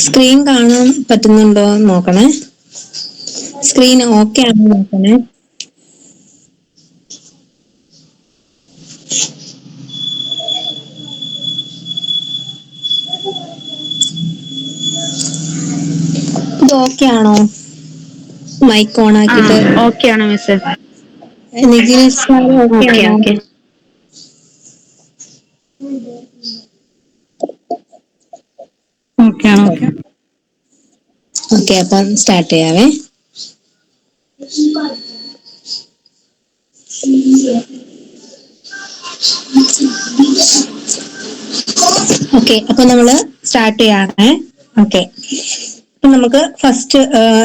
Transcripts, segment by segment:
Screen കാണാൻ പറ്റുന്നുണ്ടോ നോക്കണേ. സ്ക്രീൻ ഓക്കെ ആണോ നോക്കണേ. ഇത് ഓക്കെ ആണോ? മൈക്ക് ഓൺ ആക്കിയിട്ട്. ഓക്കെ ആണ് miss. Nikhil sir okay okay ആണോ? ഓക്കെ ഓക്കെ ആണ്. ഓക്കെ ഓക്കെ, അപ്പം സ്റ്റാർട്ട് ചെയ്യാവേ. ഓക്കെ, അപ്പൊ നമ്മള് സ്റ്റാർട്ട് ചെയ്യാണ്. ഓക്കെ, അപ്പൊ നമുക്ക് ഫസ്റ്റ്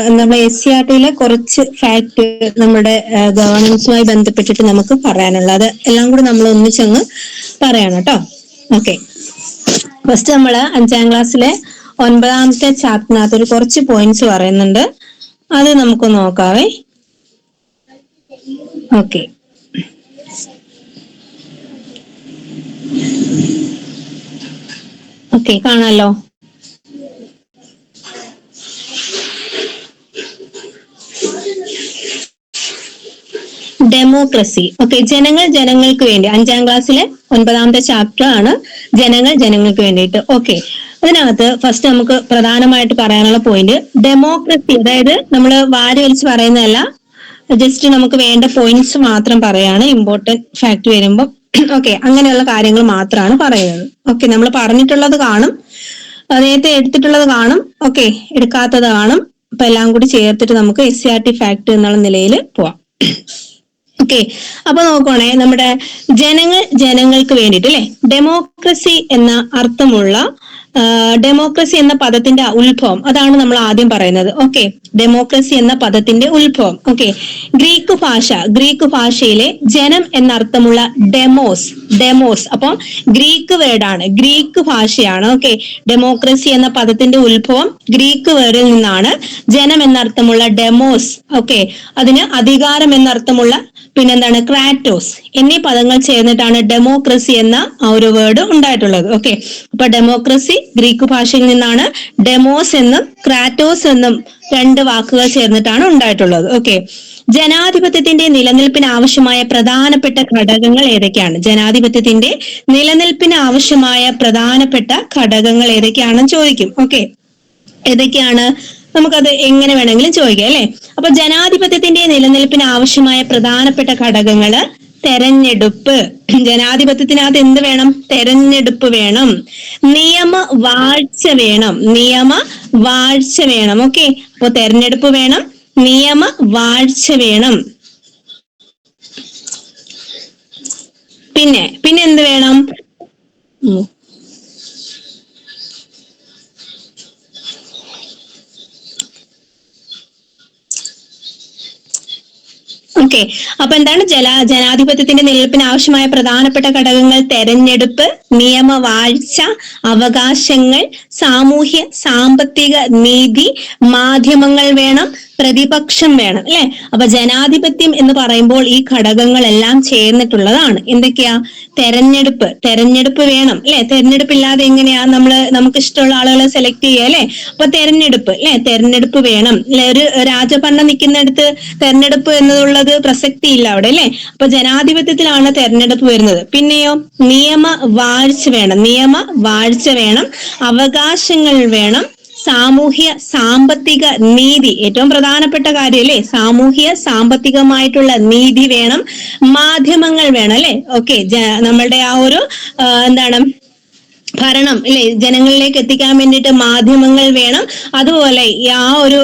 നമ്മുടെ SCERT കുറച്ച് ഫാക്ട് നമ്മുടെ ഗവേണൻസുമായി ബന്ധപ്പെട്ടിട്ട് നമുക്ക് പറയാനുള്ളത്, അത് എല്ലാം കൂടി നമ്മൾ ഒന്നിച്ചങ്ങ് പറയണം കേട്ടോ. ഓക്കെ, ഫസ്റ്റ് നമ്മള് 5ാം ക്ലാസ്സിലെ 9ാമത്തെ ചാപ്റ്ററിനകത്ത് ഒരു കുറച്ച് പോയിന്റ്സ് പറയുന്നുണ്ട്, അത് നമുക്ക് നോക്കാവേ. ഓക്കെ, ഓക്കെ കാണാലോ. ഡെമോക്രസി. ഓക്കെ, ജനങ്ങൾ ജനങ്ങൾക്ക് വേണ്ടി. 5ാം ക്ലാസ്സിലെ 9ാമത്തെ ചാപ്റ്റർ ആണ് ജനങ്ങൾ ജനങ്ങൾക്ക് വേണ്ടിയിട്ട്. ഓക്കെ, അതിനകത്ത് ഫസ്റ്റ് നമുക്ക് പ്രധാനമായിട്ട് പറയാനുള്ള പോയിന്റ് ഡെമോക്രസി. അതായത് നമ്മൾ വാരി വലിച്ച് പറയുന്നതല്ല, ജസ്റ്റ് നമുക്ക് വേണ്ട പോയിന്റ്സ് മാത്രം പറയാണ്, ഇമ്പോർട്ടന്റ് ഫാക്ട് വരുമ്പോൾ. ഓക്കെ, അങ്ങനെയുള്ള കാര്യങ്ങൾ മാത്രമാണ് പറയുന്നത്. ഓക്കെ, നമ്മൾ പറഞ്ഞിട്ടുള്ളത് കാണും, നേരത്തെ എടുത്തിട്ടുള്ളത് കാണും, ഓക്കെ, എടുക്കാത്തത് കാണും. അപ്പൊ എല്ലാം കൂടി ചേർത്തിട്ട് നമുക്ക് SCERT ഫാക്ട് എന്നുള്ള നിലയിൽ പോവാം. ഓക്കെ, അപ്പൊ നോക്കുവാണെ, നമ്മുടെ ജനങ്ങൾ ജനങ്ങൾക്ക് വേണ്ടിയിട്ട് അല്ലെ, ഡെമോക്രസി എന്ന അർത്ഥമുള്ള ഡെമോക്രസി എന്ന പദത്തിന്റെ ഉത്ഭവം, അതാണ് നമ്മൾ ആദ്യം പറയുന്നത്. ഓക്കെ, ഡെമോക്രസി എന്ന പദത്തിന്റെ ഉത്ഭവം. ഓക്കെ, ഗ്രീക്ക് ഭാഷയിലെ ജനം എന്നർത്ഥമുള്ള ഡെമോസ്. അപ്പൊ ഗ്രീക്ക് വേർഡാണ്, ഗ്രീക്ക് ഭാഷയാണ്. ഓക്കെ, ഡെമോക്രസി എന്ന പദത്തിന്റെ ഉത്ഭവം ഗ്രീക്ക് വേർഡിൽ നിന്നാണ്. ജനം എന്നർത്ഥമുള്ള ഡെമോസ്, ഓക്കെ, അതിന് അധികാരം എന്നർത്ഥമുള്ള പിന്നെന്താണ് ക്രാറ്റോസ് എന്നീ പദങ്ങൾ ചേർന്നിട്ടാണ് ഡെമോക്രസി എന്ന ആ ഒരു വേർഡ് ഉണ്ടായിട്ടുള്ളത്. ഓക്കെ, അപ്പൊ ഡെമോക്രസി ഗ്രീക്ക് ഭാഷയിൽ നിന്നാണ്. ഡെമോസ് എന്നും ക്രാറ്റോസ് എന്നും 2 വാക്കുകൾ ചേർന്നിട്ടാണ് ഉണ്ടായിട്ടുള്ളത്. ഓക്കെ, ജനാധിപത്യത്തിന്റെ നിലനിൽപ്പിന് ആവശ്യമായ പ്രധാനപ്പെട്ട ഘടകങ്ങൾ ഏതൊക്കെയാണ്? ജനാധിപത്യത്തിന്റെ നിലനിൽപ്പിന് ആവശ്യമായ പ്രധാനപ്പെട്ട ഘടകങ്ങൾ ഏതൊക്കെയാണെന്ന് ചോദിക്കും. ഓക്കെ, ഏതൊക്കെയാണ്? നമുക്കത് എങ്ങനെ വേണമെങ്കിലും ചോദിക്കാം അല്ലെ. അപ്പൊ ജനാധിപത്യത്തിന്റെ നിലനിൽപ്പിന് ആവശ്യമായ പ്രധാനപ്പെട്ട ഘടകങ്ങള് തെരഞ്ഞെടുപ്പ്. ജനാധിപത്യത്തിനകത്ത് എന്ത് വേണം? തെരഞ്ഞെടുപ്പ് വേണം. നിയമവാഴ്ച വേണം. ഓക്കെ, അപ്പൊ തെരഞ്ഞെടുപ്പ് വേണം, നിയമവാഴ്ച വേണം. പിന്നെ എന്ത് വേണം? ഓക്കെ, അപ്പൊ എന്താണ് ജനാധിപത്യത്തിന്റെ നിലനിൽപ്പിന് ആവശ്യമായ പ്രധാനപ്പെട്ട ഘടകങ്ങൾ? തെരഞ്ഞെടുപ്പ്, നിയമവാഴ്ച, അവകാശങ്ങൾ, സാമൂഹ്യ സാമ്പത്തിക നീതി, മാധ്യമങ്ങൾ വേണം, പ്രതിപക്ഷം വേണം അല്ലെ. അപ്പൊ ജനാധിപത്യം എന്ന് പറയുമ്പോൾ ഈ ഘടകങ്ങളെല്ലാം ചേർന്നിട്ടുള്ളതാണ്. എന്തൊക്കെയാ? തെരഞ്ഞെടുപ്പ് വേണം അല്ലെ. തെരഞ്ഞെടുപ്പില്ലാതെ എങ്ങനെയാ നമുക്ക് ഇഷ്ടമുള്ള ആളുകളെ സെലക്ട് ചെയ്യുക അല്ലെ. അപ്പൊ തെരഞ്ഞെടുപ്പ് വേണം അല്ലെ. ഒരു രാജഭരണം നിൽക്കുന്നിടത്ത് തെരഞ്ഞെടുപ്പ് എന്നതുള്ളത് പ്രസക്തി ഇല്ല അവിടെ അല്ലെ. അപ്പൊ ജനാധിപത്യത്തിലാണ് തെരഞ്ഞെടുപ്പ് വരുന്നത്. പിന്നെയോ നിയമവാഴ്ച വേണം, അവകാശങ്ങൾ വേണം, സാമൂഹ്യ സാമ്പത്തിക നീതി, ഏറ്റവും പ്രധാനപ്പെട്ട കാര്യം അല്ലെ, സാമൂഹ്യ സാമ്പത്തികമായിട്ടുള്ള നീതി വേണം, മാധ്യമങ്ങൾ വേണം അല്ലെ. ഓക്കെ, നമ്മളുടെ ആ ഒരു എന്താണ് ഭരണം അല്ലെ, ജനങ്ങളിലേക്ക് എത്തിക്കാൻ വേണ്ടിയിട്ട് മാധ്യമങ്ങൾ വേണം. അതുപോലെ ആ ഒരു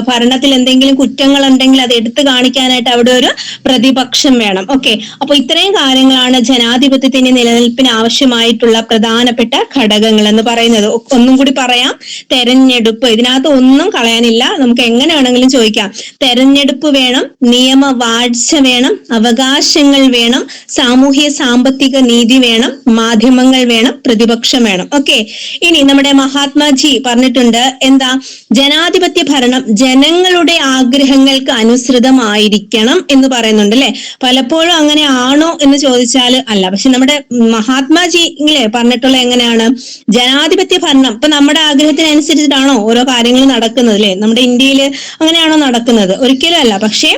ഭരണത്തിൽ എന്തെങ്കിലും കുറ്റങ്ങൾ ഉണ്ടെങ്കിൽ അത് എടുത്തു കാണിക്കാനായിട്ട് അവിടെ ഒരു പ്രതിപക്ഷം വേണം. ഓക്കെ, അപ്പൊ ഇത്രയും കാര്യങ്ങളാണ് ജനാധിപത്യത്തിന്റെ നിലനിൽപ്പിന് ആവശ്യമായിട്ടുള്ള പ്രധാനപ്പെട്ട ഘടകങ്ങൾ എന്ന് പറയുന്നത്. ഒന്നും കൂടി പറയാം. തെരഞ്ഞെടുപ്പ്, ഇതിനകത്ത് ഒന്നും കളയാനില്ല, നമുക്ക് എങ്ങനെ വേണമെങ്കിലും ചോദിക്കാം. തെരഞ്ഞെടുപ്പ് വേണം, നിയമവാഴ്ച വേണം, അവകാശങ്ങൾ വേണം, സാമൂഹ്യ സാമ്പത്തിക നീതി വേണം, മാധ്യമങ്ങൾ വേണം, പ്രതിപക്ഷം പ്രതിപക്ഷം വേണം. ഓക്കെ, ഇനി നമ്മുടെ മഹാത്മാജി പറഞ്ഞിട്ടുണ്ട് എന്താ, ജനാധിപത്യ ഭരണം ജനങ്ങളുടെ ആഗ്രഹങ്ങൾക്ക് അനുസൃതമായിരിക്കണം എന്ന് പറയുന്നുണ്ട് അല്ലെ. പലപ്പോഴും അങ്ങനെ ആണോ എന്ന് ചോദിച്ചാൽ അല്ല. പക്ഷെ നമ്മുടെ മഹാത്മാജി ഇല്ലേ പറഞ്ഞിട്ടുള്ള എങ്ങനെയാണ്, ജനാധിപത്യ ഭരണം ഇപ്പൊ നമ്മുടെ ആഗ്രഹത്തിനനുസരിച്ചിട്ടാണോ ഓരോ കാര്യങ്ങൾ നടക്കുന്നത് അല്ലെ? നമ്മുടെ ഇന്ത്യയിൽ അങ്ങനെയാണോ നടക്കുന്നത്? ഒരിക്കലും അല്ല. പക്ഷേ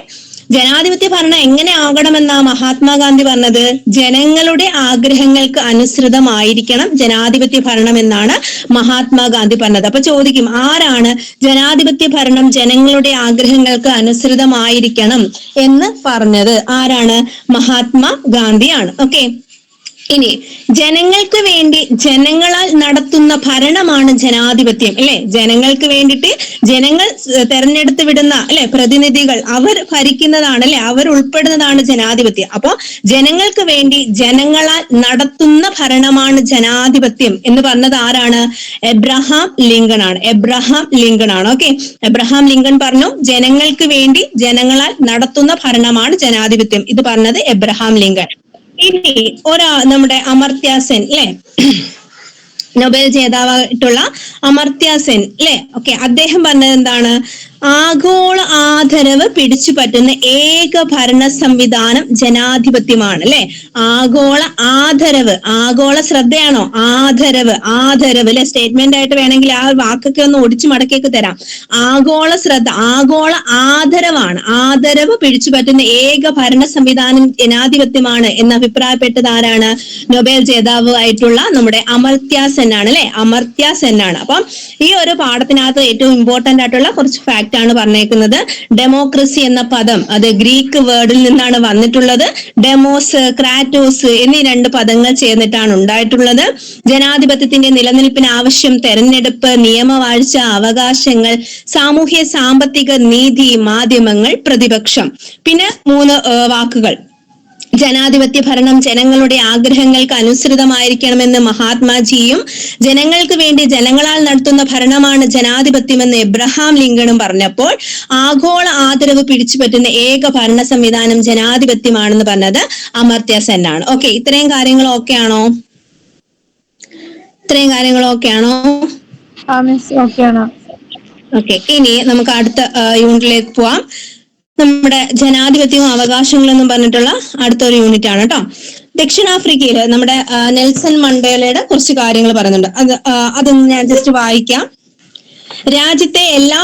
ജനാധിപത്യ ഭരണം എങ്ങനെ ആകണമെന്നാ മഹാത്മാഗാന്ധി പറഞ്ഞത്? ജനങ്ങളുടെ ആഗ്രഹങ്ങൾക്ക് അനുസൃതമായിരിക്കണം ജനാധിപത്യ ഭരണം എന്നാണ് മഹാത്മാഗാന്ധി പറഞ്ഞത്. അപ്പൊ ചോദിക്കും, ആരാണ് ജനാധിപത്യ ഭരണം ജനങ്ങളുടെ ആഗ്രഹങ്ങൾക്ക് അനുസൃതമായിരിക്കണം എന്ന് പറഞ്ഞത്? ആരാണ്? മഹാത്മാ ഗാന്ധിയാണ്. ഓക്കെ, ഇനി ജനങ്ങൾക്ക് വേണ്ടി ജനങ്ങളാൽ നടത്തുന്ന ഭരണമാണ് ജനാധിപത്യം അല്ലെ. ജനങ്ങൾക്ക് വേണ്ടിയിട്ട് ജനങ്ങൾ തെരഞ്ഞെടുത്ത് വിടുന്ന അല്ലെ പ്രതിനിധികൾ, അവർ ഭരിക്കുന്നതാണ് അല്ലെ, അവർ ഉൾപ്പെടുന്നതാണ് ജനാധിപത്യം. അപ്പോ ജനങ്ങൾക്ക് വേണ്ടി ജനങ്ങളാൽ നടത്തുന്ന ഭരണമാണ് ജനാധിപത്യം എന്ന് പറഞ്ഞത് ആരാണ്? എബ്രഹാം ലിങ്കൺ ആണ്. എബ്രഹാം ലിങ്കൺ ആണ്. ഓക്കെ, എബ്രഹാം ലിങ്കൺ പറഞ്ഞു ജനങ്ങൾക്ക് വേണ്ടി ജനങ്ങളാൽ നടത്തുന്ന ഭരണമാണ് ജനാധിപത്യം. ഇത് പറഞ്ഞത് എബ്രഹാം ലിങ്കൺ. ഇനി നമ്മുടെ അമർത്യ സെൻ അല്ലെ, നൊബേൽ ജേതാവായിട്ടുള്ള അമർത്യ സെൻ അല്ലെ. ഓക്കെ, അദ്ദേഹം പറഞ്ഞത് എന്താണ്? ആഗോള ആദരവ് പിടിച്ചു പറ്റുന്ന ഏക ഭരണ സംവിധാനം ജനാധിപത്യമാണ് അല്ലെ. ആഗോള ആദരവ്, ആഗോള ശ്രദ്ധയാണോ? ആദരവ്, ആദരവ് അല്ലെ. സ്റ്റേറ്റ്മെന്റ് ആയിട്ട് വേണമെങ്കിൽ ആ വാക്കൊക്കെ ഒന്ന് ഒടിച്ചു മടക്കിയൊക്കെ തരാം. ആഗോള ശ്രദ്ധ, ആഗോള ആദരവാണ്. ആദരവ് പിടിച്ചു പറ്റുന്ന ഏക ഭരണ സംവിധാനം ജനാധിപത്യമാണ് എന്ന് അഭിപ്രായപ്പെട്ടത് ആരാണ്? നൊബേൽ ജേതാവ് ആയിട്ടുള്ള നമ്മുടെ അമർത്യ സെൻ ആണ് അല്ലെ. അമർത്യ സെൻ ആണ്. അപ്പം ഈ ഒരു പാഠത്തിനകത്ത് ഏറ്റവും ഇമ്പോർട്ടന്റ് ആയിട്ടുള്ള കുറച്ച് ഫാക്ട് ആണ് പറഞ്ഞേക്കുന്നത്. ഡെമോക്രസി എന്ന പദം അത് ഗ്രീക്ക് വേർഡിൽ നിന്നാണ് വന്നിട്ടുള്ളത്. ഡെമോസ്, ക്രാറ്റോസ് എന്നീ രണ്ട് പദങ്ങൾ ചേർന്നിട്ടാണ് ഉണ്ടായിട്ടുള്ളത്. ജനാധിപത്യത്തിന്റെ നിലനിൽപ്പിന് ആവശ്യം തെരഞ്ഞെടുപ്പ്, നിയമവാഴ്ച, അവകാശങ്ങൾ, സാമൂഹ്യ സാമ്പത്തിക നീതി, മാധ്യമങ്ങൾ, പ്രതിപക്ഷം. പിന്നെ 3 വാക്കുകൾ. ജനാധിപത്യ ഭരണം ജനങ്ങളുടെ ആഗ്രഹങ്ങൾക്ക് അനുസൃതമായിരിക്കണമെന്ന് മഹാത്മാജിയും ജനങ്ങൾക്ക് വേണ്ടി ജനങ്ങളാൽ നടത്തുന്ന ഭരണമാണ് ജനാധിപത്യമെന്ന് എബ്രഹാം ലിങ്കണും പറഞ്ഞപ്പോൾ ആഗോള ആദരവ് പിടിച്ചുപറ്റുന്ന ഏക ഭരണ സംവിധാനം ജനാധിപത്യമാണെന്ന് പറഞ്ഞത് അമർത്യ സെൻ ആണ്. ഓക്കെ, ഇത്രയും കാര്യങ്ങൾ ഓക്കെ ആണോ? ഇത്രയും കാര്യങ്ങൾ ഓക്കെ ആണോ? ഓക്കെ, ഇനി നമുക്ക് അടുത്ത യൂണിറ്റിലേക്ക് പോവാം. നമ്മുടെ ജനാധിപത്യവും അവകാശങ്ങളും എന്ന് പറഞ്ഞിട്ടുള്ള അടുത്തൊരു യൂണിറ്റ് ആണ് കേട്ടോ. ദക്ഷിണാഫ്രിക്കയില് നമ്മുടെ നെൽസൺ മണ്ടേലയുടെ കുറച്ച് കാര്യങ്ങൾ പറയുന്നുണ്ട്. അതൊന്ന് ഞാൻ ജസ്റ്റ് വായിക്കാം. രാജ്യത്തെ എല്ലാ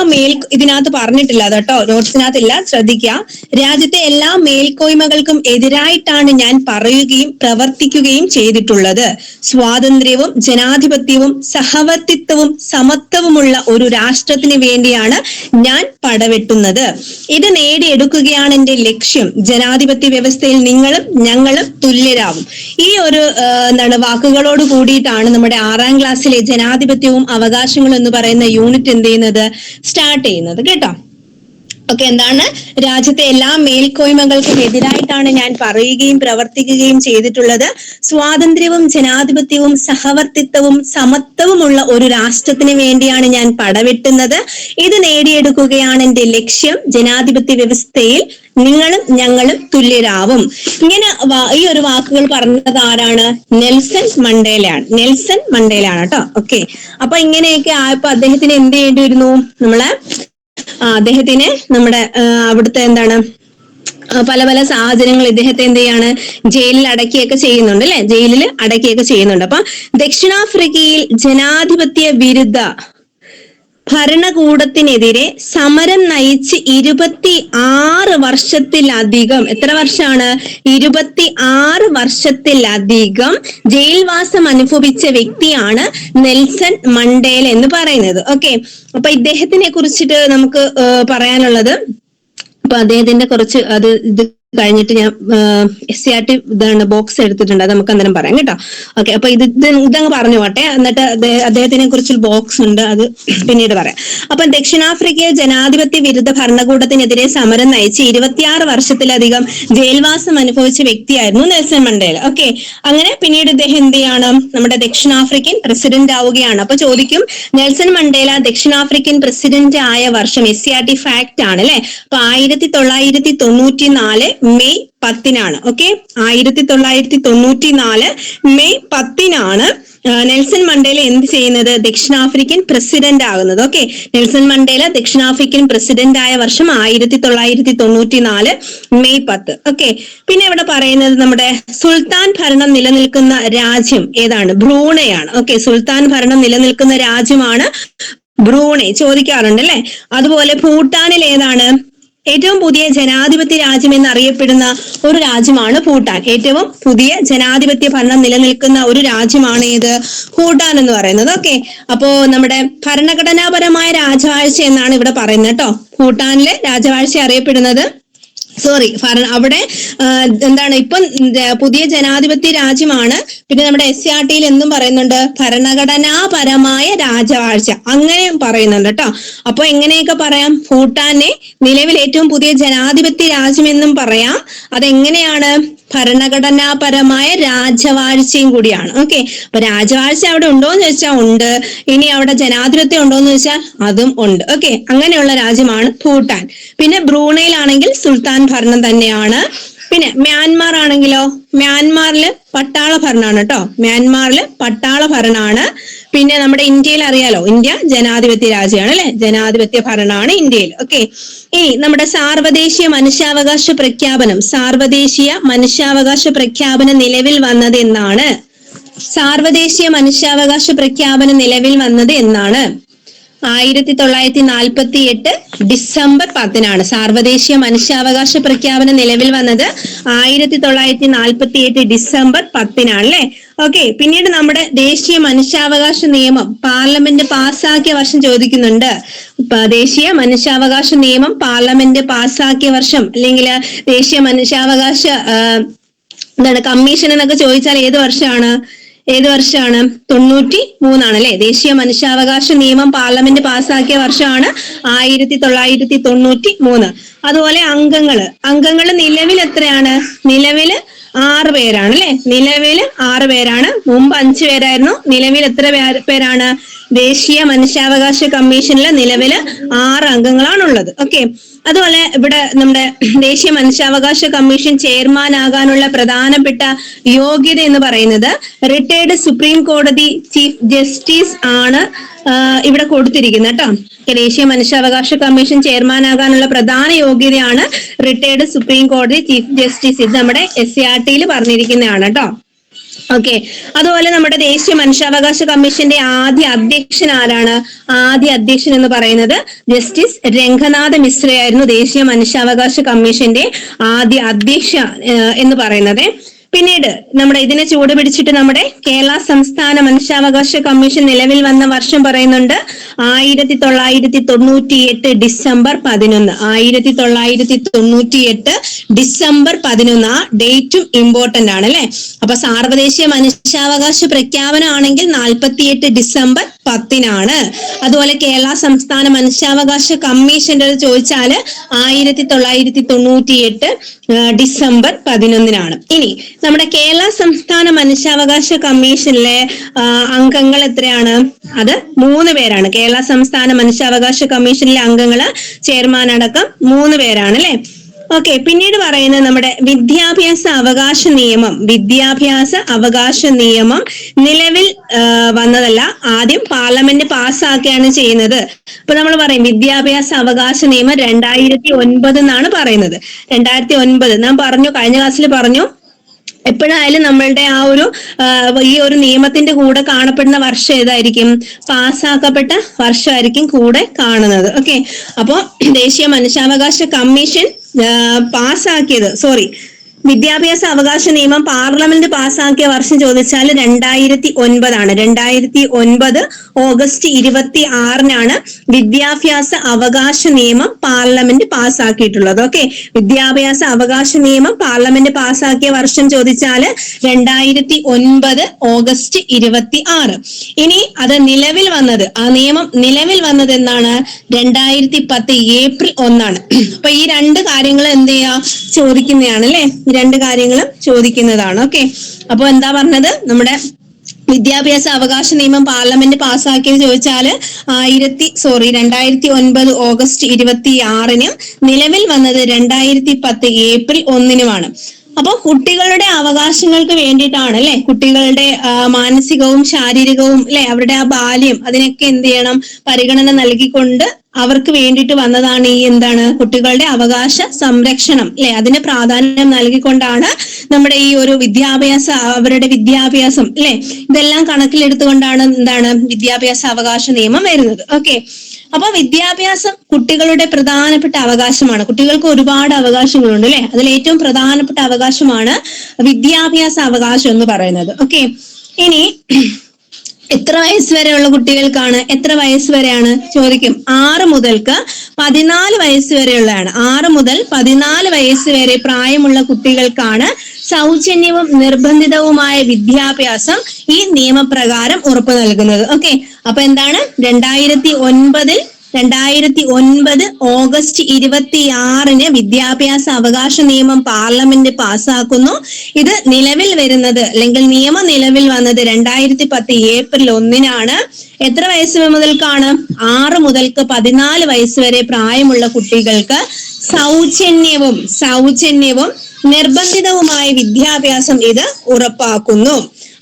ഇതിനകത്ത് പറഞ്ഞിട്ടില്ല കേട്ടോ, നോട്ട്സിനകത്തില്ല, ശ്രദ്ധിക്കുക. രാജ്യത്തെ എല്ലാ മേൽക്കോയ്മകൾക്കും എതിരായിട്ടാണ് ഞാൻ പറയുകയും പ്രവർത്തിക്കുകയും ചെയ്തിട്ടുള്ളത്. സ്വാതന്ത്ര്യവും ജനാധിപത്യവും സഹവർത്തിത്വവും സമത്വവുമുള്ള ഒരു രാഷ്ട്രത്തിന് വേണ്ടിയാണ് ഞാൻ പടവെട്ടുന്നത്. ഇത് നേടിയെടുക്കുകയാണ് എന്റെ ലക്ഷ്യം. ജനാധിപത്യ വ്യവസ്ഥയിൽ നിങ്ങളും ഞങ്ങളും തുല്യരാകും. ഈ ഒരു വാക്കുകളോട് കൂടിയിട്ടാണ് നമ്മുടെ 6ാം ക്ലാസ്സിലെ ജനാധിപത്യവും അവകാശങ്ങളും എന്ന് പറയുന്ന യൂണിറ്റ് എന്ത് ചെയ്യുന്നത്, സ്റ്റാർട്ട് ചെയ്യുന്നത് കേട്ടോ. ഓക്കെ, എന്താണ്? രാജ്യത്തെ എല്ലാ മേൽക്കോയ്മകൾക്കും എതിരായിട്ടാണ് ഞാൻ പറയുകയും പ്രവർത്തിക്കുകയും ചെയ്തിട്ടുള്ളത്. സ്വാതന്ത്ര്യവും ജനാധിപത്യവും സഹവർത്തിത്വവും സമത്വവുമുള്ള ഒരു രാഷ്ട്രത്തിന് വേണ്ടിയാണ് ഞാൻ പടവെട്ടുന്നത്. ഇത് നേടിയെടുക്കുകയാണ് എന്റെ ലക്ഷ്യം. ജനാധിപത്യ വ്യവസ്ഥയിൽ നിങ്ങളും ഞങ്ങളും തുല്യരാവും. ഇങ്ങനെ ഈ ഒരു വാക്കുകൾ പറഞ്ഞത് ആരാണ്? നെൽസൺ മണ്ടേലയാണ്. നെൽസൺ മണ്ടേലയാണ് കേട്ടോ. ഓക്കെ, അപ്പൊ ഇങ്ങനെയൊക്കെ ആയപ്പോ അദ്ദേഹത്തിന് എന്ത് ചെയ്യേണ്ടി വരുന്നു? അദ്ദേഹത്തിന് നമ്മുടെ അവിടുത്തെ എന്താണ് പല പല സാഹചര്യങ്ങൾ ഇദ്ദേഹത്തെ എന്ത് ചെയ്യാണ്, ജയിലിൽ അടക്കിയൊക്കെ ചെയ്യുന്നുണ്ട് അല്ലെ. ജയിലിൽ അടക്കിയൊക്കെ ചെയ്യുന്നുണ്ട്. അപ്പൊ ദക്ഷിണാഫ്രിക്കയിൽ ജനാധിപത്യ വിരുദ്ധ ഭരണകൂടത്തിനെതിരെ സമരം നയിച്ച് 26 വർഷത്തിലധികം, എത്ര വർഷമാണ്? 26 വർഷത്തിലധികം ജയിൽവാസം അനുഭവിച്ച വ്യക്തിയാണ് നെൽസൺ മണ്ടേല എന്ന് പറയുന്നത്. ഓക്കെ, അപ്പൊ ഇദ്ദേഹത്തിനെ കുറിച്ചിട്ട് നമുക്ക് പറയാനുള്ളത്, അപ്പൊ അദ്ദേഹത്തിന്റെ കുറച്ച് ഇത് കഴിഞ്ഞിട്ട് ഞാൻ SCRT ഇതാണ് ബോക്സ് എടുത്തിട്ടുണ്ട്, അത് നമുക്ക് അന്നേരം പറയാം കേട്ടോ. ഓക്കെ, അപ്പൊ ഇതങ്ങ് പറഞ്ഞു പോട്ടെ, എന്നിട്ട് അദ്ദേഹത്തിനെ കുറിച്ച് ബോക്സ് ഉണ്ട്, അത് പിന്നീട് പറയാം. അപ്പൊ ദക്ഷിണാഫ്രിക്കയിൽ ജനാധിപത്യ വിരുദ്ധ ഭരണകൂടത്തിനെതിരെ സമരം നയിച്ച് 26 വർഷത്തിലധികം ജയിൽവാസം അനുഭവിച്ച വ്യക്തിയായിരുന്നു നെൽസൺ മണ്ടേല. ഓക്കെ, അങ്ങനെ പിന്നീട് ഇദ്ദേഹം എന്ത് ചെയ്യാണ്, നമ്മുടെ ദക്ഷിണാഫ്രിക്കൻ പ്രസിഡന്റ് ആവുകയാണ്. അപ്പൊ ചോദിക്കും, നെൽസൺ മണ്ടേല ദക്ഷിണാഫ്രിക്കൻ പ്രസിഡന്റ് ആയ വർഷം SCRT ഫാക്ട് ആണ് അല്ലെ. അപ്പൊ 1994 മെയ് 10-നാണ്. ഓക്കെ, 1994 മെയ് 10-നാണ് നെൽസൺ മണ്ടേല എന്ത് ചെയ്യുന്നത്? ദക്ഷിണാഫ്രിക്കൻ പ്രസിഡന്റ് ആകുന്നത്. ഓക്കെ, നെൽസൺ മണ്ടേല ദക്ഷിണാഫ്രിക്കൻ പ്രസിഡന്റ് ആയ വർഷം 1994 മെയ് 10. ഓക്കെ, പിന്നെ ഇവിടെ പറയുന്നത് നമ്മുടെ സുൽത്താൻ ഭരണം നിലനിൽക്കുന്ന രാജ്യം ഏതാണ്? ബ്രൂണയാണ്. ഓക്കെ, സുൽത്താൻ ഭരണം നിലനിൽക്കുന്ന രാജ്യമാണ് ബ്രൂണൈ. ചോദിക്കാറുണ്ട് അല്ലെ. അതുപോലെ ഭൂട്ടാനിൽ ഏതാണ്? ഏറ്റവും പുതിയ ജനാധിപത്യ രാജ്യം എന്നറിയപ്പെടുന്ന ഒരു രാജ്യമാണ് ഭൂട്ടാൻ. ഏറ്റവും പുതിയ ജനാധിപത്യ ഭരണം നിലനിൽക്കുന്ന ഒരു രാജ്യമാണ് ഏത്? ഭൂട്ടാൻ എന്ന് പറയുന്നത്. ഓക്കെ, അപ്പോ നമ്മുടെ ഭരണഘടനാപരമായ രാജവാഴ്ച എന്നാണ് ഇവിടെ പറയുന്നത് കേട്ടോ. ഭൂട്ടാനിലെ രാജവാഴ്ച അറിയപ്പെടുന്നത് അവിടെ എന്താണ് ഇപ്പം പുതിയ ജനാധിപത്യ രാജ്യമാണ്. പിന്നെ നമ്മുടെ SCRT എന്നും പറയുന്നുണ്ട് ഭരണഘടനാപരമായ രാജവാഴ്ച, അങ്ങനെയും പറയുന്നുണ്ട് കേട്ടോ. അപ്പൊ എങ്ങനെയൊക്കെ പറയാം? ഭൂട്ടാനെ നിലവിൽ ഏറ്റവും പുതിയ ജനാധിപത്യ രാജ്യമെന്നും പറയാം. അതെങ്ങനെയാണ്? ഭരണഘടനാപരമായ രാജവാഴ്ചയും കൂടിയാണ്. ഓക്കെ, അപ്പൊ രാജവാഴ്ച അവിടെ ഉണ്ടോന്ന് ചോദിച്ചാൽ ഉണ്ട്. ഇനി അവിടെ ജനാധിപത്യം ഉണ്ടോന്ന് ചോദിച്ചാൽ അതും ഉണ്ട്. ഓക്കെ, അങ്ങനെയുള്ള രാജ്യമാണ് ഭൂട്ടാൻ. പിന്നെ ബ്രൂണയിലാണെങ്കിൽ സുൽത്താൻ ഭരണം തന്നെയാണ്. പിന്നെ മ്യാൻമാർ ആണെങ്കിലോ, മ്യാൻമാറില് പട്ടാള ഭരണമാണ് കേട്ടോ. മ്യാൻമാറില് പട്ടാള ഭരണമാണ്. പിന്നെ നമ്മുടെ ഇന്ത്യയിൽ അറിയാലോ, ഇന്ത്യ ജനാധിപത്യ രാജ്യമാണ് അല്ലെ, ജനാധിപത്യ ഭരണമാണ് ഇന്ത്യയിൽ. ഓക്കെ, ഇനി നമ്മുടെ സാർവദേശീയ മനുഷ്യാവകാശ പ്രഖ്യാപനം, സാർവദേശീയ മനുഷ്യാവകാശ പ്രഖ്യാപനം നിലവിൽ വന്നത് എന്നാണ്? സാർവദേശീയ മനുഷ്യാവകാശ പ്രഖ്യാപനം നിലവിൽ വന്നത് എന്നാണ്? 1948 ഡിസംബർ 10 സാർവദേശീയ മനുഷ്യാവകാശ പ്രഖ്യാപനം നിലവിൽ വന്നത് 1948 ഡിസംബർ 10 അല്ലേ. ഓക്കെ, പിന്നീട് നമ്മുടെ ദേശീയ മനുഷ്യാവകാശ നിയമം പാർലമെന്റ് പാസ്സാക്കിയ വർഷം ചോദിക്കുന്നുണ്ട്. ദേശീയ മനുഷ്യാവകാശ നിയമം പാർലമെന്റ് പാസ്സാക്കിയ വർഷം, അല്ലെങ്കിൽ ദേശീയ മനുഷ്യാവകാശ കമ്മീഷൻ എന്നൊക്കെ ചോദിച്ചാൽ ഏത് വർഷമാണ്? 93 അല്ലെ. ദേശീയ മനുഷ്യാവകാശ നിയമം പാർലമെന്റ് പാസ്സാക്കിയ വർഷമാണ് 1993. അതുപോലെ അംഗങ്ങള് നിലവിൽ എത്രയാണ്? നിലവില് 6 പേരാണ് അല്ലെ. നിലവിൽ 6 പേരാണ്. മുമ്പ് 5 പേരായിരുന്നു. നിലവിൽ എത്ര പേരാണ്? ദേശീയ മനുഷ്യാവകാശ കമ്മീഷനിൽ നിലവില് 6 അംഗങ്ങളാണുള്ളത്. ഓക്കെ, അതുപോലെ ഇവിടെ നമ്മുടെ ദേശീയ മനുഷ്യാവകാശ കമ്മീഷൻ ചെയർമാൻ ആകാനുള്ള പ്രധാനപ്പെട്ട യോഗ്യത എന്ന് പറയുന്നത് റിട്ടയർഡ് സുപ്രീം കോടതി ചീഫ് ജസ്റ്റിസ് ആണ് ഇവിടെ കൊടുത്തിരിക്കുന്നത് കേട്ടോ. ദേശീയ മനുഷ്യാവകാശ കമ്മീഷൻ ചെയർമാൻ ആകാനുള്ള പ്രധാന യോഗ്യതയാണ് റിട്ടയർഡ് സുപ്രീം കോടതി ചീഫ് ജസ്റ്റിസ്. ഇത് നമ്മുടെ SCRT പറഞ്ഞിരിക്കുന്നതാണ് കേട്ടോ. ഓക്കെ, അതുപോലെ നമ്മുടെ ദേശീയ മനുഷ്യാവകാശ കമ്മീഷന്റെ ആദ്യ അധ്യക്ഷൻ ആരാണ്? ആദ്യ അധ്യക്ഷൻ എന്ന് പറയുന്നത് ജസ്റ്റിസ് രംഗനാഥ മിശ്രയായിരുന്നു ദേശീയ മനുഷ്യാവകാശ കമ്മീഷന്റെ ആദ്യ അധ്യക്ഷ എന്ന് പറയുന്നത്. പിന്നീട് നമ്മുടെ ഇതിനെ ചൂടുപിടിച്ചിട്ട് നമ്മുടെ കേരള സംസ്ഥാന മനുഷ്യാവകാശ കമ്മീഷൻ നിലവിൽ വന്ന വർഷം പറയുന്നുണ്ട് 1998 ഡിസംബർ 11. 1998 ഡിസംബർ 11. ആ ഡേറ്റും ഇമ്പോർട്ടന്റ് ആണ് അല്ലെ. അപ്പൊ സാർവദേശീയ മനുഷ്യാവകാശ പ്രഖ്യാപനം ആണെങ്കിൽ 48 ഡിസംബർ 10. അതുപോലെ കേരള സംസ്ഥാന മനുഷ്യാവകാശ കമ്മീഷന്റെ ചോദിച്ചാല് 1998 ഡിസംബർ 11. ഇനി നമ്മുടെ കേരള സംസ്ഥാന മനുഷ്യാവകാശ കമ്മീഷനിലെ അംഗങ്ങൾ എത്രയാണ്? അത് 3 പേരാണ്. കേരള സംസ്ഥാന മനുഷ്യാവകാശ കമ്മീഷനിലെ അംഗങ്ങള് ചെയർമാൻ അടക്കം 3 പേരാണ് അല്ലെ. ഓക്കെ, പിന്നീട് പറയുന്നത് നമ്മുടെ വിദ്യാഭ്യാസ അവകാശ നിയമം നിലവിൽ വന്നതല്ല, ആദ്യം പാർലമെന്റ് പാസ്സാക്കുകയാണ് ചെയ്യുന്നത്. അപ്പൊ നമ്മൾ പറയും വിദ്യാഭ്യാസ അവകാശ നിയമം 2009 എന്നാണ് പറയുന്നത്. 2009 നാം പറഞ്ഞു, കഴിഞ്ഞ ക്ലാസ്സിൽ പറഞ്ഞു. എപ്പോഴായാലും നമ്മളുടെ ഈ ഒരു നിയമത്തിന്റെ കൂടെ കാണപ്പെടുന്ന വർഷം ഏതായിരിക്കും? പാസ്സാക്കപ്പെട്ട വർഷമായിരിക്കും കൂടെ കാണുന്നത്. ഓക്കെ, അപ്പോ ദേശീയ മനുഷ്യാവകാശ കമ്മീഷൻ വിദ്യാഭ്യാസ അവകാശ നിയമം പാർലമെന്റ് പാസ്സാക്കിയ വർഷം ചോദിച്ചാൽ 2009 2009 ഓഗസ്റ്റ് 26 വിദ്യാഭ്യാസ അവകാശ നിയമം പാർലമെന്റ് പാസ്സാക്കിയിട്ടുള്ളത്. ഓക്കെ, വിദ്യാഭ്യാസ അവകാശ നിയമം പാർലമെന്റ് പാസ്സാക്കിയ വർഷം ചോദിച്ചാൽ 2009 ഓഗസ്റ്റ് 26. ഇനി അത് നിലവിൽ വന്നത്, ആ നിയമം നിലവിൽ വന്നത് എന്നാണ്? 2010 ഏപ്രിൽ 1. അപ്പൊ ഈ 2 കാര്യങ്ങൾ എന്ത് ചെയ്യാ ചോദിക്കുന്നതാണ് അല്ലെ. 2 കാര്യങ്ങളും ചോദിക്കുന്നതാണ്. ഓക്കെ, അപ്പൊ എന്താ പറഞ്ഞത്? നമ്മുടെ വിദ്യാഭ്യാസ അവകാശ നിയമം പാർലമെന്റ് പാസ്സാക്കിയത് ചോദിച്ചാല് 2009 ഓഗസ്റ്റ് 26. നിലവിൽ വന്നത് 2010 ഏപ്രിൽ 1. അപ്പൊ കുട്ടികളുടെ അവകാശങ്ങൾക്ക് വേണ്ടിയിട്ടാണ് അല്ലെ, കുട്ടികളുടെ മാനസികവും ശാരീരികവും അല്ലെ, അവരുടെ ആ ബാല്യം അതിനൊക്കെ എന്ത് ചെയ്യണം, പരിഗണന നൽകിക്കൊണ്ട് അവർക്ക് വേണ്ടിയിട്ട് വന്നതാണ് ഈ എന്താണ് കുട്ടികളുടെ അവകാശ സംരക്ഷണം അല്ലെ. അതിന് പ്രാധാന്യം നൽകിക്കൊണ്ടാണ് നമ്മുടെ ഈ ഒരു അവരുടെ വിദ്യാഭ്യാസം അല്ലെ, ഇതെല്ലാം കണക്കിലെടുത്തുകൊണ്ടാണ് എന്താണ് വിദ്യാഭ്യാസ അവകാശ നിയമം വരുന്നത്. ഓക്കെ, അപ്പൊ വിദ്യാഭ്യാസം കുട്ടികളുടെ പ്രധാനപ്പെട്ട അവകാശമാണ്. കുട്ടികൾക്ക് ഒരുപാട് അവകാശങ്ങളുണ്ട് അല്ലെ, അതിൽ ഏറ്റവും പ്രധാനപ്പെട്ട അവകാശമാണ് വിദ്യാഭ്യാസ അവകാശം എന്ന് പറയുന്നത്. ഓക്കെ, ഇനി എത്ര വയസ്സ് വരെയുള്ള കുട്ടികൾക്കാണ്, എത്ര വയസ്സ് വരെയാണ് ചോദിക്കും. 6 മുതൽക്ക് 14 വയസ്സ് വരെയുള്ളതാണ്. 6 മുതൽ 14 വയസ്സ് വരെ പ്രായമുള്ള കുട്ടികൾക്കാണ് സൗജന്യവും നിർബന്ധിതവുമായ വിദ്യാഭ്യാസം ഈ നിയമപ്രകാരം ഉറപ്പു നൽകുന്നത്. ഓക്കെ, അപ്പൊ എന്താണ് 2009 ഓഗസ്റ്റ് 26 വിദ്യാഭ്യാസ അവകാശ നിയമം പാർലമെന്റ് പാസ്സാക്കുന്നു. ഇത് നിലവിൽ വരുന്നത് അല്ലെങ്കിൽ നിയമം നിലവിൽ വന്നത് 2010 ഏപ്രിൽ 1 എത്ര വയസ്സ് മുതൽക്കാണ്? 6 മുതൽക്ക് 14 വയസ്സ് വരെ പ്രായമുള്ള കുട്ടികൾക്ക് സൗജന്യവും നിർബന്ധിതവുമായ വിദ്യാഭ്യാസം ഇത് ഉറപ്പാക്കുന്നു.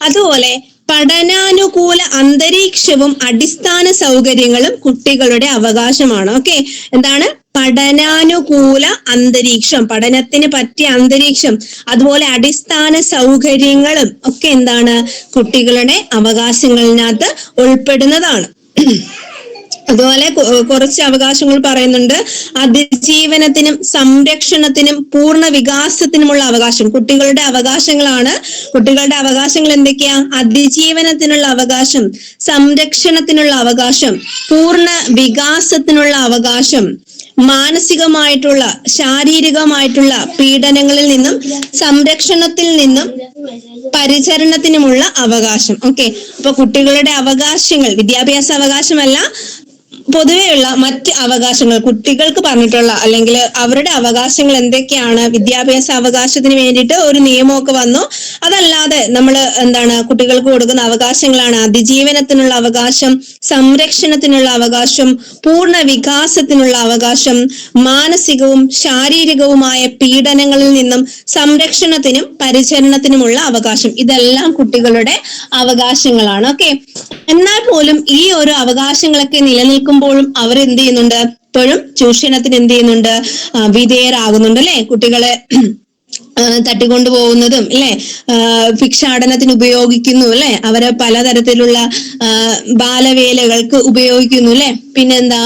അതുപോലെ പഠനാനുകൂല അന്തരീക്ഷവും അടിസ്ഥാന സൗകര്യങ്ങളും കുട്ടികളുടെ അവകാശമാണ്. ഓക്കെ, എന്താണ് പഠനാനുകൂല അന്തരീക്ഷം, പഠനത്തിന് പറ്റിയ അന്തരീക്ഷം, അതുപോലെ അടിസ്ഥാന സൗകര്യങ്ങളും ഒക്കെ എന്താണ് കുട്ടികളുടെ അവകാശങ്ങളിനകത്ത് ഉൾപ്പെടുന്നതാണ്. അതുപോലെ കുറച്ച് അവകാശങ്ങൾ പറയുന്നുണ്ട്. അതിജീവനത്തിനും സംരക്ഷണത്തിനും പൂർണ്ണ വികാസത്തിനുമുള്ള അവകാശം കുട്ടികളുടെ അവകാശങ്ങളാണ്. കുട്ടികളുടെ അവകാശങ്ങൾ എന്തൊക്കെയാ? അതിജീവനത്തിനുള്ള അവകാശം, സംരക്ഷണത്തിനുള്ള അവകാശം, പൂർണ്ണ വികാസത്തിനുള്ള അവകാശം, മാനസികമായിട്ടുള്ള ശാരീരികമായിട്ടുള്ള പീഡനങ്ങളിൽ നിന്നും സംരക്ഷണത്തിൽ നിന്നും പരിചരണത്തിനുമുള്ള അവകാശം. ഓക്കെ, അപ്പൊ കുട്ടികളുടെ അവകാശങ്ങൾ വിദ്യാഭ്യാസ അവകാശമല്ല, പൊതുവെയുള്ള മറ്റ് അവകാശങ്ങൾ കുട്ടികൾക്ക് പറഞ്ഞിട്ടുള്ള അല്ലെങ്കിൽ അവരുടെ അവകാശങ്ങൾ എന്തൊക്കെയാണ്. വിദ്യാഭ്യാസ അവകാശത്തിന് വേണ്ടിയിട്ട് ഒരു നിയമമൊക്കെ വന്നു. അതല്ലാതെ നമ്മൾ എന്താണ് കുട്ടികൾക്ക് കൊടുക്കുന്ന അവകാശങ്ങളാണ് അതിജീവനത്തിനുള്ള അവകാശം, സംരക്ഷണത്തിനുള്ള അവകാശം, പൂർണ്ണ വികാസത്തിനുള്ള അവകാശം, മാനസികവും ശാരീരികവുമായ പീഡനങ്ങളിൽ നിന്നും സംരക്ഷണത്തിനും പരിചരണത്തിനുമുള്ള അവകാശം. ഇതെല്ലാം കുട്ടികളുടെ അവകാശങ്ങളാണ്. ഓക്കെ, എന്നാൽ പോലും ഈ ഒരു അവകാശങ്ങളൊക്കെ നിലനിൽക്കുമ്പോഴും അവർ എന്ത് ചെയ്യുന്നുണ്ട്? ഇപ്പോഴും ചൂഷണത്തിന് എന്ത് ചെയ്യുന്നുണ്ട്? വിധേയരാകുന്നുണ്ട് അല്ലെ. കുട്ടികളെ തട്ടിക്കൊണ്ടു പോകുന്നതും അല്ലെ, ഭിക്ഷാടനത്തിന് ഉപയോഗിക്കുന്നു അല്ലെ, അവരെ പലതരത്തിലുള്ള ബാലവേലകൾക്ക് ഉപയോഗിക്കുന്നു അല്ലെ. പിന്നെന്താ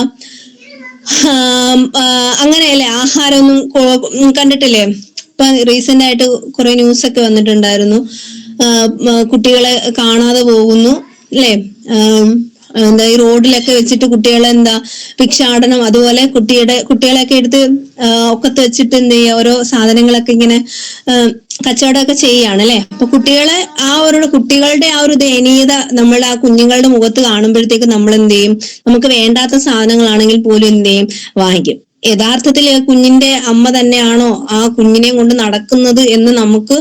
അങ്ങനെയല്ലേ, ആഹാരമൊന്നും കണ്ടിട്ടില്ലേ? ഇപ്പൊ റീസെന്റ് ആയിട്ട് കുറെ ന്യൂസ് ഒക്കെ വന്നിട്ടുണ്ടായിരുന്നു. കുട്ടികളെ കാണാതെ പോകുന്നു അല്ലെ, എന്താ ഈ റോഡിലൊക്കെ വെച്ചിട്ട് കുട്ടികളെ ഭിക്ഷാടനം, അതുപോലെ കുട്ടികളെയൊക്കെ എടുത്ത് ഒക്കത്ത് വെച്ചിട്ട് എന്ത് ചെയ്യുക, ഓരോ സാധനങ്ങളൊക്കെ ഇങ്ങനെ കച്ചവടമൊക്കെ ചെയ്യാണ് അല്ലെ. അപ്പൊ കുട്ടികളുടെ ആ ഒരു ദയനീയത നമ്മൾ ആ കുഞ്ഞുങ്ങളുടെ മുഖത്ത് കാണുമ്പോഴത്തേക്ക് നമ്മൾ എന്ത് ചെയ്യും? നമുക്ക് വേണ്ടാത്ത സാധനങ്ങളാണെങ്കിൽ പോലും എന്ത് ചെയ്യും? വാങ്ങിക്കും. യഥാർത്ഥത്തിൽ കുഞ്ഞിന്റെ അമ്മ തന്നെയാണോ ആ കുഞ്ഞിനെ കൊണ്ട് നടക്കുന്നത് എന്ന് നമുക്ക്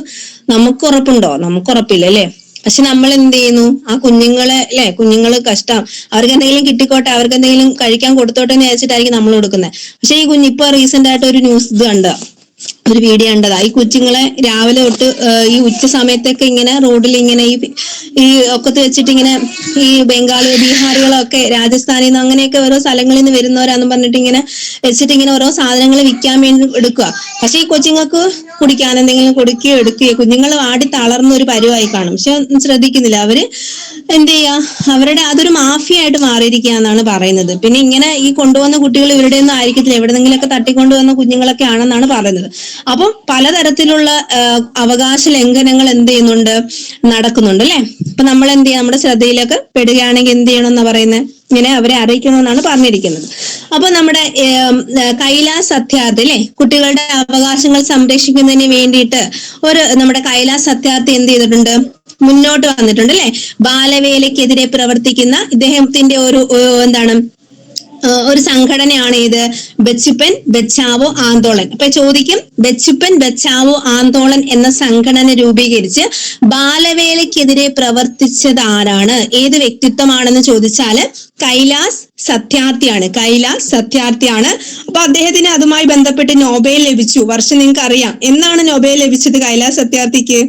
ഉറപ്പുണ്ടോ? നമുക്ക് ഉറപ്പില്ല അല്ലെ. പക്ഷെ നമ്മൾ എന്ത് ചെയ്യുന്നു? ആ കുഞ്ഞുങ്ങളെ അല്ലെ, കുഞ്ഞുങ്ങള് കഷ്ടം, അവർക്ക് എന്തെങ്കിലും കിട്ടിക്കോട്ടെ, അവർക്ക് എന്തെങ്കിലും കഴിക്കാൻ കൊടുത്തോട്ടെ എന്ന് വിചാരിച്ചിട്ടായിരിക്കും നമ്മൾ കൊടുക്കുന്നത്. പക്ഷെ ഈ കുഞ്ഞ് ഇപ്പൊ റീസെന്റ് ആയിട്ട് ഒരു ന്യൂസ് ഒരു വീഡിയോ കണ്ടതാ. ഈ കൊച്ചുങ്ങളെ രാവിലെ തൊട്ട് ഈ ഉച്ച സമയത്തൊക്കെ ഇങ്ങനെ റോഡിൽ ഇങ്ങനെ ഈ ഒക്കത്ത് വെച്ചിട്ട് ഇങ്ങനെ ഈ ബംഗാളി ബീഹാറികളൊക്കെ രാജസ്ഥാനിൽ നിന്ന് അങ്ങനെയൊക്കെ ഓരോ സ്ഥലങ്ങളിൽ നിന്ന് വരുന്നവരാന്ന് പറഞ്ഞിട്ട് ഇങ്ങനെ വെച്ചിട്ട് ഇങ്ങനെ ഓരോ സാധനങ്ങൾ വിൽക്കാൻ വേണ്ടി എടുക്കുക. പക്ഷെ ഈ കൊച്ചുങ്ങൾക്ക് കുടിക്കാൻ എന്തെങ്കിലും കൊടുക്കുകയോ എടുക്കുകയോ, കുഞ്ഞുങ്ങൾ ആടി തളർന്ന ഒരു പരുവായി കാണും. പക്ഷെ ശ്രദ്ധിക്കുന്നില്ല. അവര് എന്ത് ചെയ്യാ, അവരുടെ അതൊരു മാഫിയ ആയിട്ട് മാറിയിരിക്കുക എന്നാണ് പറയുന്നത്. പിന്നെ ഇങ്ങനെ ഈ കൊണ്ടുവന്ന കുട്ടികൾ ഇവരുടെ ഒന്നും ആയിരിക്കത്തില്ല, എവിടെന്നെങ്കിലൊക്കെ തട്ടിക്കൊണ്ടുവന്ന കുഞ്ഞുങ്ങളൊക്കെ ആണെന്നാണ് പറയുന്നത്. അപ്പം പലതരത്തിലുള്ള അവകാശ ലംഘനങ്ങൾ എന്ത് ചെയ്യുന്നുണ്ട്? നടക്കുന്നുണ്ട് അല്ലെ. അപ്പൊ നമ്മൾ എന്ത് ചെയ്യാം? നമ്മുടെ ശ്രദ്ധയിലൊക്കെ പെടുകയാണെങ്കിൽ എന്ത് ചെയ്യണം എന്നാ പറയുന്നത്? ഇങ്ങനെ അവരെ അറിയിക്കണമെന്നാണ് പറഞ്ഞിരിക്കുന്നത്. അപ്പൊ നമ്മുടെ കൈലാസ് സത്യാർത്ഥി അല്ലെ, കുട്ടികളുടെ അവകാശങ്ങൾ സംരക്ഷിക്കുന്നതിന് വേണ്ടിയിട്ട് നമ്മുടെ കൈലാസ് സത്യാർത്ഥി എന്ത് ചെയ്തിട്ടുണ്ട്? മുന്നോട്ട് വന്നിട്ടുണ്ട് അല്ലെ. ബാലവേലയ്ക്കെതിരെ പ്രവർത്തിക്കുന്ന ഇദ്ദേഹത്തിന്റെ ഒരു ഒരു സംഘടനയാണ് ഇത് ബച്ചുപ്പൻ ബച്ചാവോ ആന്തോളൻ. അപ്പൊ ചോദിക്കും, ബച്ചുപ്പൻ ബച്ചാവോ ആന്തോളൻ എന്ന സംഘടന രൂപീകരിച്ച് ബാലവേലയ്ക്കെതിരെ പ്രവർത്തിച്ചത് ആരാണ്, ഏത് വ്യക്തിത്വമാണെന്ന് ചോദിച്ചാല് കൈലാസ് സത്യാർത്ഥിയാണ്. കൈലാസ് സത്യാർത്ഥിയാണ്. അപ്പൊ അദ്ദേഹത്തിന് അതുമായി ബന്ധപ്പെട്ട് നൊബേൽ ലഭിച്ചു. വർഷം നിങ്ങൾക്ക് അറിയാം. എന്നാണ് നൊബേൽ ലഭിച്ചത് കൈലാസ് സത്യാർത്ഥിക്ക്?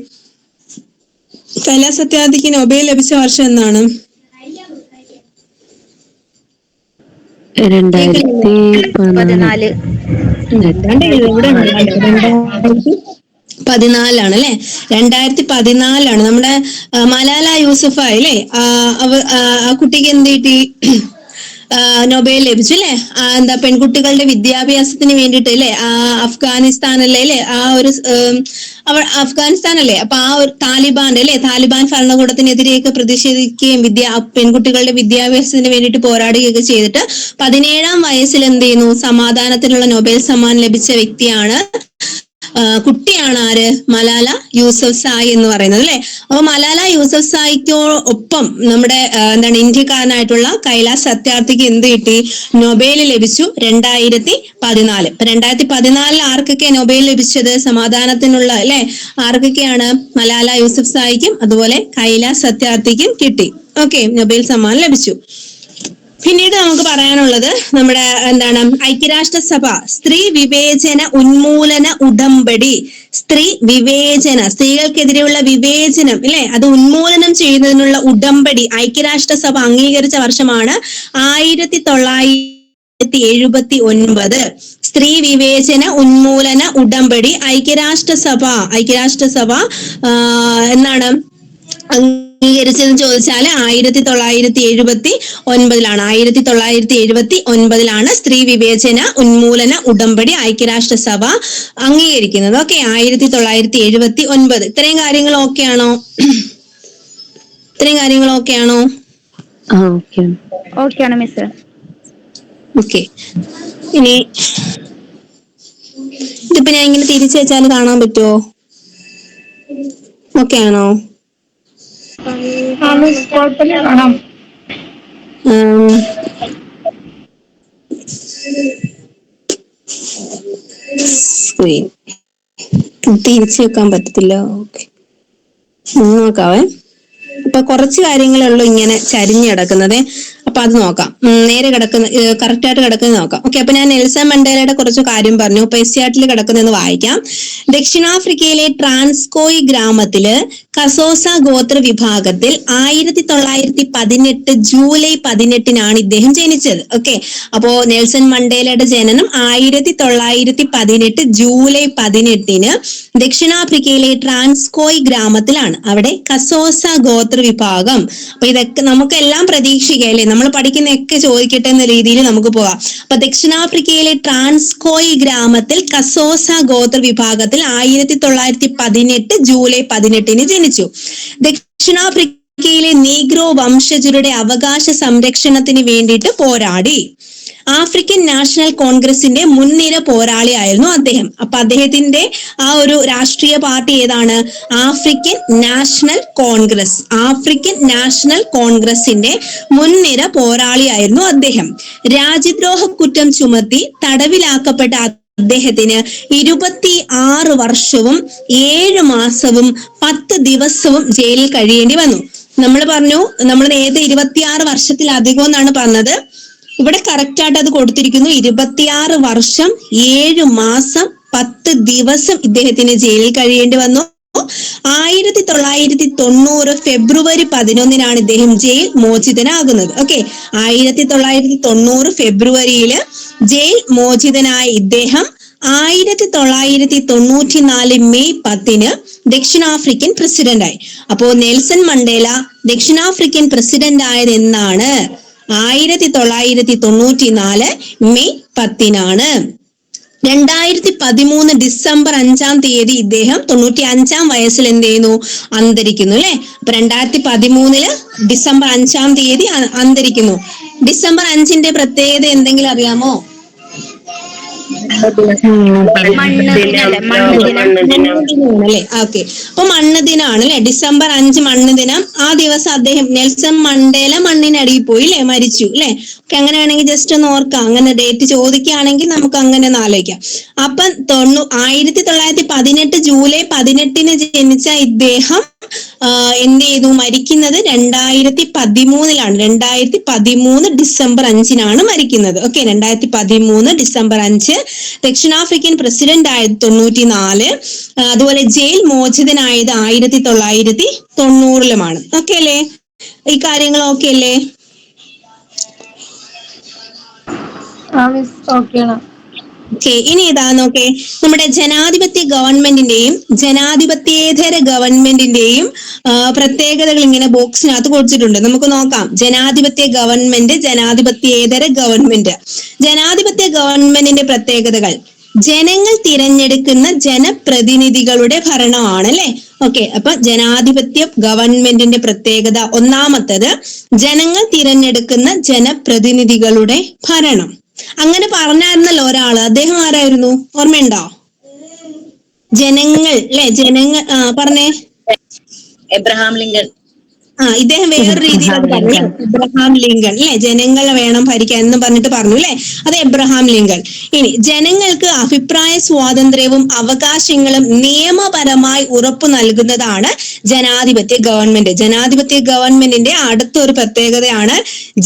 കൈലാസ് സത്യാർത്ഥിക്ക് നൊബേൽ ലഭിച്ച വർഷം എന്നാണ്? 2014. 2014 അല്ലെ? 2014 നമ്മുടെ മലാല യൂസഫായി അല്ലെ, ആ കുട്ടിക്ക് എന്ത് കിട്ടി? നൊബേൽ ലഭിച്ചു അല്ലെ? എന്താ പെൺകുട്ടികളുടെ വിദ്യാഭ്യാസത്തിന് വേണ്ടിയിട്ട് അല്ലെ? അഫ്ഗാനിസ്ഥാനല്ലേ അല്ലെ? ആ ഒരു അഫ്ഗാനിസ്ഥാനല്ലേ? അപ്പൊ ആ ഒരു താലിബാന്റെ അല്ലെ, താലിബാൻ ഭരണകൂടത്തിനെതിരെയൊക്കെ പ്രതിഷേധിക്കുകയും പെൺകുട്ടികളുടെ വിദ്യാഭ്യാസത്തിന് വേണ്ടിയിട്ട് പോരാടുകയൊക്കെ ചെയ്തിട്ട് 17-ാം വയസ്സിൽ എന്ത് ചെയ്യുന്നു? സമാധാനത്തിനുള്ള നൊബേൽ സമ്മാനം ലഭിച്ച വ്യക്തിയാണ്, കുട്ടിയാണ് ആര്? മലാല യൂസഫ്സായി എന്ന് പറയുന്നത് അല്ലെ? അപ്പൊ മലാല യൂസഫ്സായിക്കൊപ്പം നമ്മുടെ എന്താണ് ഇന്ത്യക്കാരനായിട്ടുള്ള കൈലാസ് സത്യാർത്ഥിക്ക് എന്ത് കിട്ടി? നൊബേൽ ലഭിച്ചു 2014. 2014 ആർക്കൊക്കെ നൊബേൽ ലഭിച്ചത്? സമാധാനത്തിനുള്ള അല്ലെ? ആർക്കൊക്കെയാണ്? മലാല യൂസഫ്സായിക്കും അതുപോലെ കൈലാസ് സത്യാർത്ഥിക്കും കിട്ടി. ഓക്കെ, നൊബേൽ സമ്മാനം ലഭിച്ചു. പിന്നീട് നമുക്ക് പറയാനുള്ളത് നമ്മുടെ എന്താണ്, ഐക്യരാഷ്ട്രസഭ സ്ത്രീ വിവേചന ഉന്മൂലന ഉടമ്പടി. സ്ത്രീ വിവേചന, സ്ത്രീകൾക്കെതിരെയുള്ള വിവേചനം അല്ലെ, അത് ഉന്മൂലനം ചെയ്യുന്നതിനുള്ള ഉടമ്പടി ഐക്യരാഷ്ട്രസഭ അംഗീകരിച്ച വർഷമാണ് 1979. സ്ത്രീ വിവേചന ഉന്മൂലന ഉടമ്പടി ഐക്യരാഷ്ട്രസഭ എന്നാണ് അംഗീകരിച്ചതെന്ന് ചോദിച്ചാല് 1979. 1979 സ്ത്രീ വിവേചന ഉന്മൂലന ഉടമ്പടി ഐക്യരാഷ്ട്രസഭ അംഗീകരിക്കുന്നത്. ഓക്കെ, 1979. ഇത്രയും കാര്യങ്ങൾ ഓക്കെയാണോ? ഓക്കെയാണ് മിസ്. ഓക്കെ, ഇനി ഇതിപ്പോ ഞാൻ ഇങ്ങനെ തിരിച്ചു വെച്ചാൽ കാണാൻ പറ്റുമോ? ഓക്കെ ആണോ? തിരിച്ചു വെക്കാൻ പറ്റത്തില്ല. ഓക്കെ, നോക്കാവേ. ഇപ്പൊ കുറച്ച് കാര്യങ്ങളേ ഉള്ളൂ ഇങ്ങനെ ചരിഞ്ഞ് കിടക്കുന്നത്. അപ്പൊ അത് നോക്കാം. നേരെ കറക്റ്റ് ആയിട്ട് കിടക്കുന്നത് നോക്കാം. ഓക്കെ, അപ്പൊ ഞാൻ നെൽസൺ മണ്ടേലയുടെ കുറച്ച് കാര്യം പറഞ്ഞു. ഇപ്പൊ എസ്യാറ്റിൽ കിടക്കുന്നതെന്ന് വായിക്കാം. ദക്ഷിണാഫ്രിക്കയിലെ ട്രാൻസ്കോയ് ഗ്രാമത്തില് കസോസ ഗോത്ര വിഭാഗത്തിൽ 1918 ജൂലൈ 18 ഇദ്ദേഹം ജനിച്ചത്. ഓക്കെ, അപ്പോ നെൽസൺ മണ്ടേലയുടെ ജനനം 1918 ജൂലൈ 18 ദക്ഷിണാഫ്രിക്കയിലെ ട്രാൻസ്കോയ് ഗ്രാമത്തിലാണ്. അവിടെ കസോസ ഗോത്ര വിഭാഗം. അപ്പൊ ഇതൊക്കെ നമുക്കെല്ലാം പ്രതീക്ഷിക്കാം അല്ലെ? നമ്മൾ പഠിക്കുന്നതൊക്കെ ചോദിക്കട്ടെ എന്ന രീതിയിൽ നമുക്ക് പോകാം. അപ്പൊ ദക്ഷിണാഫ്രിക്കയിലെ ട്രാൻസ്കോയ് ഗ്രാമത്തിൽ കസോസ ഗോത്ര വിഭാഗത്തിൽ 1918 ജൂലൈ 18 ജനിച്ചു. ദക്ഷിണാഫ്രിക്കയിലെ നീഗ്രോ വംശജരുടെ അവകാശ സംരക്ഷണത്തിന് വേണ്ടിയിട്ട് പോരാടി. ആഫ്രിക്കൻ നാഷണൽ കോൺഗ്രസിന്റെ മുൻനിര പോരാളിയായിരുന്നു അദ്ദേഹം. അപ്പൊ അദ്ദേഹത്തിന്റെ ആ ഒരു രാഷ്ട്രീയ പാർട്ടി ഏതാണ്? African national Congress. African national കോൺഗ്രസിന്റെ മുൻനിര പോരാളിയായിരുന്നു അദ്ദേഹം. രാജ്യദ്രോഹ കുറ്റം ചുമത്തി തടവിലാക്കപ്പെട്ട അദ്ദേഹത്തിന് 26 വർഷവും 7 മാസവും 10 ദിവസവും ജയിലിൽ കഴിയേണ്ടി വന്നു. നമ്മൾ നേരത്തെ 26 വർഷത്തിലധികം എന്നാണ് പറഞ്ഞത്. ഇവിടെ കറക്റ്റ് ആയിട്ട് അത് കൊടുത്തിരിക്കുന്നു. 26 വർഷം 7 മാസം 10 ദിവസം ഇദ്ദേഹത്തിന് ജയിലിൽ കഴിയേണ്ടി വന്നു. 1990 ഫെബ്രുവരി 11 ഇദ്ദേഹം ജയിൽ മോചിതനാകുന്നത്. ഓക്കെ, 1990 ഫെബ്രുവരിയില് ജയിൽ മോചിതനായ ഇദ്ദേഹം 1994 മെയ് 10 ദക്ഷിണാഫ്രിക്കൻ പ്രസിഡന്റായി. അപ്പോ നെൽസൺ മണ്ടേല ദക്ഷിണാഫ്രിക്കൻ പ്രസിഡന്റ് ആയത് എന്നാണ്? 1994 മെയ് 10 2013 ഡിസംബർ 5 ഇദ്ദേഹം 95 വയസ്സിൽ എന്ത് ചെയ്യുന്നു? അന്തരിക്കുന്നു അല്ലെ? അപ്പൊ 2013 ഡിസംബർ 5 അന്തരിക്കുന്നു. ഡിസംബർ 5 പ്രത്യേകത എന്തെങ്കിലും അറിയാമോ? മണ്ണ് ദിനല്ലേ? മണ്ണ് ദിനം. അല്ലേ? ഓക്കെ. അപ്പൊ മണ്ണ് ദിനാണ് അല്ലെ? December 5 മണ്ണ് ദിനം. ആ ദിവസം അദ്ദേഹം നെൽസൺ മണ്ടേല മണ്ണിനടിയിൽ പോയി അല്ലെ, മരിച്ചു അല്ലെ? ഓക്കെ, അങ്ങനെയാണെങ്കിൽ ജസ്റ്റ് ഒന്ന് ഓർക്കാം. അങ്ങനെ ഡേറ്റ് ചോദിക്കുകയാണെങ്കിൽ നമുക്ക് അങ്ങനെ ഒന്ന് ആലോചിക്കാം. അപ്പൊ 1918 ജൂലൈ 18 ജനിച്ച ഇദ്ദേഹം എന്ത് ചെയ്തു? മരിക്കുന്നത് 2013 2013 December 5 മരിക്കുന്നത്. Okay, 2013 December 5. ദക്ഷിണാഫ്രിക്കൻ പ്രസിഡന്റ് ആയത് 94. അതുപോലെ ജയിൽ മോചിതനായത് 1990. ഓക്കെ അല്ലേ? ഈ കാര്യങ്ങൾ ഓക്കെ അല്ലേ? ഓക്കെ, ഇനി ഇതാ നോക്കേ, നമ്മുടെ ജനാധിപത്യ ഗവൺമെന്റിന്റെയും ജനാധിപത്യേതര ഗവൺമെന്റിന്റെയും പ്രത്യേകതകൾ ഇങ്ങനെ ബോക്സിനകത്ത് കൊടുത്തിട്ടുണ്ട്. നമുക്ക് നോക്കാം. ജനാധിപത്യ ഗവൺമെന്റ്, ജനാധിപത്യേതര ഗവൺമെന്റ്. ജനാധിപത്യ ഗവൺമെന്റിന്റെ പ്രത്യേകതകൾ: ജനങ്ങൾ തിരഞ്ഞെടുക്കുന്ന ജനപ്രതിനിധികളുടെ ഭരണമാണ് അല്ലെ? ഓക്കെ, അപ്പൊ ജനാധിപത്യ ഗവൺമെന്റിന്റെ പ്രത്യേകത ഒന്നാമത്തത് ജനങ്ങൾ തിരഞ്ഞെടുക്കുന്ന ജനപ്രതിനിധികളുടെ ഭരണം. അങ്ങനെ പറഞ്ഞായിരുന്നല്ലോ ഒരാള്, അദ്ദേഹം ആരായിരുന്നു? ഓർമ്മയുണ്ടോ? ജനങ്ങൾ അല്ലെ? ജനങ്ങൾ പറഞ്ഞേ. Abraham Lincoln. ഇദ്ദേഹം വേറൊരു രീതിയിൽ അത് പറഞ്ഞു. എബ്രഹാം ലിങ്കൺ അല്ലെ? ജനങ്ങളെ വേണം ഭരിക്കാൻ എന്ന് പറഞ്ഞിട്ട് പറഞ്ഞു അല്ലെ? അത് എബ്രഹാം ലിങ്കൺ. ഇനി ജനങ്ങൾക്ക് അഭിപ്രായ സ്വാതന്ത്ര്യവും അവകാശങ്ങളും നിയമപരമായി ഉറപ്പു നൽകുന്നതാണ് ജനാധിപത്യ ഗവൺമെന്റ്. ജനാധിപത്യ ഗവൺമെന്റിന്റെ അടുത്തൊരു പ്രത്യേകതയാണ്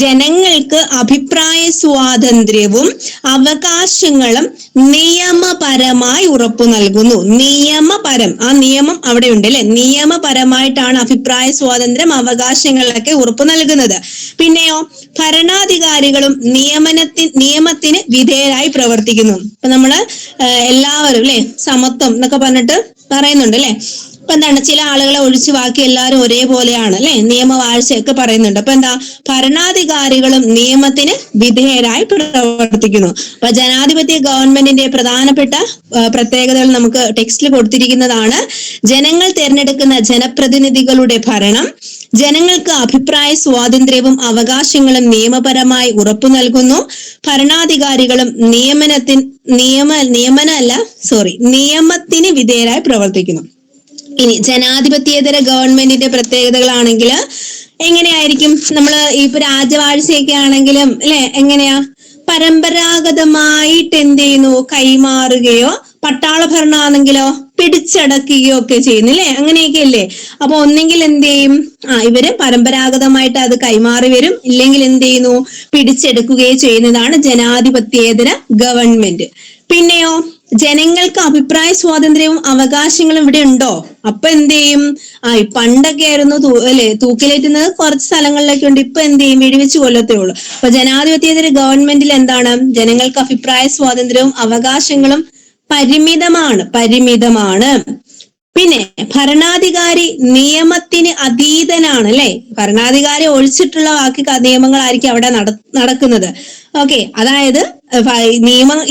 ജനങ്ങൾക്ക് അഭിപ്രായ സ്വാതന്ത്ര്യവും അവകാശങ്ങളും നിയമപരമായി ഉറപ്പു നൽകുന്നു. നിയമപരം, ആ നിയമം അവിടെ ഉണ്ട് അല്ലെ? നിയമപരമായിട്ടാണ് അഭിപ്രായ സ്വാതന്ത്ര്യം, അവകാശങ്ങളൊക്കെ ഉറപ്പു നൽകുന്നത്. പിന്നെയോ ഭരണാധികാരികളും നിയമത്തിന് വിധേയരായി പ്രവർത്തിക്കുന്നു. ഇപ്പൊ നമ്മള് എല്ലാവരും അല്ലെ സമത്വം എന്നൊക്കെ പറഞ്ഞിട്ട് പറയുന്നുണ്ട് അല്ലെ? അപ്പൊ എന്താണ്, ചില ആളുകളെ ഒഴിച്ചു ബാക്കി എല്ലാവരും ഒരേപോലെയാണ് അല്ലെ? നിയമവാഴ്ചയൊക്കെ പറയുന്നുണ്ട്. അപ്പൊ എന്താ, ഭരണാധികാരികളും നിയമത്തിന് വിധേയരായി പ്രവർത്തിക്കുന്നു. അപ്പൊ ജനാധിപത്യ ഗവൺമെന്റിന്റെ പ്രധാനപ്പെട്ട പ്രത്യേകതകൾ നമുക്ക് ടെക്സ്റ്റിൽ കൊടുത്തിരിക്കുന്നതാണ്. ജനങ്ങൾ തിരഞ്ഞെടുക്കുന്ന ജനപ്രതിനിധികളുടെ ഭരണം, ജനങ്ങൾക്ക് അഭിപ്രായ സ്വാതന്ത്ര്യവും അവകാശങ്ങളും നിയമപരമായി ഉറപ്പു നൽകുന്നു, ഭരണാധികാരികളും നിയമത്തിന് വിധേയരായി പ്രവർത്തിക്കുന്നു. ഇനി ജനാധിപത്യേതര ഗവൺമെന്റിന്റെ പ്രത്യേകതകളാണെങ്കിൽ എങ്ങനെയായിരിക്കും? നമ്മള് ഇപ്പൊ രാജവാഴ്ചയൊക്കെ ആണെങ്കിലും അല്ലെ, എങ്ങനെയാ? പരമ്പരാഗതമായിട്ട് എന്ത് ചെയ്യുന്നു? കൈമാറുകയോ, പട്ടാള ഭരണമാണെങ്കിലോ പിടിച്ചടക്കുകയോ ഒക്കെ ചെയ്യുന്നില്ലേ? അങ്ങനെയൊക്കെ അല്ലേ? അപ്പൊ ഒന്നെങ്കിൽ എന്ത് ചെയ്യും? ഇവര് പരമ്പരാഗതമായിട്ട് അത് കൈമാറി വരും, ഇല്ലെങ്കിൽ എന്ത് ചെയ്യുന്നു? പിടിച്ചെടുക്കുകയോ ചെയ്യുന്നതാണ് ജനാധിപത്യേതര ഗവൺമെന്റ്. പിന്നെയോ ജനങ്ങൾക്ക് അഭിപ്രായ സ്വാതന്ത്ര്യവും അവകാശങ്ങളും ഇവിടെ ഉണ്ടോ? അപ്പൊ എന്ത് ചെയ്യും? പണ്ടൊക്കെ ആയിരുന്നു അല്ലെ തൂക്കിലേറ്റുന്നത്, കുറച്ച് സ്ഥലങ്ങളിലൊക്കെ ഉണ്ട്. ഇപ്പൊ എന്ത് ചെയ്യും? വെടിവെച്ച് കൊല്ലത്തേ ഉള്ളൂ. അപ്പൊ ജനാധിപത്യേതര ഗവൺമെന്റിൽ എന്താണ്? ജനങ്ങൾക്ക് അഭിപ്രായ സ്വാതന്ത്ര്യവും അവകാശങ്ങളും പരിമിതമാണ്. പിന്നെ ഭരണാധികാരി നിയമത്തിന് അതീതനാണ് അല്ലെ? ഭരണാധികാരി ഒഴിച്ചിട്ടുള്ള ബാക്കി നിയമങ്ങളായിരിക്കും അവിടെ നടക്കുന്നത്. ഓക്കെ, അതായത്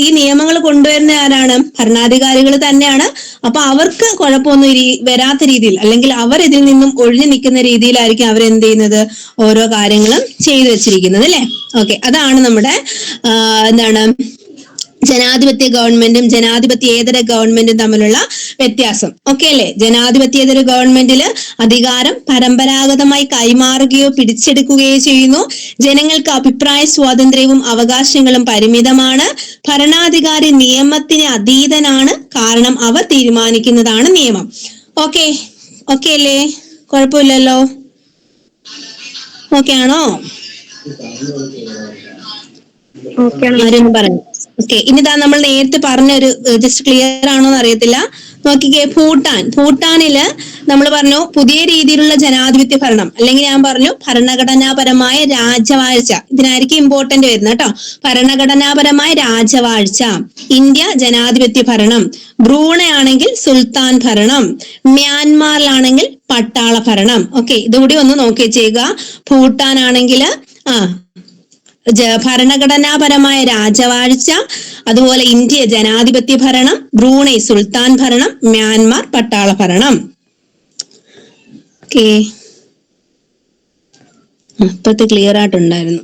ഈ നിയമങ്ങൾ കൊണ്ടുവരുന്ന ആരാണ്? ഭരണാധികാരികൾ തന്നെയാണ്. അപ്പൊ അവർക്ക് കുഴപ്പമൊന്നും വരാത്ത രീതിയിൽ, അല്ലെങ്കിൽ അവർ ഇതിൽ നിന്നും ഒഴിഞ്ഞു നിൽക്കുന്ന രീതിയിലായിരിക്കും അവരെന്ത് ചെയ്യുന്നത്? ഓരോ കാര്യങ്ങളും ചെയ്തു വെച്ചിരിക്കുന്നത് അല്ലെ? ഓക്കെ, അതാണ് നമ്മുടെ എന്താണ് ജനാധിപത്യ ഗവൺമെന്റും ജനാധിപത്യേതര ഗവൺമെന്റും തമ്മിലുള്ള വ്യത്യാസം. ഓക്കെ അല്ലെ? ജനാധിപത്യേതര ഗവൺമെന്റില് അധികാരം പരമ്പരാഗതമായി കൈമാറുകയോ പിടിച്ചെടുക്കുകയോ ചെയ്യുന്നു. ജനങ്ങൾക്ക് അഭിപ്രായ സ്വാതന്ത്ര്യവും അവകാശങ്ങളും പരിമിതമാണ്. ഭരണാധികാരി നിയമത്തിന് അതീതനാണ്, കാരണം അവർ തീരുമാനിക്കുന്നതാണ് നിയമം. ഓക്കെ അല്ലേ? കുഴപ്പമില്ലല്ലോ? ഓക്കെ ആണോ? ആരും പറഞ്ഞു. ഓക്കെ, ഇനിതാ നമ്മൾ നേരത്തെ പറഞ്ഞൊരു ജസ്റ്റ് ക്ലിയർ ആണോ എന്ന് അറിയത്തില്ല. നോക്കിക്കേ, ഭൂട്ടാനില് നമ്മൾ പറഞ്ഞു പുതിയ രീതിയിലുള്ള ജനാധിപത്യ ഭരണം, അല്ലെങ്കിൽ ഞാൻ പറഞ്ഞു ഭരണഘടനാപരമായ രാജവാഴ്ച. ഇതിനായിരിക്കും ഇമ്പോർട്ടന്റ് വരുന്നത് കേട്ടോ. ഭരണഘടനാപരമായ രാജവാഴ്ച. ഇന്ത്യ ജനാധിപത്യ ഭരണം. ബ്രൂണൈ ആണെങ്കിൽ സുൽത്താൻ ഭരണം. മ്യാൻമാറിലാണെങ്കിൽ പട്ടാള ഭരണം. ഓക്കെ, ഇതുകൂടി ഒന്ന് നോക്കി ചെയ്യുക. ഭൂട്ടാൻ ആണെങ്കിൽ ഭരണഘടനാപരമായ രാജവാഴ്ച, അതുപോലെ ഇന്ത്യ ജനാധിപത്യ ഭരണം, ബ്രൂണൈ സുൽത്താൻ ഭരണം, മ്യാൻമാർ പട്ടാള ഭരണം. ഓക്കെ, ഇപ്പത്തെ ക്ലിയർ ആയിട്ടുണ്ടായിരുന്നു.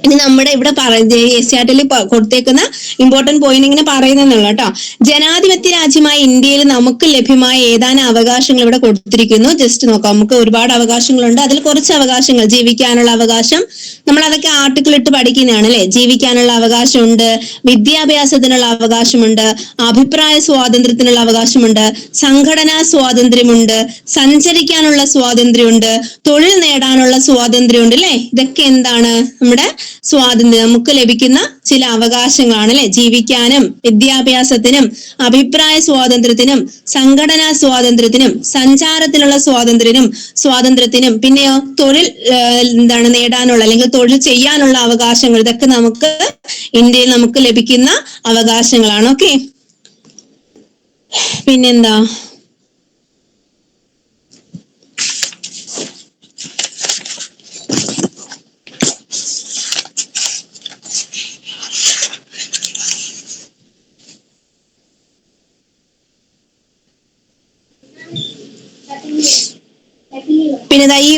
ഇനി നമ്മുടെ ഇവിടെ എസ്ആർടിയിൽ കൊടുത്തേക്കുന്ന ഇമ്പോർട്ടന്റ് പോയിന്റ് ഇങ്ങനെ പറയുന്നുള്ളൂ കേട്ടോ. ജനാധിപത്യ രാജ്യമായ ഇന്ത്യയിൽ നമുക്ക് ലഭ്യമായ ഏതാനും അവകാശങ്ങൾ ഇവിടെ കൊടുത്തിരിക്കുന്നു. ജസ്റ്റ് നോക്കാം. നമുക്ക് ഒരുപാട് അവകാശങ്ങളുണ്ട്. അതിൽ കുറച്ച് അവകാശങ്ങൾ, ജീവിക്കാനുള്ള അവകാശം, നമ്മൾ അതൊക്കെ ആർട്ടിക്കിൾ ഇട്ട് പഠിക്കുന്നതാണ് അല്ലെ. ജീവിക്കാനുള്ള അവകാശമുണ്ട്, വിദ്യാഭ്യാസത്തിനുള്ള അവകാശമുണ്ട്, അഭിപ്രായ സ്വാതന്ത്ര്യത്തിനുള്ള അവകാശമുണ്ട്, സംഘടനാ സ്വാതന്ത്ര്യമുണ്ട്, സഞ്ചരിക്കാനുള്ള സ്വാതന്ത്ര്യമുണ്ട്, തൊഴിൽ നേടാനുള്ള സ്വാതന്ത്ര്യമുണ്ട് അല്ലെ. ഇതൊക്കെ എന്താണ്? നമ്മുടെ സ്വാതന്ത്ര്യം, നമുക്ക് ലഭിക്കുന്ന ചില അവകാശങ്ങളാണ് അല്ലെ. ജീവിക്കാനും വിദ്യാഭ്യാസത്തിനും അഭിപ്രായ സ്വാതന്ത്ര്യത്തിനും സംഘടനാ സ്വാതന്ത്ര്യത്തിനും സഞ്ചാരത്തിനുള്ള സ്വാതന്ത്ര്യത്തിനും പിന്നെയോ തൊഴിൽ നേടാനുള്ള അല്ലെങ്കിൽ തൊഴിൽ ചെയ്യാനുള്ള അവകാശങ്ങൾ, ഇതൊക്കെ നമുക്ക് ഇന്ത്യയിൽ നമുക്ക് ലഭിക്കുന്ന അവകാശങ്ങളാണ്. ഓക്കെ, പിന്നെന്താ? പിന്നെ ഈ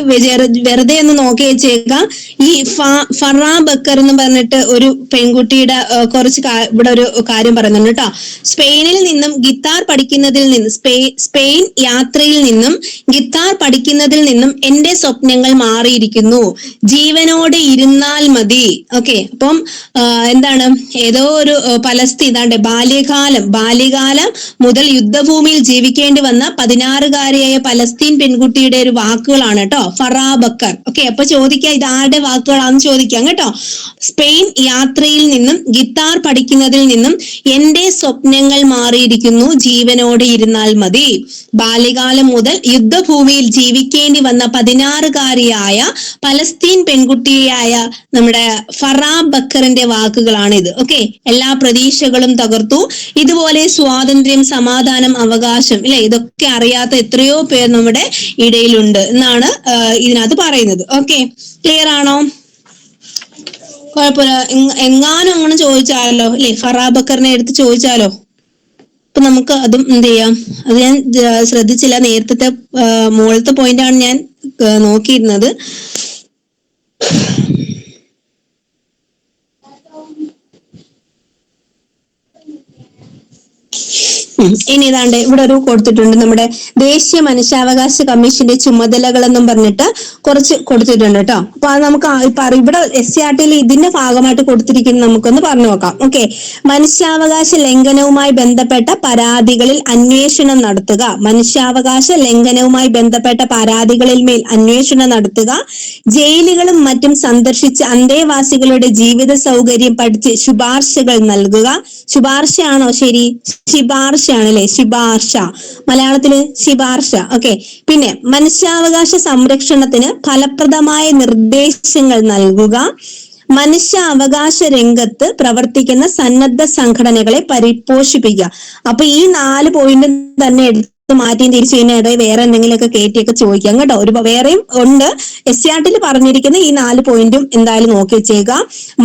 വെറുതെ ഒന്ന് നോക്കി വെച്ചേക്കാം. ഈ ഫറാ ബക്കർ എന്ന് പറഞ്ഞിട്ട് ഒരു പെൺകുട്ടിയുടെ കുറച്ച് ഇവിടെ ഒരു കാര്യം പറയുന്നുണ്ട് കേട്ടോ. സ്പെയിനിൽ നിന്നും ഗിത്താർ പഠിക്കുന്നതിൽ നിന്ന് സ്പെയിൻ യാത്രയിൽ നിന്നും ഗിത്താർ പഠിക്കുന്നതിൽ നിന്നും എന്റെ സ്വപ്നങ്ങൾ മാറിയിരിക്കുന്നു. ജീവനോടെ ഇരുന്നാൽ മതി. ഓക്കെ, അപ്പം എന്താണ്, ഏതോ ഒരു പലസ്തീൻ ബാല്യകാലം മുതൽ യുദ്ധഭൂമിയിൽ ജീവിക്കേണ്ടി വന്ന 16-കാരിയായ പലസ്തീൻ പെൺകുട്ടിയുടെ ഒരു വാക്കുകളാണ് കേട്ടോ, ഫറാ ബക്കർ. ഓക്കെ, അപ്പൊ ചോദിക്കാം ഇത് ആരുടെ വാക്കുകളാണെന്ന് ചോദിക്കാം കേട്ടോ. സ്പെയിൻ യാത്രയിൽ നിന്നും ഗിത്താർ പഠിക്കുന്നതിൽ നിന്നും എന്റെ സ്വപ്നങ്ങൾ മാറിയിരിക്കുന്നു. ജീവനോടെ ഇരുന്നാൽ മതി. ബാല്യകാലം മുതൽ യുദ്ധഭൂമിയിൽ ജീവിക്കേണ്ടി വന്ന 16-കാരിയായ പലസ്തീൻ പെൺകുട്ടിയായ നമ്മുടെ ഫറാ ബക്കറിന്റെ വാക്കുകളാണിത്. ഓക്കെ, എല്ലാ പ്രതീക്ഷകളും തകർത്തു. ഇതുപോലെ സ്വാതന്ത്ര്യം, സമാധാനം, അവകാശം ഇല്ലെ, ഇതൊക്കെ അറിയാത്ത എത്രയോ പേർ നമ്മുടെ ഇടയിലുണ്ട് എന്നാണ് ഇതിനകത്ത് പറയുന്നത്. ഓക്കെ, ക്ലിയർ ആണോ? കുഴപ്പമില്ല. എങ്ങാനും അങ്ങനെ ചോദിച്ചാലോ അല്ലെ, ഫറാ ബക്കറിനെ എടുത്ത് ചോദിച്ചാലോ? അപ്പൊ നമുക്ക് അതും എന്ത് ചെയ്യാം. അത് ഞാൻ ശ്രദ്ധിച്ചില്ല. നേരത്തെ മുകളിലത്തെ പോയിന്റാണ് ഞാൻ നോക്കിയിരുന്നത്. ഇനി ഇതാണ്ട് ഇവിടെ ഒരു കൊടുത്തിട്ടുണ്ട്, നമ്മുടെ ദേശീയ മനുഷ്യാവകാശ കമ്മീഷന്റെ ചുമതലകൾ എന്നും പറഞ്ഞിട്ട് കുറച്ച് കൊടുത്തിട്ടുണ്ട് കേട്ടോ. അപ്പൊ അത് നമുക്ക് ഇവിടെ SCRT ഇതിന്റെ ഭാഗമായിട്ട് കൊടുത്തിരിക്കുന്നത് നമുക്കൊന്ന് പറഞ്ഞു നോക്കാം. ഓക്കെ, മനുഷ്യാവകാശ ലംഘനവുമായി ബന്ധപ്പെട്ട പരാതികളിൽ അന്വേഷണം നടത്തുക. മനുഷ്യാവകാശ ലംഘനവുമായി ബന്ധപ്പെട്ട പരാതികളിൽ മേൽ അന്വേഷണം നടത്തുക. ജയിലുകളും മറ്റും സന്ദർശിച്ച് അന്തേവാസികളുടെ ജീവിത സൗകര്യം പഠിച്ച് ശുപാർശകൾ നൽകുക. ശുപാർശയാണോ ശരി? ശിപാർശയാണല്ലേ, ശിപാർശ, മലയാളത്തില് ശിപാർശ. ഓക്കെ, പിന്നെ മനുഷ്യാവകാശ സംരക്ഷണത്തിന് ഫലപ്രദമായ നിർദ്ദേശങ്ങൾ നൽകുക. മനുഷ്യാവകാശ രംഗത്ത് പ്രവർത്തിക്കുന്ന സന്നദ്ധ സംഘടനകളെ പരിപോഷിപ്പിക്കുക. അപ്പൊ ഈ 4 പോയിന്റ് തന്നെ എടുത്ത് മാറ്റിയും തിരിച്ചു കഴിഞ്ഞാൽ വേറെ എന്തെങ്കിലുമൊക്കെ കയറ്റിയൊക്കെ ചോദിക്കാം കേട്ടോ. വേറെയും ഉണ്ട്. SCRT പറഞ്ഞിരിക്കുന്ന ഈ 4 പോയിന്റും എന്തായാലും നോക്കി വെച്ചേക്കുക.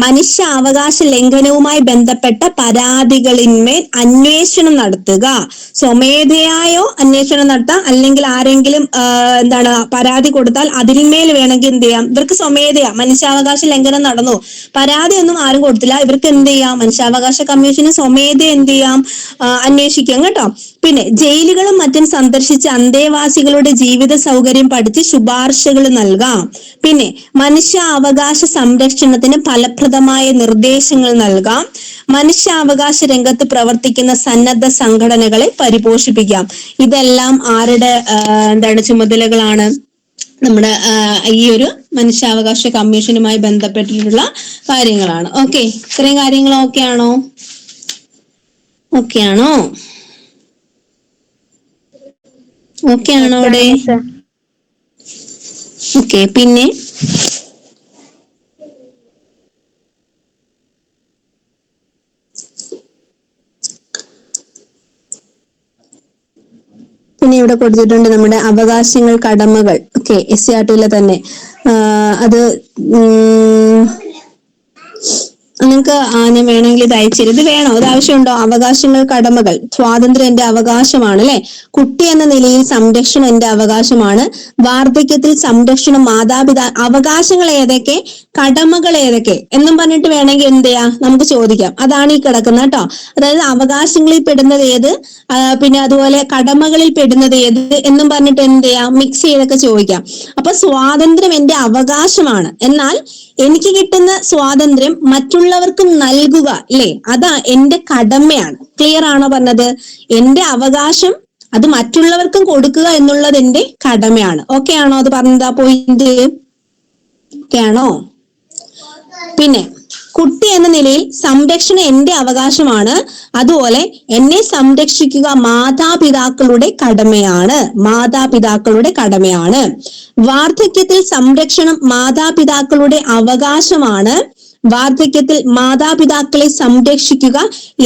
മനുഷ്യാവകാശ ലംഘനവുമായി ബന്ധപ്പെട്ട പരാതികളിന്മേൽ അന്വേഷണം നടത്തുക. സ്വമേധയായോ അന്വേഷണം നടത്താം, അല്ലെങ്കിൽ ആരെങ്കിലും പരാതി കൊടുത്താൽ അതിന്മേൽ വേണമെങ്കിൽ എന്ത് ചെയ്യാം. ഇവർക്ക് സ്വമേധയാ മനുഷ്യാവകാശ ലംഘനം നടന്നു, പരാതിയൊന്നും ആരും കൊടുത്തില്ല, ഇവർക്ക് എന്ത് ചെയ്യാം, മനുഷ്യാവകാശ കമ്മീഷന് സ്വമേധ എന്ത് ചെയ്യാം, അന്വേഷിക്കാം കേട്ടോ. പിന്നെ ജയിലുകളും മറ്റും സന്ദർശിച്ച് അന്തേവാസികളുടെ ജീവിത സൗകര്യം പഠിച്ച് ശുപാർശകൾ നൽകാം. പിന്നെ മനുഷ്യാവകാശ സംരക്ഷണത്തിന് ഫലപ്രദമായ നിർദ്ദേശങ്ങൾ നൽകാം. മനുഷ്യാവകാശ രംഗത്ത് പ്രവർത്തിക്കുന്ന സന്നദ്ധ സംഘടനകളെ പരിപോഷിപ്പിക്കാം. ഇതെല്ലാം ആരുടെ ചുമതലകളാണ്? നമ്മുടെ ഈ ഒരു മനുഷ്യാവകാശ കമ്മീഷനുമായി ബന്ധപ്പെട്ടിട്ടുള്ള കാര്യങ്ങളാണ്. ഓക്കെ, ഇത്രയും കാര്യങ്ങൾ ഓക്കെ ആണോ? ഓക്കെ ആണോ? ഓക്കെ ആണോ അവിടെ? ഓക്കെ, പിന്നെ ഇവിടെ കൊടുത്തിട്ടുണ്ട് നമ്മുടെ അവകാശങ്ങൾ, കടമകൾ. ഓക്കെ, SCRT തന്നെ അത് നിങ്ങൾക്ക് നിങ്ങൾക്ക് ഞാൻ വേണമെങ്കിൽ ഇത് അയച്ചുതരും. ഇത് വേണോ? ഇത് ആവശ്യമുണ്ടോ? അവകാശങ്ങൾ, കടമകൾ. സ്വാതന്ത്ര്യം എന്റെ അവകാശമാണ് അല്ലെ. കുട്ടി എന്ന നിലയിൽ സംരക്ഷണം എന്റെ അവകാശമാണ്. വാർദ്ധക്യത്തിൽ സംരക്ഷണം അവകാശങ്ങൾ ഏതൊക്കെ, കടമകൾ ഏതൊക്കെ എന്നും പറഞ്ഞിട്ട് വേണമെങ്കിൽ എന്ത് ചെയ്യാം, നമുക്ക് ചോദിക്കാം. അതാണ് ഈ കിടക്കുന്നത് കേട്ടോ. അതായത് അവകാശങ്ങളിൽ പെടുന്നത് ഏത്, പിന്നെ അതുപോലെ കടമകളിൽ പെടുന്നത് ഏത് എന്നും പറഞ്ഞിട്ട് എന്ത് ചെയ്യാം, മിക്സ് ചെയ്തൊക്കെ ചോദിക്കാം. അപ്പൊ സ്വാതന്ത്ര്യം എന്റെ അവകാശമാണ്, എന്നാൽ എനിക്ക് കിട്ടുന്ന സ്വാതന്ത്ര്യം മറ്റുള്ളവർക്കും നൽകുക അല്ലേ, അതാ എന്റെ കടമയാണ്. ക്ലിയർ ആണോ പറഞ്ഞത്? എന്റെ അവകാശം അത് മറ്റുള്ളവർക്കും കൊടുക്കുക എന്നുള്ളത് എന്റെ കടമയാണ്. ഓക്കെ ആണോ? അത് പറഞ്ഞത് ആ പോയിന്റ് ഓക്കെ ആണോ? പിന്നെ കുട്ടി എന്ന നിലയിൽ സംരക്ഷണം എന്റെ അവകാശമാണ്, അതുപോലെ എന്നെ സംരക്ഷിക്കുക മാതാപിതാക്കളുടെ കടമയാണ്. മാതാപിതാക്കളുടെ കടമയാണ്. വാർദ്ധക്യത്തിൽ സംരക്ഷണം മാതാപിതാക്കളുടെ അവകാശമാണ്. വാർദ്ധക്യത്തിൽ മാതാപിതാക്കളെ സംരക്ഷിക്കുക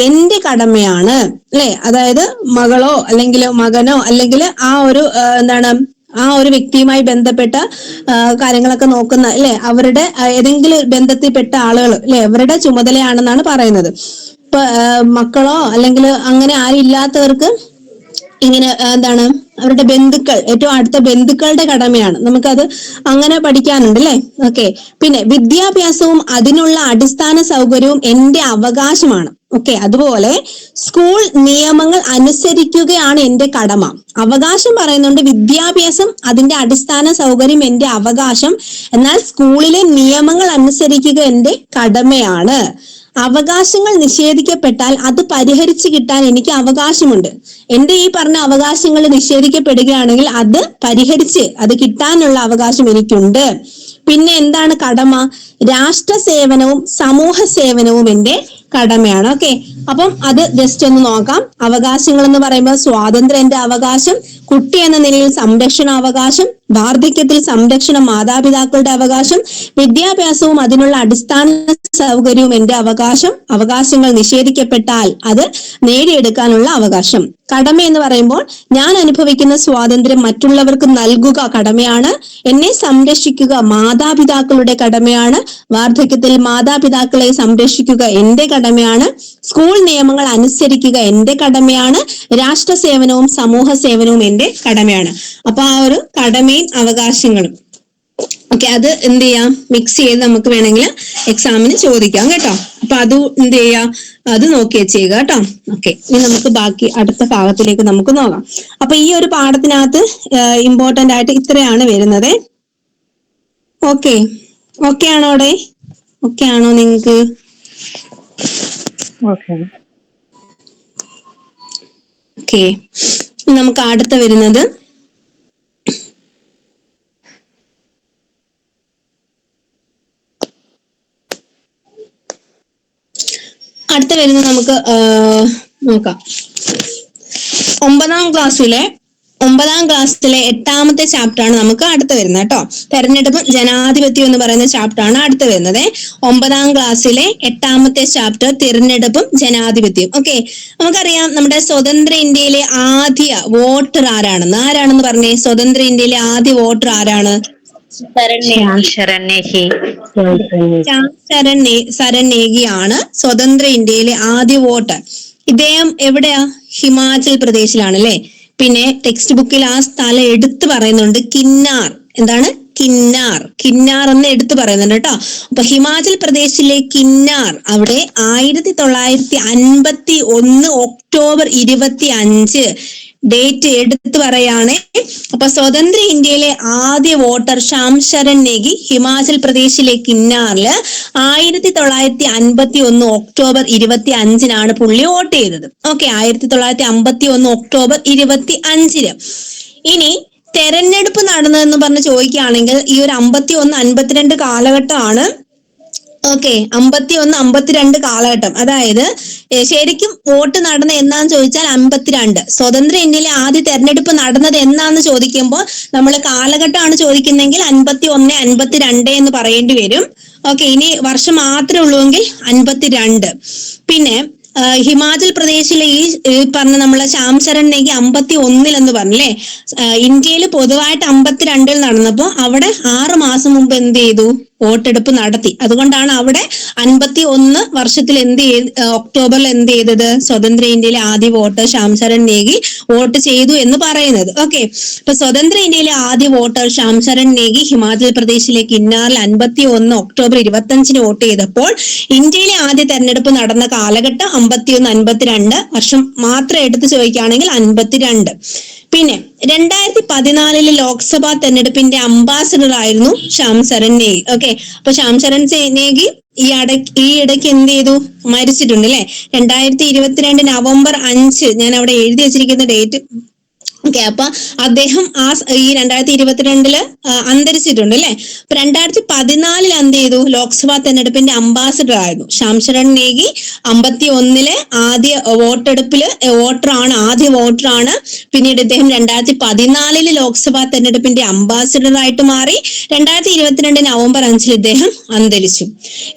എന്റെ കടമയാണ് അല്ലെ. അതായത് മകളോ അല്ലെങ്കിൽ മകനോ അല്ലെങ്കിൽ ആ ഒരു ആ ഒരു വ്യക്തിയുമായി ബന്ധപ്പെട്ട കാര്യങ്ങളൊക്കെ നോക്കുന്ന അല്ലെ, അവരുടെ ഏതെങ്കിലും ബന്ധത്തിൽപ്പെട്ട ആളുകൾ അല്ലെ, അവരുടെ ചുമതലയാണെന്നാണ് പറയുന്നത്. ഇപ്പൊ മക്കളോ അല്ലെങ്കിൽ അങ്ങനെ ആരും ഇല്ലാത്തവർക്ക് ഇങ്ങനെ അവരുടെ ബന്ധുക്കൾ, ഏറ്റവും അടുത്ത ബന്ധുക്കളുടെ കടമയാണ്. നമുക്കത് അങ്ങനെ പഠിക്കാനുണ്ട് അല്ലെ. ഓക്കെ. പിന്നെ വിദ്യാഭ്യാസവും അതിനുള്ള അടിസ്ഥാന സൗകര്യവും എന്റെ അവകാശമാണ്. ഓക്കെ. അതുപോലെ സ്കൂൾ നിയമങ്ങൾ അനുസരിക്കുകയാണ് എന്റെ കടമ. അവകാശം പറയുന്നുണ്ട്, വിദ്യാഭ്യാസം അതിന്റെ അടിസ്ഥാന സൗകര്യം എന്റെ അവകാശം, എന്നാൽ സ്കൂളിലെ നിയമങ്ങൾ അനുസരിക്കുക എന്റെ കടമയാണ്. അവകാശങ്ങൾ നിഷേധിക്കപ്പെട്ടാൽ അത് പരിഹരിച്ചു കിട്ടാൻ എനിക്ക് അവകാശമുണ്ട്. എന്റെ ഈ പറഞ്ഞ അവകാശങ്ങൾ നിഷേധിക്കപ്പെടുകയാണെങ്കിൽ അത് പരിഹരിച്ച് അത് കിട്ടാനുള്ള അവകാശം എനിക്കുണ്ട്. പിന്നെ എന്താണ് കടമ? രാഷ്ട്ര സേവനവും സമൂഹ സേവനവും എന്റെ കടമയാണ്. ഓക്കെ. അപ്പം അത് ജസ്റ്റ് ഒന്ന് നോക്കാം. അവകാശങ്ങൾ എന്ന് പറയുമ്പോൾ സ്വാതന്ത്ര്യം എന്റെ അവകാശം, കുട്ടി എന്ന നിലയിൽ സംരക്ഷണ അവകാശം, വാർദ്ധക്യത്തിൽ സംരക്ഷണം മാതാപിതാക്കളുടെ അവകാശം, വിദ്യാഭ്യാസവും അതിനുള്ള അടിസ്ഥാന സൗകര്യവും എന്റെ അവകാശം, അവകാശങ്ങൾ നിഷേധിക്കപ്പെട്ടാൽ അത് നേടിയെടുക്കാനുള്ള അവകാശം. കടമ എന്ന് പറയുമ്പോൾ ഞാൻ അനുഭവിക്കുന്ന സ്വാതന്ത്ര്യം മറ്റുള്ളവർക്ക് നൽകുക കടമയാണ്. എന്നെ സംരക്ഷിക്കുക മാതാപിതാക്കളുടെ കടമയാണ്. വാർദ്ധക്യത്തിൽ മാതാപിതാക്കളെ സംരക്ഷിക്കുക എന്റെ കടമയാണ്. സ്കൂൾ നിയമങ്ങൾ അനുസരിക്കുക എന്റെ കടമയാണ്. രാഷ്ട്ര സേവനവും സമൂഹ സേവനവും എന്റെ കടമയാണ്. അപ്പൊ ആ ഒരു കടമയും അവകാശങ്ങളും ഓക്കെ, അത് എന്ത് ചെയ്യാം, മിക്സ് ചെയ്ത് നമുക്ക് വേണമെങ്കിൽ എക്സാമിന് ചോദിക്കാം കേട്ടോ. അപ്പൊ അത് എന്ത് ചെയ്യാം, അത് നോക്കി ചെയ്യുക കേട്ടോ. ഓക്കെ. ഇനി നമുക്ക് ബാക്കി അടുത്ത ഭാഗത്തിലേക്ക് നമുക്ക് നോക്കാം. അപ്പൊ ഈ ഒരു പാഠത്തിനകത്ത് ഇമ്പോർട്ടന്റ് ആയിട്ട് ഇത്രയാണ് വരുന്നത്. ഓക്കെ. ഓക്കെ ആണോ അവിടെ? ഓക്കെ ആണോ നിങ്ങക്ക്? ഓക്കെ. നമുക്ക് അടുത്ത വരുന്നത് നമുക്ക് നോക്കാം. 9ാം ക്ലാസ്സിലെ 8ാമത്തെ ചാപ്റ്റർ ആണ് നമുക്ക് അടുത്ത് വരുന്നത് കേട്ടോ. തെരഞ്ഞെടുപ്പും ജനാധിപത്യം എന്ന് പറയുന്ന ചാപ്റ്റർ ആണ് അടുത്ത് വരുന്നത്. 9ാം ക്ലാസ്സിലെ 8ാമത്തെ ചാപ്റ്റർ തിരഞ്ഞെടുപ്പും ജനാധിപത്യം. ഓക്കെ. നമുക്കറിയാം നമ്മുടെ സ്വതന്ത്ര ഇന്ത്യയിലെ ആദ്യ വോട്ടർ ആരാണെന്ന് പറഞ്ഞേ. സ്വതന്ത്ര ഇന്ത്യയിലെ ആദ്യ വോട്ടർ ആരാണ്? ശരൺ നേഗിയാണ് സ്വതന്ത്ര ഇന്ത്യയിലെ ആദ്യ വോട്ടർ. ഇദ്ദേഹം എവിടെയാ? ഹിമാചൽ പ്രദേശിലാണ് അല്ലെ. പിന്നെ ടെക്സ്റ്റ് ബുക്കിൽ ആ സ്ഥലം എടുത്തു പറയുന്നുണ്ട്, കിന്നാർ. എന്താണ്? കിന്നാർ എന്ന് എടുത്തു പറയുന്നുണ്ട് കേട്ടോ. അപ്പൊ ഹിമാചൽ പ്രദേശിലെ കിന്നാർ, അവിടെ 1951 ഒക്ടോബർ 25 ഡേറ്റ് എടുത്തു പറയാണ്. അപ്പൊ സ്വതന്ത്ര ഇന്ത്യയിലെ ആദ്യ വോട്ടർ ശ്യാം ശരൺ നേഗി ഹിമാചൽ പ്രദേശിലെ കിന്നാറില് 1951 ഒക്ടോബർ 25 പുള്ളി വോട്ട് ചെയ്തത്. ഓക്കെ. 1951 ഒക്ടോബർ 25. ഇനി തെരഞ്ഞെടുപ്പ് നടന്നതെന്ന് പറഞ്ഞ് ചോദിക്കുകയാണെങ്കിൽ ഈ ഒരു 51, 52 കാലഘട്ടമാണ്. ഓക്കെ. 51, 52 കാലഘട്ടം. അതായത് ശരിക്കും വോട്ട് നടന്ന എന്നാന്ന് ചോദിച്ചാൽ 52. സ്വതന്ത്ര ഇന്ത്യയിലെ ആദ്യ തെരഞ്ഞെടുപ്പ് നടന്നത് എന്നാന്ന് ചോദിക്കുമ്പോൾ നമ്മൾ കാലഘട്ടമാണ് ചോദിക്കുന്നെങ്കിൽ 51, 52 എന്ന് പറയേണ്ടി വരും. ഓക്കെ. ഇനി വർഷം മാത്രമേ ഉള്ളൂവെങ്കിൽ 52. പിന്നെ ഹിമാചൽ പ്രദേശിലെ ഈ പറഞ്ഞ നമ്മളെ ശ്യാം ശരൺ നേഗി 51 എന്ന് പറഞ്ഞല്ലേ. ഇന്ത്യയിൽ പൊതുവായിട്ട് 52 നടന്നപ്പോ അവിടെ 6 മാസം മുമ്പ് എന്ത് ചെയ്തു? വോട്ടെടുപ്പ് നടത്തി. അതുകൊണ്ടാണ് അവിടെ 51 വർഷത്തിൽ ഒക്ടോബറിൽ എന്ത് ചെയ്തത്, സ്വതന്ത്ര ഇന്ത്യയിലെ ആദ്യ വോട്ടർ ശ്യാം ശരൺ നേഗി വോട്ട് ചെയ്തു എന്ന് പറയുന്നത്. ഓക്കെ, ഇപ്പൊ സ്വതന്ത്ര ഇന്ത്യയിലെ ആദ്യ വോട്ടർ ശ്യാം ശരൺ നേഗി ഹിമാചൽ പ്രദേശിലെ കിന്നാറിൽ 51 ഒക്ടോബർ 25 വോട്ട് ചെയ്തപ്പോൾ ഇന്ത്യയിലെ ആദ്യ തെരഞ്ഞെടുപ്പ് നടന്ന കാലഘട്ടം 51, 52 വർഷം മാത്രം എടുത്ത് ചോദിക്കുകയാണെങ്കിൽ 52. പിന്നെ 2014 ലോക്സഭാ തെരഞ്ഞെടുപ്പിന്റെ അംബാസിഡർ ആയിരുന്നു ശ്യാം ശരൺ നേഗി. ഓക്കെ, അപ്പൊ ശ്യാം ശരൺ നേഗി ഈ ഇടയ്ക്ക് എന്ത് ചെയ്തു, മരിച്ചിട്ടുണ്ട് അല്ലെ. 2022 നവംബർ 5 ഞാൻ അവിടെ എഴുതി വെച്ചിരിക്കുന്ന ഡേറ്റ്. ഓക്കെ, അപ്പൊ അദ്ദേഹം ഈ 2022 അന്തരിച്ചിട്ടുണ്ട് അല്ലെ. അപ്പൊ 2014 എന്ത് ചെയ്തു, ലോക്സഭാ തെരഞ്ഞെടുപ്പിന്റെ അംബാസിഡർ ആയിരുന്നു ശ്യാം ശരൺ നേഗി. 51 ആദ്യ ആദ്യ വോട്ടറാണ്. പിന്നീട് ഇദ്ദേഹം 2014 ലോക്സഭാ തെരഞ്ഞെടുപ്പിന്റെ അംബാസിഡർ ആയിട്ട് മാറി. 2022 നവംബർ 5 ഇദ്ദേഹം അന്തരിച്ചു.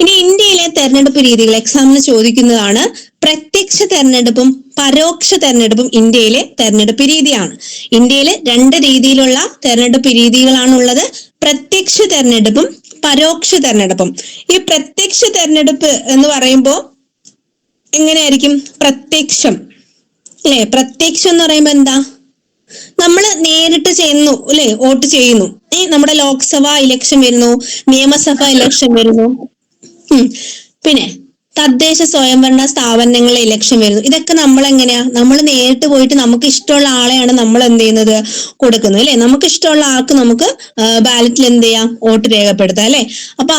ഇനി ഇന്ത്യയിലെ തെരഞ്ഞെടുപ്പ് രീതികൾ എക്സാമിന് ചോദിക്കുന്നതാണ്. പ്രത്യക്ഷ തെരഞ്ഞെടുപ്പും പരോക്ഷ തെരഞ്ഞെടുപ്പും ഇന്ത്യയിലെ തെരഞ്ഞെടുപ്പ് രീതിയാണ്. ഇന്ത്യയിൽ 2 രീതിയിലുള്ള തെരഞ്ഞെടുപ്പ് രീതികളാണുള്ളത്, പ്രത്യക്ഷ തെരഞ്ഞെടുപ്പും പരോക്ഷ തെരഞ്ഞെടുപ്പും. ഈ പ്രത്യക്ഷ തെരഞ്ഞെടുപ്പ് എന്ന് പറയുമ്പോൾ എങ്ങനെയായിരിക്കും? പ്രത്യക്ഷം അല്ലെ, പ്രത്യക്ഷം എന്ന് പറയുമ്പോ എന്താ, നമ്മൾ നേരിട്ട് ചെയ്യുന്നു അല്ലെ, വോട്ട് ചെയ്യുന്നു. നമ്മുടെ ലോക്സഭ ഇലക്ഷൻ വരുന്നു, നിയമസഭ ഇലക്ഷൻ വരുന്നു, പിന്നെ തദ്ദേശ സ്വയംഭരണ സ്ഥാപനങ്ങളിലെ ഇലക്ഷൻ വരുന്നു. ഇതൊക്കെ നമ്മൾ എങ്ങനെയാ, നമ്മൾ നേരിട്ട് പോയിട്ട് നമുക്ക് ഇഷ്ടമുള്ള ആളെയാണ് നമ്മൾ എന്ത് ചെയ്യുന്നത്, കൊടുക്കുന്നത് അല്ലെ. നമുക്ക് ഇഷ്ടമുള്ള ആൾക്ക് നമുക്ക് ബാലറ്റിൽ എന്ത് ചെയ്യാം, വോട്ട് രേഖപ്പെടുത്താം അല്ലെ. അപ്പൊ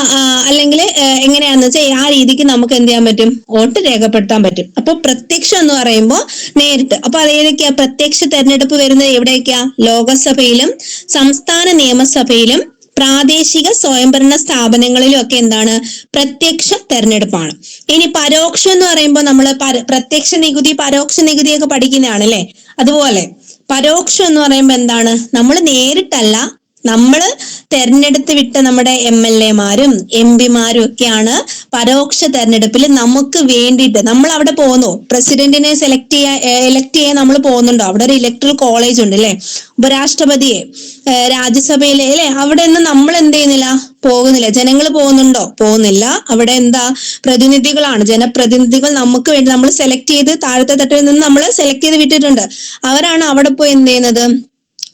അല്ലെങ്കിൽ എങ്ങനെയാന്ന് വെച്ചാൽ ആ രീതിക്ക് നമുക്ക് എന്ത് ചെയ്യാൻ പറ്റും, വോട്ട് രേഖപ്പെടുത്താൻ പറ്റും. അപ്പൊ പ്രത്യക്ഷം എന്ന് പറയുമ്പോൾ നേരിട്ട്. അപ്പൊ അതേതൊക്കെയാ പ്രത്യക്ഷ തെരഞ്ഞെടുപ്പ് വരുന്നത്? എവിടെയൊക്കെയാ? ലോകസഭയിലും സംസ്ഥാന നിയമസഭയിലും പ്രാദേശിക സ്വയംഭരണ സ്ഥാപനങ്ങളിലും ഒക്കെ എന്താണ്, പ്രത്യക്ഷ തെരഞ്ഞെടുപ്പാണ്. ഇനി പരോക്ഷം എന്ന് പറയുമ്പോൾ നമ്മൾ പ്രത്യക്ഷ നികുതി പരോക്ഷ നികുതി ഒക്കെ പഠിക്കുന്നതാണ് അല്ലെ. അതുപോലെ പരോക്ഷം എന്ന് പറയുമ്പോൾ എന്താണ്, നമ്മൾ നേരിട്ടല്ല, നമ്മൾ തെരഞ്ഞെടുത്ത് വിട്ട നമ്മുടെ MLA-മാരും MP-മാരും ഒക്കെയാണ് പരോക്ഷ തെരഞ്ഞെടുപ്പിൽ നമുക്ക് വേണ്ടിയിട്ട് നമ്മൾ അവിടെ പോകുന്നു. പ്രസിഡന്റിനെ എലക്ട് ചെയ്യാൻ നമ്മൾ പോകുന്നുണ്ടോ? അവിടെ ഒരു ഇലക്ട്രൽ കോളേജ് ഉണ്ട് അല്ലെ. ഉപരാഷ്ട്രപതിയെ, രാജ്യസഭയിലെ അല്ലെ, അവിടെ ഒന്നും നമ്മൾ എന്ത് ചെയ്യുന്നില്ല, പോകുന്നില്ല. ജനങ്ങൾ പോകുന്നുണ്ടോ? പോകുന്നില്ല. അവിടെ എന്താ, പ്രതിനിധികളാണ്, ജനപ്രതിനിധികൾ നമുക്ക് വേണ്ടി നമ്മൾ സെലക്ട് ചെയ്ത്, താഴത്തെ തട്ടിൽ നിന്ന് നമ്മൾ സെലക്ട് ചെയ്ത് വിട്ടിട്ടുണ്ട്. അവരാണ് അവിടെ പോയി എന്ത് ചെയ്യുന്നത്,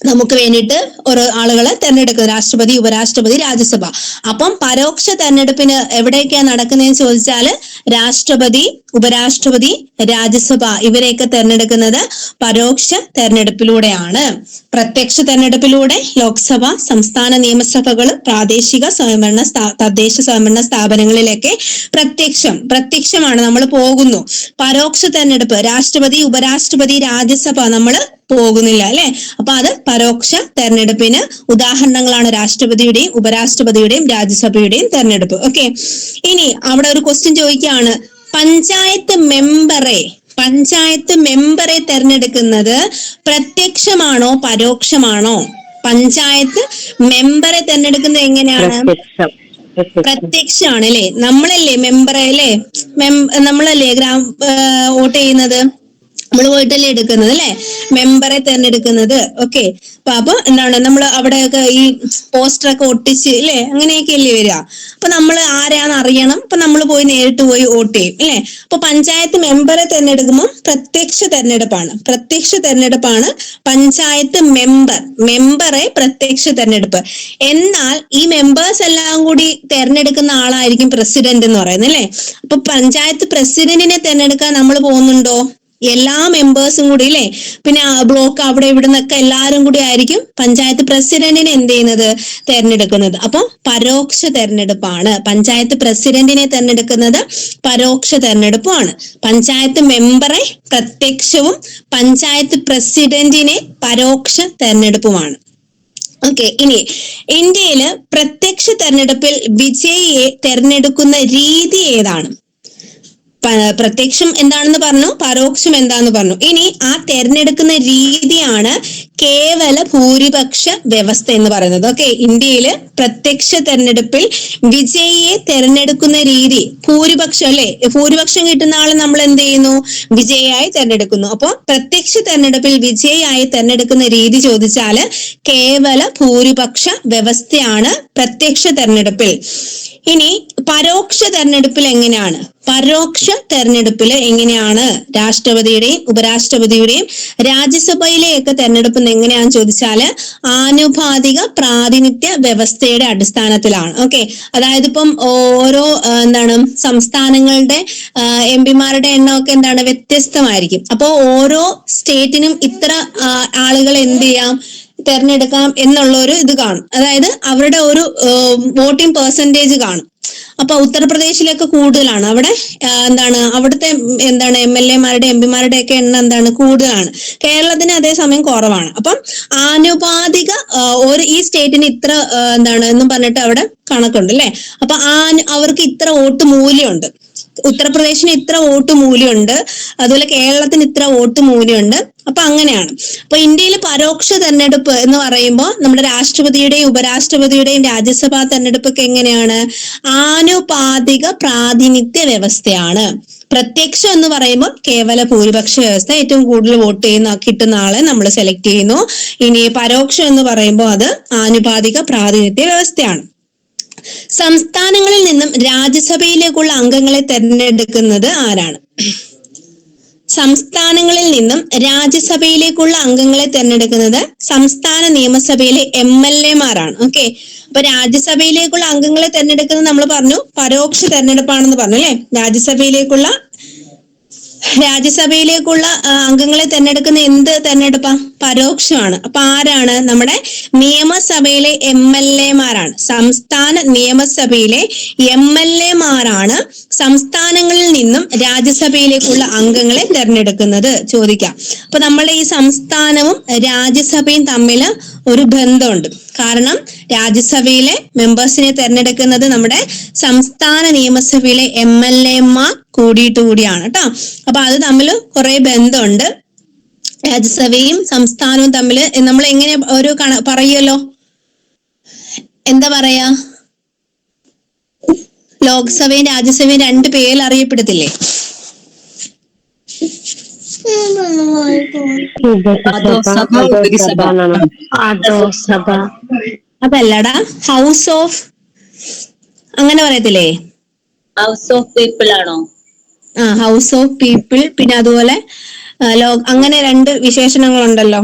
നമുക്ക് വേണ്ടിയിട്ട് ഓരോ ആളുകളെ തെരഞ്ഞെടുക്കുന്നത്, രാഷ്ട്രപതി, ഉപരാഷ്ട്രപതി, രാജ്യസഭ. അപ്പം പരോക്ഷ തെരഞ്ഞെടുപ്പിന് എവിടെയൊക്കെയാണ് നടക്കുന്നതെന്ന് ചോദിച്ചാൽ രാഷ്ട്രപതി, ഉപരാഷ്ട്രപതി, രാജ്യസഭ ഇവരെയൊക്കെ തെരഞ്ഞെടുക്കുന്നത് പരോക്ഷ തെരഞ്ഞെടുപ്പിലൂടെയാണ്. പ്രത്യക്ഷ തെരഞ്ഞെടുപ്പിലൂടെ ലോക്സഭ, സംസ്ഥാന നിയമസഭകൾ, പ്രാദേശിക സ്വയംഭരണ തദ്ദേശ സ്വയംഭരണ സ്ഥാപനങ്ങളിലൊക്കെ പ്രത്യക്ഷമാണ്, നമ്മൾ പോകുന്നു. പരോക്ഷ തെരഞ്ഞെടുപ്പ് രാഷ്ട്രപതി, ഉപരാഷ്ട്രപതി, രാജ്യസഭ നമ്മൾ പോകുന്നില്ല അല്ലെ. അപ്പൊ അത് പരോക്ഷ തെരഞ്ഞെടുപ്പിന് ഉദാഹരണങ്ങളാണ് രാഷ്ട്രപതിയുടെയും ഉപരാഷ്ട്രപതിയുടെയും രാജ്യസഭയുടെയും തെരഞ്ഞെടുപ്പ്. ഓക്കെ, ഇനി അവിടെ ഒരു ക്വസ്റ്റ്യൻ ചോദിക്കുകയാണ്, പഞ്ചായത്ത് മെമ്പറെ തെരഞ്ഞെടുക്കുന്നത് പ്രത്യക്ഷമാണോ പരോക്ഷമാണോ? പഞ്ചായത്ത് മെമ്പറെ തെരഞ്ഞെടുക്കുന്നത് എങ്ങനെയാണ്? പ്രത്യക്ഷമാണ് അല്ലെ. നമ്മളല്ലേ മെമ്പറെ അല്ലെ, നമ്മളല്ലേ വോട്ട് ചെയ്യുന്നത്, നമ്മൾ പോയിട്ടല്ലേ എടുക്കുന്നത് അല്ലെ, മെമ്പറെ തെരഞ്ഞെടുക്കുന്നത്. ഓക്കെ, അപ്പൊ എന്താണ്, നമ്മൾ അവിടെയൊക്കെ ഈ പോസ്റ്ററൊക്കെ ഒട്ടിച്ച് അല്ലെ, അങ്ങനെയൊക്കെ അല്ലേ വരിക. അപ്പൊ നമ്മൾ ആരാന്ന് അറിയണം. അപ്പൊ നമ്മൾ നേരിട്ട് പോയി വോട്ട് ചെയ്യും അല്ലെ. അപ്പൊ പഞ്ചായത്ത് മെമ്പറെ തെരഞ്ഞെടുക്കുമ്പോൾ പ്രത്യക്ഷ തെരഞ്ഞെടുപ്പാണ് പഞ്ചായത്ത് മെമ്പറെ പ്രത്യക്ഷ തെരഞ്ഞെടുപ്പ്. എന്നാൽ ഈ മെമ്പേഴ്സ് എല്ലാം കൂടി തെരഞ്ഞെടുക്കുന്ന ആളായിരിക്കും പ്രസിഡന്റ് എന്ന് പറയുന്നത് അല്ലെ. അപ്പൊ പഞ്ചായത്ത് പ്രസിഡന്റിനെ തെരഞ്ഞെടുക്കാൻ നമ്മൾ പോകുന്നുണ്ടോ? എല്ലാ മെമ്പേഴ്സും കൂടി അല്ലെ, പിന്നെ ബ്ലോക്ക് അവിടെ ഇവിടെ നിന്നൊക്കെ എല്ലാരും കൂടി ആയിരിക്കും പഞ്ചായത്ത് പ്രസിഡന്റിനെ എന്ത് ചെയ്യുന്നത്, തെരഞ്ഞെടുക്കുന്നത്. അപ്പൊ പരോക്ഷ തെരഞ്ഞെടുപ്പാണ്. പഞ്ചായത്ത് പ്രസിഡന്റിനെ തെരഞ്ഞെടുക്കുന്നത് പരോക്ഷ തെരഞ്ഞെടുപ്പുമാണ്. പഞ്ചായത്ത് മെമ്പറെ പ്രത്യക്ഷവും പഞ്ചായത്ത് പ്രസിഡന്റിനെ പരോക്ഷ തെരഞ്ഞെടുപ്പുമാണ്. ഓക്കെ, ഇനി ഇന്ത്യയില് പ്രത്യക്ഷ തെരഞ്ഞെടുപ്പിൽ വിജയിയെ തെരഞ്ഞെടുക്കുന്ന രീതി ഏതാണ്? പ്രത്യക്ഷം എന്താണെന്ന് പറഞ്ഞു, പരോക്ഷം എന്താണെന്ന് പറഞ്ഞു. ഇനി ആ തെരഞ്ഞെടുക്കുന്ന രീതിയാണ് കേവല ഭൂരിപക്ഷ വ്യവസ്ഥ എന്ന് പറയുന്നത്. ഓക്കെ, ഇന്ത്യയിൽ പ്രത്യക്ഷ തെരഞ്ഞെടുപ്പിൽ വിജയിയെ തെരഞ്ഞെടുക്കുന്ന രീതി ഭൂരിപക്ഷം അല്ലെ, ഭൂരിപക്ഷം കിട്ടുന്ന ആളെ നമ്മൾ എന്ത് ചെയ്യുന്നു, വിജയിയായി തെരഞ്ഞെടുക്കുന്നു. അപ്പോൾ പ്രത്യക്ഷ തെരഞ്ഞെടുപ്പിൽ വിജയിയായി തെരഞ്ഞെടുക്കുന്ന രീതി ചോദിച്ചാല് കേവല ഭൂരിപക്ഷ വ്യവസ്ഥയാണ് പ്രത്യക്ഷ തെരഞ്ഞെടുപ്പിൽ. ഇനി പരോക്ഷ തെരഞ്ഞെടുപ്പിൽ എങ്ങനെയാണ്? പരോക്ഷ തെരഞ്ഞെടുപ്പിൽ എങ്ങനെയാണ് രാഷ്ട്രപതിയുടെയും ഉപരാഷ്ട്രപതിയുടെയും രാജ്യസഭയിലെയൊക്കെ തെരഞ്ഞെടുപ്പ് എങ്ങനെയാണെന്ന് ചോദിച്ചാല് ആനുപാതിക പ്രാതിനിധ്യ വ്യവസ്ഥയുടെ അടിസ്ഥാനത്തിലാണ്. ഓക്കെ, അതായത് ഇപ്പം ഓരോ സംസ്ഥാനങ്ങളുടെ എംപിമാരുടെ എണ്ണമൊക്കെ വ്യത്യസ്തമായിരിക്കും. അപ്പോൾ ഓരോ സ്റ്റേറ്റിനും ഇത്ര ആളുകൾ എന്ത് ചെയ്യാം, തെരഞ്ഞെടുക്കാം എന്നുള്ള ഒരു ഇത് കാണും. അതായത് അവരുടെ ഒരു വോട്ടിംഗ് പെർസെന്റേജ് കാണും. അപ്പൊ ഉത്തർപ്രദേശിലൊക്കെ കൂടുതലാണ്, അവിടെ അവിടുത്തെ MLA-മാരുടെ MP-മാരുടെ ഒക്കെ എണ്ണം കൂടുതലാണ്. കേരളത്തിന് അതേസമയം കുറവാണ്. അപ്പം ആനുപാതിക ഈ സ്റ്റേറ്റിന് ഇത്ര എന്നും പറഞ്ഞിട്ട് അവിടെ കണക്കുണ്ട് അല്ലെ. അപ്പൊ അവർക്ക് ഇത്ര വോട്ട് മൂല്യമുണ്ട്, ഉത്തർപ്രദേശിന് ഇത്ര വോട്ട് മൂല്യമുണ്ട്, അതുപോലെ കേരളത്തിന് ഇത്ര വോട്ട് മൂല്യമുണ്ട്. അപ്പൊ അങ്ങനെയാണ്. അപ്പൊ ഇന്ത്യയിൽ പരോക്ഷ തെരഞ്ഞെടുപ്പ് എന്ന് പറയുമ്പോൾ നമ്മുടെ രാഷ്ട്രപതിയുടെയും ഉപരാഷ്ട്രപതിയുടെയും രാജ്യസഭാ തെരഞ്ഞെടുപ്പൊക്കെ എങ്ങനെയാണ്? ആനുപാതിക പ്രാതിനിധ്യ വ്യവസ്ഥയാണ്. പ്രത്യക്ഷം എന്ന് പറയുമ്പോൾ കേവല ഭൂരിപക്ഷ വ്യവസ്ഥ, ഏറ്റവും കൂടുതൽ വോട്ട് കിട്ടുന്ന ആളെ നമ്മൾ സെലക്ട് ചെയ്യുന്നു. ഇനി പരോക്ഷം എന്ന് പറയുമ്പോൾ അത് ആനുപാതിക പ്രാതിനിധ്യ വ്യവസ്ഥയാണ്. സംസ്ഥാനങ്ങളിൽ നിന്നും രാജ്യസഭയിലേക്കുള്ള അംഗങ്ങളെ തെരഞ്ഞെടുക്കുന്നത് ആരാണ്? സംസ്ഥാനങ്ങളിൽ നിന്നും രാജ്യസഭയിലേക്കുള്ള അംഗങ്ങളെ തെരഞ്ഞെടുക്കുന്നത് സംസ്ഥാന നിയമസഭയിലെ MLA-മാരാണ്. ഓക്കെ, അപ്പൊ രാജ്യസഭയിലേക്കുള്ള അംഗങ്ങളെ തെരഞ്ഞെടുക്കുന്നത് നമ്മൾ പറഞ്ഞു പരോക്ഷ തെരഞ്ഞെടുപ്പാണെന്ന് പറഞ്ഞു അല്ലെ. രാജ്യസഭയിലേക്കുള്ള അംഗങ്ങളെ തെരഞ്ഞെടുക്കുന്ന എന്ത് തെരഞ്ഞെടുപ്പാ? പരോക്ഷമാണ്. അപ്പൊ ആരാണ്? നമ്മുടെ നിയമസഭയിലെ MLA-മാരാണ്. സംസ്ഥാന നിയമസഭയിലെ MLA-മാരാണ് സംസ്ഥാനങ്ങളിൽ നിന്നും രാജ്യസഭയിലേക്കുള്ള അംഗങ്ങളെ തെരഞ്ഞെടുക്കുന്നത്. ചോദിക്കാം. അപ്പൊ നമ്മുടെ ഈ സംസ്ഥാനവും രാജ്യസഭയും തമ്മിൽ ഒരു ബന്ധമുണ്ട്. കാരണം രാജ്യസഭയിലെ മെമ്പേഴ്സിനെ തെരഞ്ഞെടുക്കുന്നത് നമ്മുടെ സംസ്ഥാന നിയമസഭയിലെ MLA-മാർ കൂടിയാണ് കേട്ടോ. അപ്പൊ അത് തമ്മിൽ കുറെ ബന്ധമുണ്ട്. രാജ്യസഭയും സംസ്ഥാനവും തമ്മിൽ നമ്മൾ എങ്ങനെ ഒരു പറയുമല്ലോ, എന്താ പറയാ, ലോക്സഭയും രാജ്യസഭയും രണ്ട് പേരിൽ അറിയപ്പെടത്തില്ലേ? അതല്ലടാ, ഹൗസ് ഓഫ് അങ്ങനെ പറയത്തില്ലേ? ഹൗസ് ഓഫ് പീപ്പിൾ ആണോ? House of people. പിന്നെ അതുപോലെ അങ്ങനെ രണ്ട് വിശേഷണങ്ങളുണ്ടല്ലോ.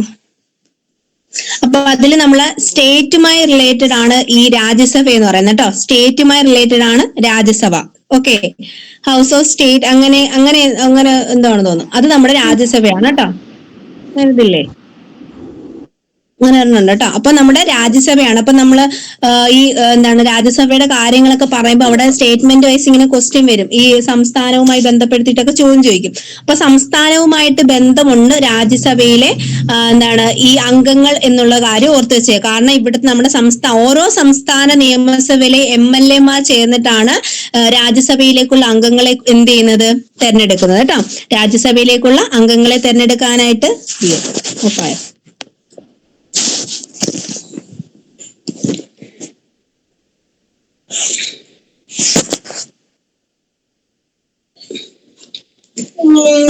അപ്പൊ അതിൽ നമ്മള് സ്റ്റേറ്റുമായി റിലേറ്റഡ് ആണ് ഈ രാജ്യസഭ എന്ന് പറയുന്നത് കേട്ടോ. സ്റ്റേറ്റുമായി റിലേറ്റഡ് ആണ് Rajya Sabha. Okay, house of state അങ്ങനെ എന്താണെന്ന് തോന്നുന്നു, അത് നമ്മുടെ രാജ്യസഭയാണ് കേട്ടോ. ഇതില്ലേ അങ്ങനെ ഒരെണ്ണുണ്ട് കേട്ടോ. അപ്പൊ നമ്മുടെ രാജ്യസഭയാണ്. അപ്പൊ നമ്മള് ഈ രാജ്യസഭയുടെ കാര്യങ്ങളൊക്കെ പറയുമ്പോൾ അവിടെ സ്റ്റേറ്റ്മെന്റ് വൈസ് ഇങ്ങനെ ക്വസ്റ്റ്യൻ വരും. ഈ സംസ്ഥാനവുമായി ബന്ധപ്പെടുത്തിയിട്ടൊക്കെ ചോദ്യം ചോദിക്കും. അപ്പൊ സംസ്ഥാനവുമായിട്ട് ബന്ധമുണ്ട് രാജ്യസഭയിലെ ഈ അംഗങ്ങൾ എന്നുള്ള കാര്യം ഓർത്ത് വെച്ചേ. കാരണം ഇവിടുത്തെ നമ്മുടെ ഓരോ സംസ്ഥാന നിയമസഭയിലെ MLA-മാർ ചേർന്നിട്ടാണ് രാജ്യസഭയിലേക്കുള്ള അംഗങ്ങളെ എന്ത് ചെയ്യുന്നത്, തെരഞ്ഞെടുക്കുന്നത് കേട്ടോ. രാജ്യസഭയിലേക്കുള്ള അംഗങ്ങളെ തെരഞ്ഞെടുക്കാനായിട്ട് ഉപ്പായം.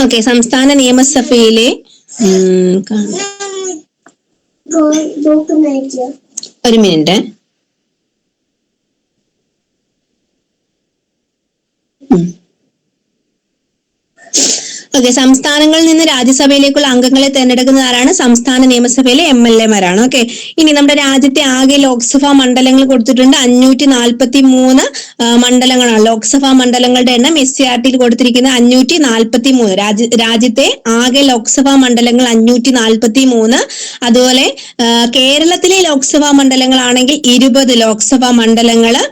ഓക്കെ, സംസ്ഥാന നിയമസഭയിലെ ഒരു മിനിറ്റ്. ഓക്കെ, സംസ്ഥാനങ്ങളിൽ നിന്ന് രാജ്യസഭയിലേക്കുള്ള അംഗങ്ങളെ തെരഞ്ഞെടുക്കുന്ന ആരാണ്? സംസ്ഥാന നിയമസഭയിലെ MLA-മാരാണ്. ഓക്കെ, ഇനി നമ്മുടെ രാജ്യത്തെ ആകെ ലോക്സഭാ മണ്ഡലങ്ങൾ കൊടുത്തിട്ടുണ്ട് 543 മണ്ഡലങ്ങളാണ്. ലോക്സഭാ മണ്ഡലങ്ങളുടെ എണ്ണം SCRT-യിൽ കൊടുത്തിരിക്കുന്നത് 543. രാജ്യത്തെ ആകെ ലോക്സഭാ മണ്ഡലങ്ങൾ 543. അതുപോലെ കേരളത്തിലെ ലോക്സഭാ മണ്ഡലങ്ങളാണെങ്കിൽ 20 ലോക്സഭാ മണ്ഡലങ്ങള്,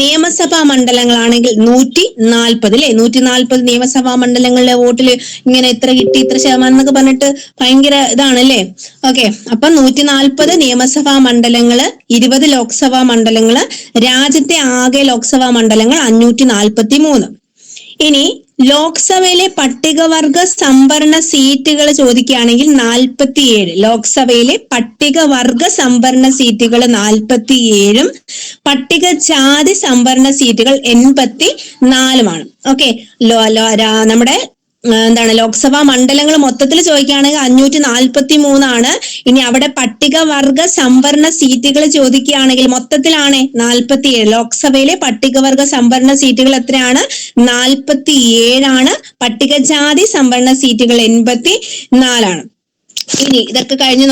നിയമസഭാ മണ്ഡലങ്ങളാണെങ്കിൽ 140 അല്ലെ. 140 നിയമസഭാ മണ്ഡലങ്ങളിലെ വോട്ടില് ഇങ്ങനെ ഇത്ര കിട്ടി, ഇത്ര ശതമാനം എന്നൊക്കെ പറഞ്ഞിട്ട് ഭയങ്കര ഇതാണല്ലേ. ഓക്കെ, അപ്പൊ 140 നിയമസഭാ മണ്ഡലങ്ങള്, 20 ലോക്സഭാ മണ്ഡലങ്ങള്, രാജ്യത്തെ ആകെ ലോക്സഭാ മണ്ഡലങ്ങൾ 543. ഇനി ലോക്സഭയിലെ പട്ടികവർഗ സംവരണ സീറ്റുകൾ ചോദിക്കുകയാണെങ്കിൽ 47. ലോക്സഭയിലെ പട്ടികവർഗ സംവരണ സീറ്റുകൾ 47ഉം പട്ടികജാതി സംവരണ സീറ്റുകൾ 84മാണ്. ഓക്കെ, നമ്മുടെ എന്താണ് ലോക്സഭാ മണ്ഡലങ്ങൾ മൊത്തത്തിൽ ചോദിക്കുകയാണെങ്കിൽ 543ആണ്. ഇനി അവിടെ പട്ടികവർഗ സംവരണ സീറ്റുകൾ ചോദിക്കുകയാണെങ്കിൽ മൊത്തത്തിലാണ് 47. ലോക്സഭയിലെ പട്ടികവർഗ സംവരണ സീറ്റുകൾ എത്രയാണ്? 47ആണ്. പട്ടികജാതി സംവരണ സീറ്റുകൾ 84ആണ്. ഇനി ഇതൊക്കെ കഴിഞ്ഞ്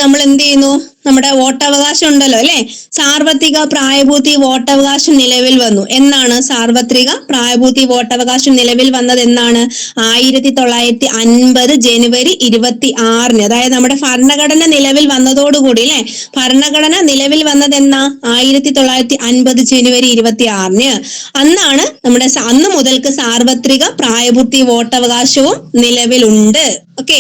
നമ്മൾ എന്ത് ചെയ്യുന്നു? നമ്മുടെ വോട്ടവകാശം ഉണ്ടല്ലോ അല്ലെ, സാർവത്രിക പ്രായപൂർത്തി വോട്ടവകാശം നിലവിൽ വന്നു. എന്നാണ് സാർവത്രിക പ്രായപൂർത്തി വോട്ടവകാശം നിലവിൽ വന്നത്? എന്നാണ്? 1950 ജനുവരി 26-ന്. അതായത് നമ്മുടെ ഭരണഘടന നിലവിൽ വന്നതോടുകൂടി അല്ലെ, ഭരണഘടന നിലവിൽ വന്നത് എന്നാ? 1950 ജനുവരി 26-ന്. അന്നാണ് അന്ന് മുതൽക്ക് സാർവത്രിക പ്രായപൂർത്തി വോട്ടവകാശവും നിലവിലുണ്ട്. ഓക്കെ,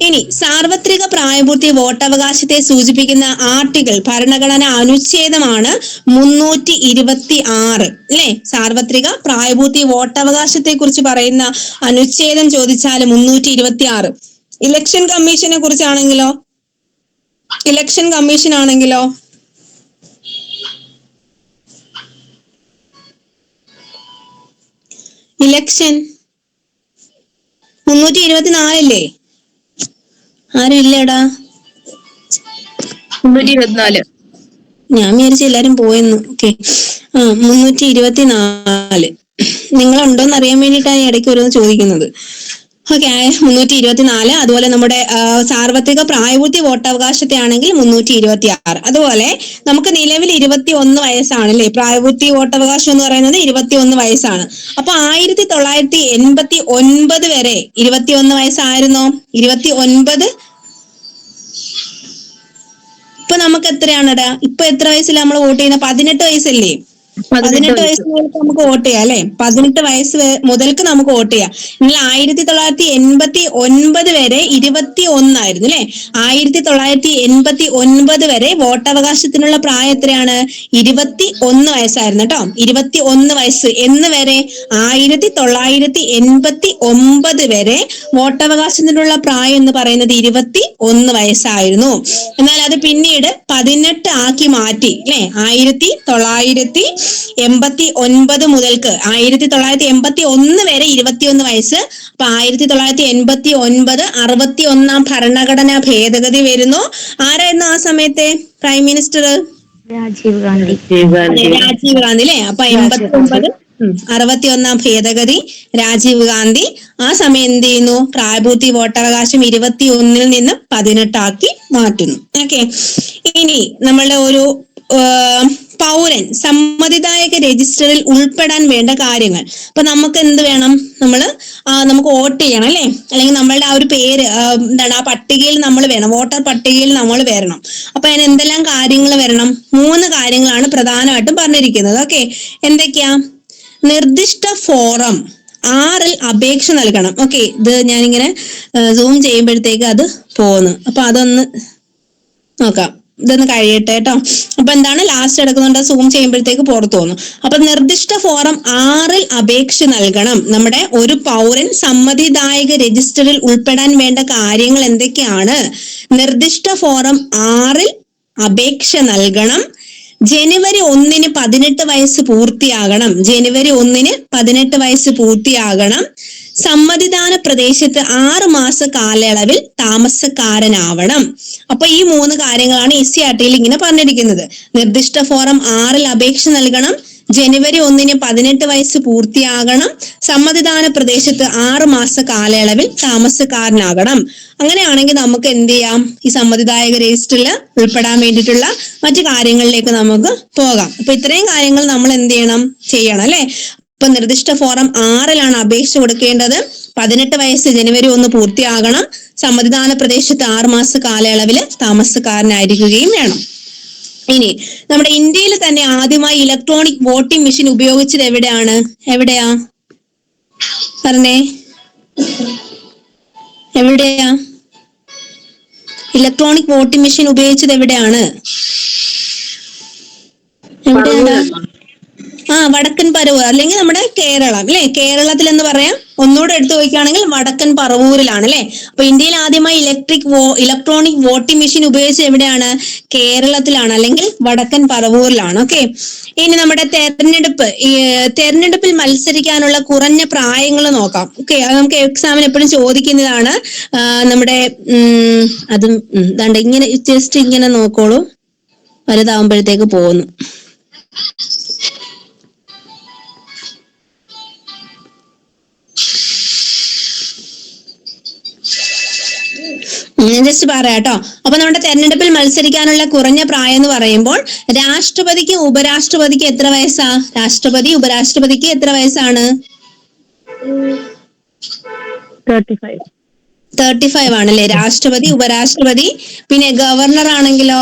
ഇനി സാർവത്രിക പ്രായപൂർത്തി വോട്ടവകാശത്തെ സൂചിപ്പിക്കുന്ന ആർട്ടിക്കിൾ, ഭരണഘടന അനുച്ഛേദമാണ് 326 അല്ലെ. സാർവത്രിക പ്രായപൂർത്തി വോട്ടവകാശത്തെ കുറിച്ച് പറയുന്ന അനുച്ഛേദം ചോദിച്ചാൽ 326. ഇലക്ഷൻ കമ്മീഷനെ കുറിച്ചാണെങ്കിലോ, ഇലക്ഷൻ ഇലക്ഷൻ 324 ആരും ഇല്ലേടാ? 324. ഞാൻ വിചാരിച്ച എല്ലാരും പോയെന്ന്. ഓക്കെ, 324 നിങ്ങളുണ്ടോന്ന് അറിയാൻ വേണ്ടിയിട്ടാണ് ഇടയ്ക്ക് ഓരോന്ന് ചോദിക്കുന്നത്. ഓക്കെ, 324. അതുപോലെ നമ്മുടെ സാർവത്രിക പ്രായപൂർത്തി വോട്ടവകാശത്തെ ആണെങ്കിൽ 326. അതുപോലെ നമുക്ക് നിലവിൽ 21 വയസ്സാണ് അല്ലെ. പ്രായപൂർത്തി വോട്ടവകാശം എന്ന് പറയുന്നത് 21 വയസ്സാണ്. അപ്പൊ 1989 വരെ 21 വയസ്സായിരുന്നോ? 29. ഇപ്പൊ നമുക്ക് എത്രയാണെടാ? ഇപ്പൊ എത്ര വയസ്സിൽ നമ്മൾ വോട്ട് ചെയ്യുന്ന? 18 വയസ്സല്ലേ? 18 വയസ്സ് മുതൽക്ക് നമുക്ക് വോട്ട് ചെയ്യാം അല്ലെ. 18 വയസ്സ് മുതൽക്ക് നമുക്ക് വോട്ട് ചെയ്യാം. എന്നാൽ 1989 വരെ 21 ആയിരുന്നു അല്ലെ. 1989 വരെ വോട്ടവകാശത്തിനുള്ള പ്രായം എത്രയാണ്? 21 വയസ്സായിരുന്നു കേട്ടോ. 21 വയസ്സ് എന്ന് വരെ 1989 വരെ വോട്ടവകാശത്തിനുള്ള പ്രായം എന്ന് പറയുന്നത് 21 വയസ്സായിരുന്നു. എന്നാൽ അത് പിന്നീട് 18 ആക്കി മാറ്റി അല്ലെ. 1989 മുതൽക്ക് 1981 വരെ 21 വയസ്സ്. അപ്പൊ 1989 61-ാം ഭരണഘടനാ ഭേദഗതി വരുന്നു. ആരായിരുന്നു ആ സമയത്തെ പ്രൈം മിനിസ്റ്റർ? രാജീവ് ഗാന്ധി അല്ലെ. അപ്പൊ 89 61-ാം ഭേദഗതി രാജീവ് ഗാന്ധി. ആ സമയം എന്ത് ചെയ്യുന്നു? പ്രായപൂർത്തി വോട്ടവകാശം 21-ൽ നിന്ന് 18 ആക്കി മാറ്റുന്നു. ഓക്കെ, ഇനി നമ്മളുടെ ഒരു പൗരൻ സമ്മതിദായക രജിസ്റ്ററിൽ ഉൾപ്പെടാൻ വേണ്ട കാര്യങ്ങൾ. അപ്പൊ നമുക്ക് എന്ത് വേണം? നമുക്ക് വോട്ട് ചെയ്യണം അല്ലെ. അല്ലെങ്കിൽ നമ്മളുടെ ആ ഒരു പേര് എന്താണ്, ആ പട്ടികയിൽ നമ്മൾ വേണം, വോട്ടർ പട്ടികയിൽ നമ്മൾ വരണം. അപ്പൊ അതിന് എന്തെല്ലാം കാര്യങ്ങൾ വരണം? 3 കാര്യങ്ങളാണ് പ്രധാനമായിട്ടും പറഞ്ഞിരിക്കുന്നത്. ഓക്കെ, എന്തൊക്കെയാ? നിർദ്ദിഷ്ട ഫോറം 6-ൽ അപേക്ഷ നൽകണം. ഓക്കെ, ഇത് ഞാനിങ്ങനെ സൂം ചെയ്യുമ്പോഴത്തേക്ക് അത് പോകുന്നു. അപ്പൊ അതൊന്ന് നോക്കാം, ഇതൊന്ന് കഴിയട്ടെ കേട്ടോ. അപ്പൊ എന്താണ് ലാസ്റ്റ് എടുക്കുന്നുണ്ട്, സൂം ചെയ്യുമ്പോഴത്തേക്ക് പുറത്തു പോകുന്നു. അപ്പൊ നിർദ്ദിഷ്ട ഫോറം 6-ൽ അപേക്ഷ നൽകണം. നമ്മുടെ ഒരു പൗരൻ സമ്മതിദായക രജിസ്റ്ററിൽ ഉൾപ്പെടാൻ വേണ്ട കാര്യങ്ങൾ എന്തൊക്കെയാണ്? നിർദ്ദിഷ്ട ഫോറം 6-ൽ അപേക്ഷ നൽകണം. ജനുവരി 1-ന് 18 വയസ്സ് പൂർത്തിയാകണം. ജനുവരി 1-ന് 18 വയസ്സ് പൂർത്തിയാകണം. സമ്മതിദാന പ്രദേശത്ത് 6 മാസ കാലയളവിൽ താമസക്കാരനാവണം. അപ്പൊ ഈ 3 കാര്യങ്ങളാണ് SCRT-യിൽ ഇങ്ങനെ പറഞ്ഞിരിക്കുന്നത്. നിർദ്ദിഷ്ട ഫോറം 6-ൽ അപേക്ഷ നൽകണം. ജനുവരി 1-ന് 18 വയസ്സ് പൂർത്തിയാകണം. സമ്മതിദാന പ്രദേശത്ത് 6 മാസ കാലയളവിൽ താമസക്കാരനാകണം. അങ്ങനെയാണെങ്കിൽ നമുക്ക് എന്ത് ചെയ്യാം? ഈ സമ്മതിദായക രജിസ്റ്ററിൽ ഉൾപ്പെടാൻ വേണ്ടിയിട്ടുള്ള മറ്റു കാര്യങ്ങളിലേക്ക് നമുക്ക് പോകാം. അപ്പൊ ഇത്രയും കാര്യങ്ങൾ നമ്മൾ എന്ത് ചെയ്യണം അല്ലെ. ഇപ്പൊ നിർദ്ദിഷ്ട ഫോറം 6-ലാണ് അപേക്ഷ കൊടുക്കേണ്ടത്. 18 വയസ്സ് ജനുവരി 1 പൂർത്തിയാകണം. സമ്മതിദാന പ്രദേശത്ത് 6 മാസ കാലയളവിൽ താമസക്കാരനായിരിക്കുകയും വേണം. ഇനി നമ്മുടെ ഇന്ത്യയിൽ തന്നെ ആദ്യമായി ഇലക്ട്രോണിക് വോട്ടിംഗ് മെഷീൻ ഉപയോഗിച്ചത് എവിടെയാ പറഞ്ഞേ? എവിടെയാ ഇലക്ട്രോണിക് വോട്ടിംഗ് മെഷീൻ ഉപയോഗിച്ചത്? എവിടെയാണ്? വടക്കൻ പരവൂർ അല്ലെങ്കിൽ നമ്മുടെ കേരളം അല്ലെ, കേരളത്തിൽ എന്ന് പറയാം. ഒന്നുകൂടെ എടുത്തു നോക്കുകയാണെങ്കിൽ വടക്കൻ പറവൂരിലാണ് അല്ലെ. അപ്പൊ ഇന്ത്യയിൽ ആദ്യമായി ഇലക്ട്രോണിക് വോട്ടിംഗ് മെഷീൻ ഉപയോഗിച്ചത് എവിടെയാണ്? കേരളത്തിലാണ് അല്ലെങ്കിൽ വടക്കൻ പറവൂരിലാണ്. ഓക്കെ, ഇനി നമ്മുടെ തെരഞ്ഞെടുപ്പിൽ മത്സരിക്കാനുള്ള കുറഞ്ഞ പ്രായങ്ങൾ നോക്കാം. ഓക്കെ, അത് നമുക്ക് എക്സാമിന് എപ്പോഴും ചോദിക്കുന്നതാണ്. നമ്മുടെ അതും ദാണ്ട് ഇങ്ങനെ ജസ്റ്റ് ഇങ്ങനെ നോക്കോളൂ, വലുതാവുമ്പോഴത്തേക്ക് പോകുന്നു. ജസ്റ്റ് പറയാട്ടോ. അപ്പൊ നമ്മുടെ തെരഞ്ഞെടുപ്പിൽ മത്സരിക്കാനുള്ള കുറഞ്ഞ പ്രായം എന്ന് പറയുമ്പോൾ രാഷ്ട്രപതിക്ക് ഉപരാഷ്ട്രപതിക്ക് എത്ര വയസ്സാ? രാഷ്ട്രപതി ഉപരാഷ്ട്രപതിക്ക് എത്ര വയസ്സാണ്? 35 ആണല്ലേ രാഷ്ട്രപതി ഉപരാഷ്ട്രപതി. പിന്നെ ഗവർണർ ആണെങ്കിലോ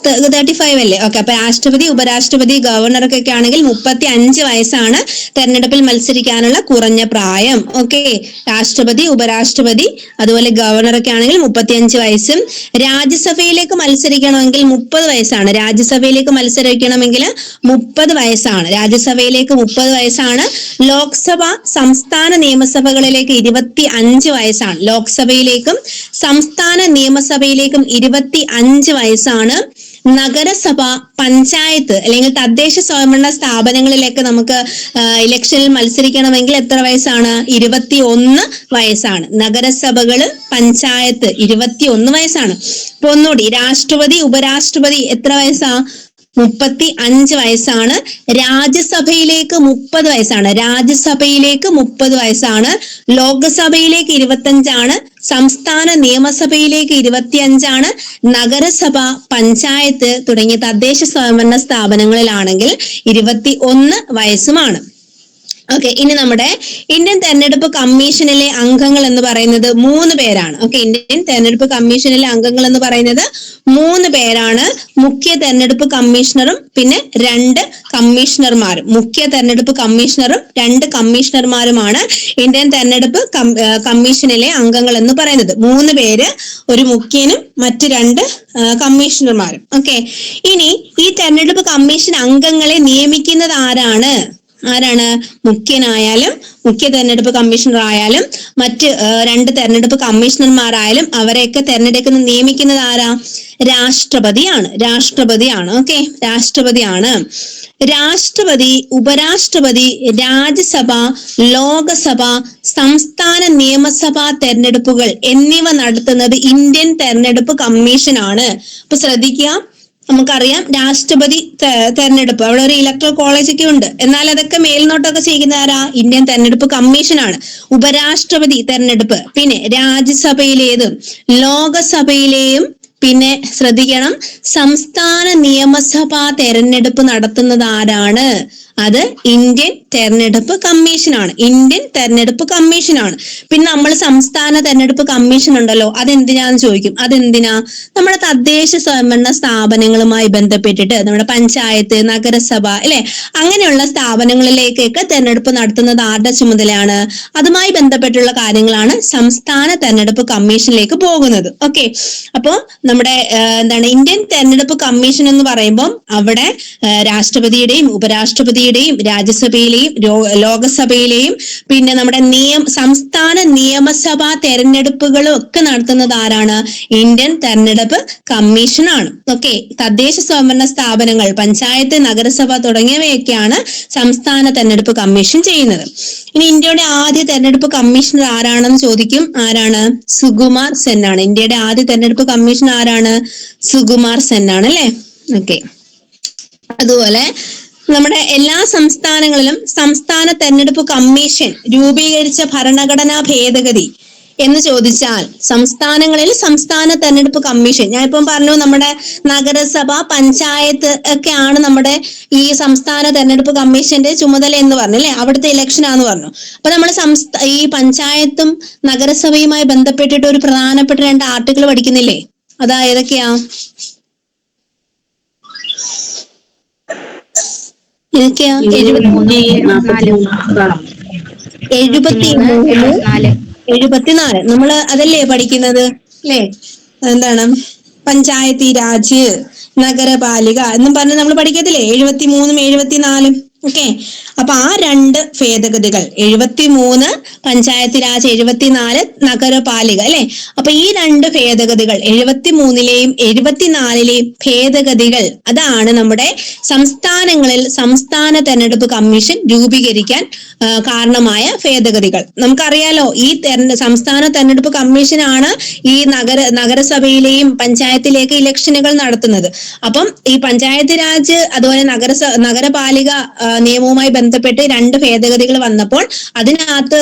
35 അല്ലേ? ഓക്കെ, അപ്പൊ രാഷ്ട്രപതി ഉപരാഷ്ട്രപതി ഗവർണർക്കൊക്കെ ആണെങ്കിൽ 35 വയസ്സാണ് തെരഞ്ഞെടുപ്പിൽ മത്സരിക്കാനുള്ള കുറഞ്ഞ പ്രായം. ഓക്കെ, രാഷ്ട്രപതി ഉപരാഷ്ട്രപതി അതുപോലെ ഗവർണറൊക്കെ ആണെങ്കിൽ 35 വയസ്സും. രാജ്യസഭയിലേക്ക് മത്സരിക്കണമെങ്കിൽ 30 വയസ്സാണ്. രാജ്യസഭയിലേക്ക് മത്സരിക്കണമെങ്കിൽ 30 വയസ്സാണ്. രാജ്യസഭയിലേക്ക് 30 വയസ്സാണ്. ലോക്സഭ സംസ്ഥാന നിയമസഭകളിലേക്ക് 25 വയസ്സാണ്. ലോക്സഭയിലേക്കും സംസ്ഥാന നിയമസഭയിലേക്കും 25 വയസ്സാണ്. നഗരസഭ പഞ്ചായത്ത് അല്ലെങ്കിൽ തദ്ദേശ സ്വയംഭരണ സ്ഥാപനങ്ങളിലേക്ക് നമുക്ക് ഇലക്ഷനിൽ മത്സരിക്കണമെങ്കിൽ എത്ര വയസ്സാണ്? 21 വയസ്സാണ്. നഗരസഭകള് പഞ്ചായത്ത് 21 വയസ്സാണ്. അപ്പൊ ഒന്നുകൂടി, രാഷ്ട്രപതി ഉപരാഷ്ട്രപതി എത്ര വയസ്സാ? 35 വയസ്സാണ്. രാജ്യസഭയിലേക്ക് 30 വയസ്സാണ്. രാജ്യസഭയിലേക്ക് 30 വയസ്സാണ്. ലോക്സഭയിലേക്ക് 25 സംസ്ഥാന നിയമസഭയിലേക്ക് 25 നഗരസഭ പഞ്ചായത്ത് തുടങ്ങിയ തദ്ദേശ സ്വയംഭരണ സ്ഥാപനങ്ങളിലാണെങ്കിൽ 21 വയസ്സുമാണ്. ഓക്കെ, ഇനി നമ്മുടെ ഇന്ത്യൻ തെരഞ്ഞെടുപ്പ് കമ്മീഷനിലെ അംഗങ്ങൾ എന്ന് പറയുന്നത് 3 പേരാണ്. ഓക്കെ, ഇന്ത്യൻ തെരഞ്ഞെടുപ്പ് കമ്മീഷനിലെ അംഗങ്ങൾ എന്ന് പറയുന്നത് 3 പേരാണ്. മുഖ്യ തെരഞ്ഞെടുപ്പ് കമ്മീഷണറും പിന്നെ 2 കമ്മീഷണർമാരും. മുഖ്യ തെരഞ്ഞെടുപ്പ് കമ്മീഷണറും 2 കമ്മീഷണർമാരുമാണ് ഇന്ത്യൻ തെരഞ്ഞെടുപ്പ് കമ്മീഷനിലെ അംഗങ്ങൾ എന്ന് പറയുന്നത്. 3 പേര്, ഒരു മുഖ്യനും മറ്റ് 2 കമ്മീഷണർമാരും. ഓക്കെ, ഇനി ഈ തെരഞ്ഞെടുപ്പ് കമ്മീഷൻ അംഗങ്ങളെ നിയമിക്കുന്നത് ആരാണ്? മുഖ്യനായാലും മുഖ്യ തെരഞ്ഞെടുപ്പ് കമ്മീഷണർ ആയാലും മറ്റ് 2 തെരഞ്ഞെടുപ്പ് കമ്മീഷണർമാരായാലും അവരെയൊക്കെ നിയമിക്കുന്നത് ആരാ? രാഷ്ട്രപതിയാണ്. ഓക്കെ, രാഷ്ട്രപതിയാണ്. രാഷ്ട്രപതി ഉപരാഷ്ട്രപതി രാജ്യസഭ ലോകസഭ സംസ്ഥാന നിയമസഭാ തെരഞ്ഞെടുപ്പുകൾ എന്നിവ നടത്തുന്നത് ഇന്ത്യൻ തെരഞ്ഞെടുപ്പ് കമ്മീഷനാണ്. അപ്പൊ ശ്രദ്ധിക്കുക, നമുക്കറിയാം രാഷ്ട്രപതി തെരഞ്ഞെടുപ്പ് അവിടെ ഒരു ഇലക്ട്രൽ കോളേജൊക്കെ ഉണ്ട്. എന്നാൽ അതൊക്കെ മേൽനോട്ടമൊക്കെ ചെയ്യുന്ന ആരാ? ഇന്ത്യൻ തെരഞ്ഞെടുപ്പ് കമ്മീഷനാണ്. ഉപരാഷ്ട്രപതി തെരഞ്ഞെടുപ്പ്, പിന്നെ രാജ്യസഭയിലേതും ലോകസഭയിലെയും പിന്നെ ശ്രദ്ധിക്കണം, സംസ്ഥാന നിയമസഭാ തെരഞ്ഞെടുപ്പ് നടത്തുന്നത് ആരാണ്? അത് ഇന്ത്യൻ തെരഞ്ഞെടുപ്പ് കമ്മീഷനാണ്. ഇന്ത്യൻ തെരഞ്ഞെടുപ്പ് കമ്മീഷനാണ്. പിന്നെ നമ്മൾ സംസ്ഥാന തെരഞ്ഞെടുപ്പ് കമ്മീഷൻ ഉണ്ടല്ലോ, അതെന്തിനാന്ന് ചോദിക്കും. അതെന്തിനാ? നമ്മുടെ തദ്ദേശ സ്വയംഭരണ സ്ഥാപനങ്ങളുമായി ബന്ധപ്പെട്ടിട്ട് നമ്മുടെ പഞ്ചായത്ത്, നഗരസഭ അല്ലെ, അങ്ങനെയുള്ള സ്ഥാപനങ്ങളിലേക്കൊക്കെ തെരഞ്ഞെടുപ്പ് നടത്തുന്നത് ആരുടെ ചുമതലയാണ്? അതുമായി ബന്ധപ്പെട്ടുള്ള കാര്യങ്ങളാണ് സംസ്ഥാന തെരഞ്ഞെടുപ്പ് കമ്മീഷനിലേക്ക് പോകുന്നത്. ഓക്കെ, അപ്പോ നമ്മുടെ ഇന്ത്യൻ തെരഞ്ഞെടുപ്പ് കമ്മീഷൻ എന്ന് പറയുമ്പോൾ അവിടെ രാഷ്ട്രപതിയുടെയും ഉപരാഷ്ട്രപതിയുടെയും രാജ്യസഭയിലെയും ലോകസഭയിലെയും പിന്നെ നമ്മുടെ സംസ്ഥാന നിയമസഭാ തെരഞ്ഞെടുപ്പുകളും ഒക്കെ നടത്തുന്നത് ആരാണ്? ഇന്ത്യൻ തെരഞ്ഞെടുപ്പ് കമ്മീഷനാണ്. ഓക്കെ, തദ്ദേശ സ്വയംഭരണ സ്ഥാപനങ്ങൾ, പഞ്ചായത്ത്, നഗരസഭ തുടങ്ങിയവയൊക്കെയാണ് സംസ്ഥാന തെരഞ്ഞെടുപ്പ് കമ്മീഷൻ ചെയ്യുന്നത്. ഇനി ഇന്ത്യയുടെ ആദ്യ തെരഞ്ഞെടുപ്പ് കമ്മീഷണർ ആരാണെന്ന് ചോദിക്കും. ആരാണ്? സുകുമാർ സെൻ ആണ്. ഇന്ത്യയുടെ ആദ്യ തെരഞ്ഞെടുപ്പ് കമ്മീഷൻ ആരാണ്? സുകുമാർ സെൻ ആണ് അല്ലെ. ഓക്കെ, അതുപോലെ നമ്മുടെ എല്ലാ സംസ്ഥാനങ്ങളിലും സംസ്ഥാന തെരഞ്ഞെടുപ്പ് കമ്മീഷൻ രൂപീകരിച്ച ഭരണഘടനാ ഭേദഗതി എന്ന് ചോദിച്ചാൽ സംസ്ഥാനങ്ങളിൽ സംസ്ഥാന തെരഞ്ഞെടുപ്പ് കമ്മീഷൻ, ഞാൻ ഇപ്പം പറഞ്ഞു നമ്മുടെ നഗരസഭ പഞ്ചായത്ത് ഒക്കെയാണ് നമ്മുടെ ഈ സംസ്ഥാന തെരഞ്ഞെടുപ്പ് കമ്മീഷന്റെ ചുമതല എന്ന് പറഞ്ഞു അല്ലെ, അവിടുത്തെ ഇലക്ഷൻ ആന്ന് പറഞ്ഞു. അപ്പൊ നമ്മൾ ഈ പഞ്ചായത്തും നഗരസഭയുമായി ബന്ധപ്പെട്ടിട്ട് ഒരു പ്രധാനപ്പെട്ട 2 ആർട്ടിക്കിൾ പഠിക്കുന്നില്ലേ? അതാ ഏതൊക്കെയാ? ഏതൊക്കെയാ? 74 നമ്മൾ അതല്ലേ പഠിക്കുന്നത് അല്ലേ? എന്താണ്? പഞ്ചായത്തി രാജ്, നഗരപാലിക എന്നും പറഞ്ഞ് നമ്മൾ പഠിക്കത്തില്ലേ 73 74. ഓക്കെ, അപ്പൊ ആ രണ്ട് ഭേദഗതികൾ 73 പഞ്ചായത്ത് രാജ്, 74 നഗരപാലിക അല്ലെ. അപ്പൊ ഈ രണ്ട് ഭേദഗതികൾ 73ലെയും 74ലെയും ഭേദഗതികൾ അതാണ് നമ്മുടെ സംസ്ഥാനങ്ങളിൽ സംസ്ഥാന തെരഞ്ഞെടുപ്പ് കമ്മീഷൻ രൂപീകരിക്കാൻ കാരണമായ ഭേദഗതികൾ. നമുക്കറിയാലോ ഈ സംസ്ഥാന തെരഞ്ഞെടുപ്പ് കമ്മീഷനാണ് ഈ നഗരസഭയിലെയും പഞ്ചായത്തിലേക്ക് ഇലക്ഷനുകൾ നടത്തുന്നത്. അപ്പം ഈ പഞ്ചായത്ത് രാജ് അതുപോലെ നഗരപാലിക നിയമവുമായി ബന്ധപ്പെട്ട് രണ്ട് ഭേദഗതികൾ വന്നപ്പോൾ അതിനകത്ത്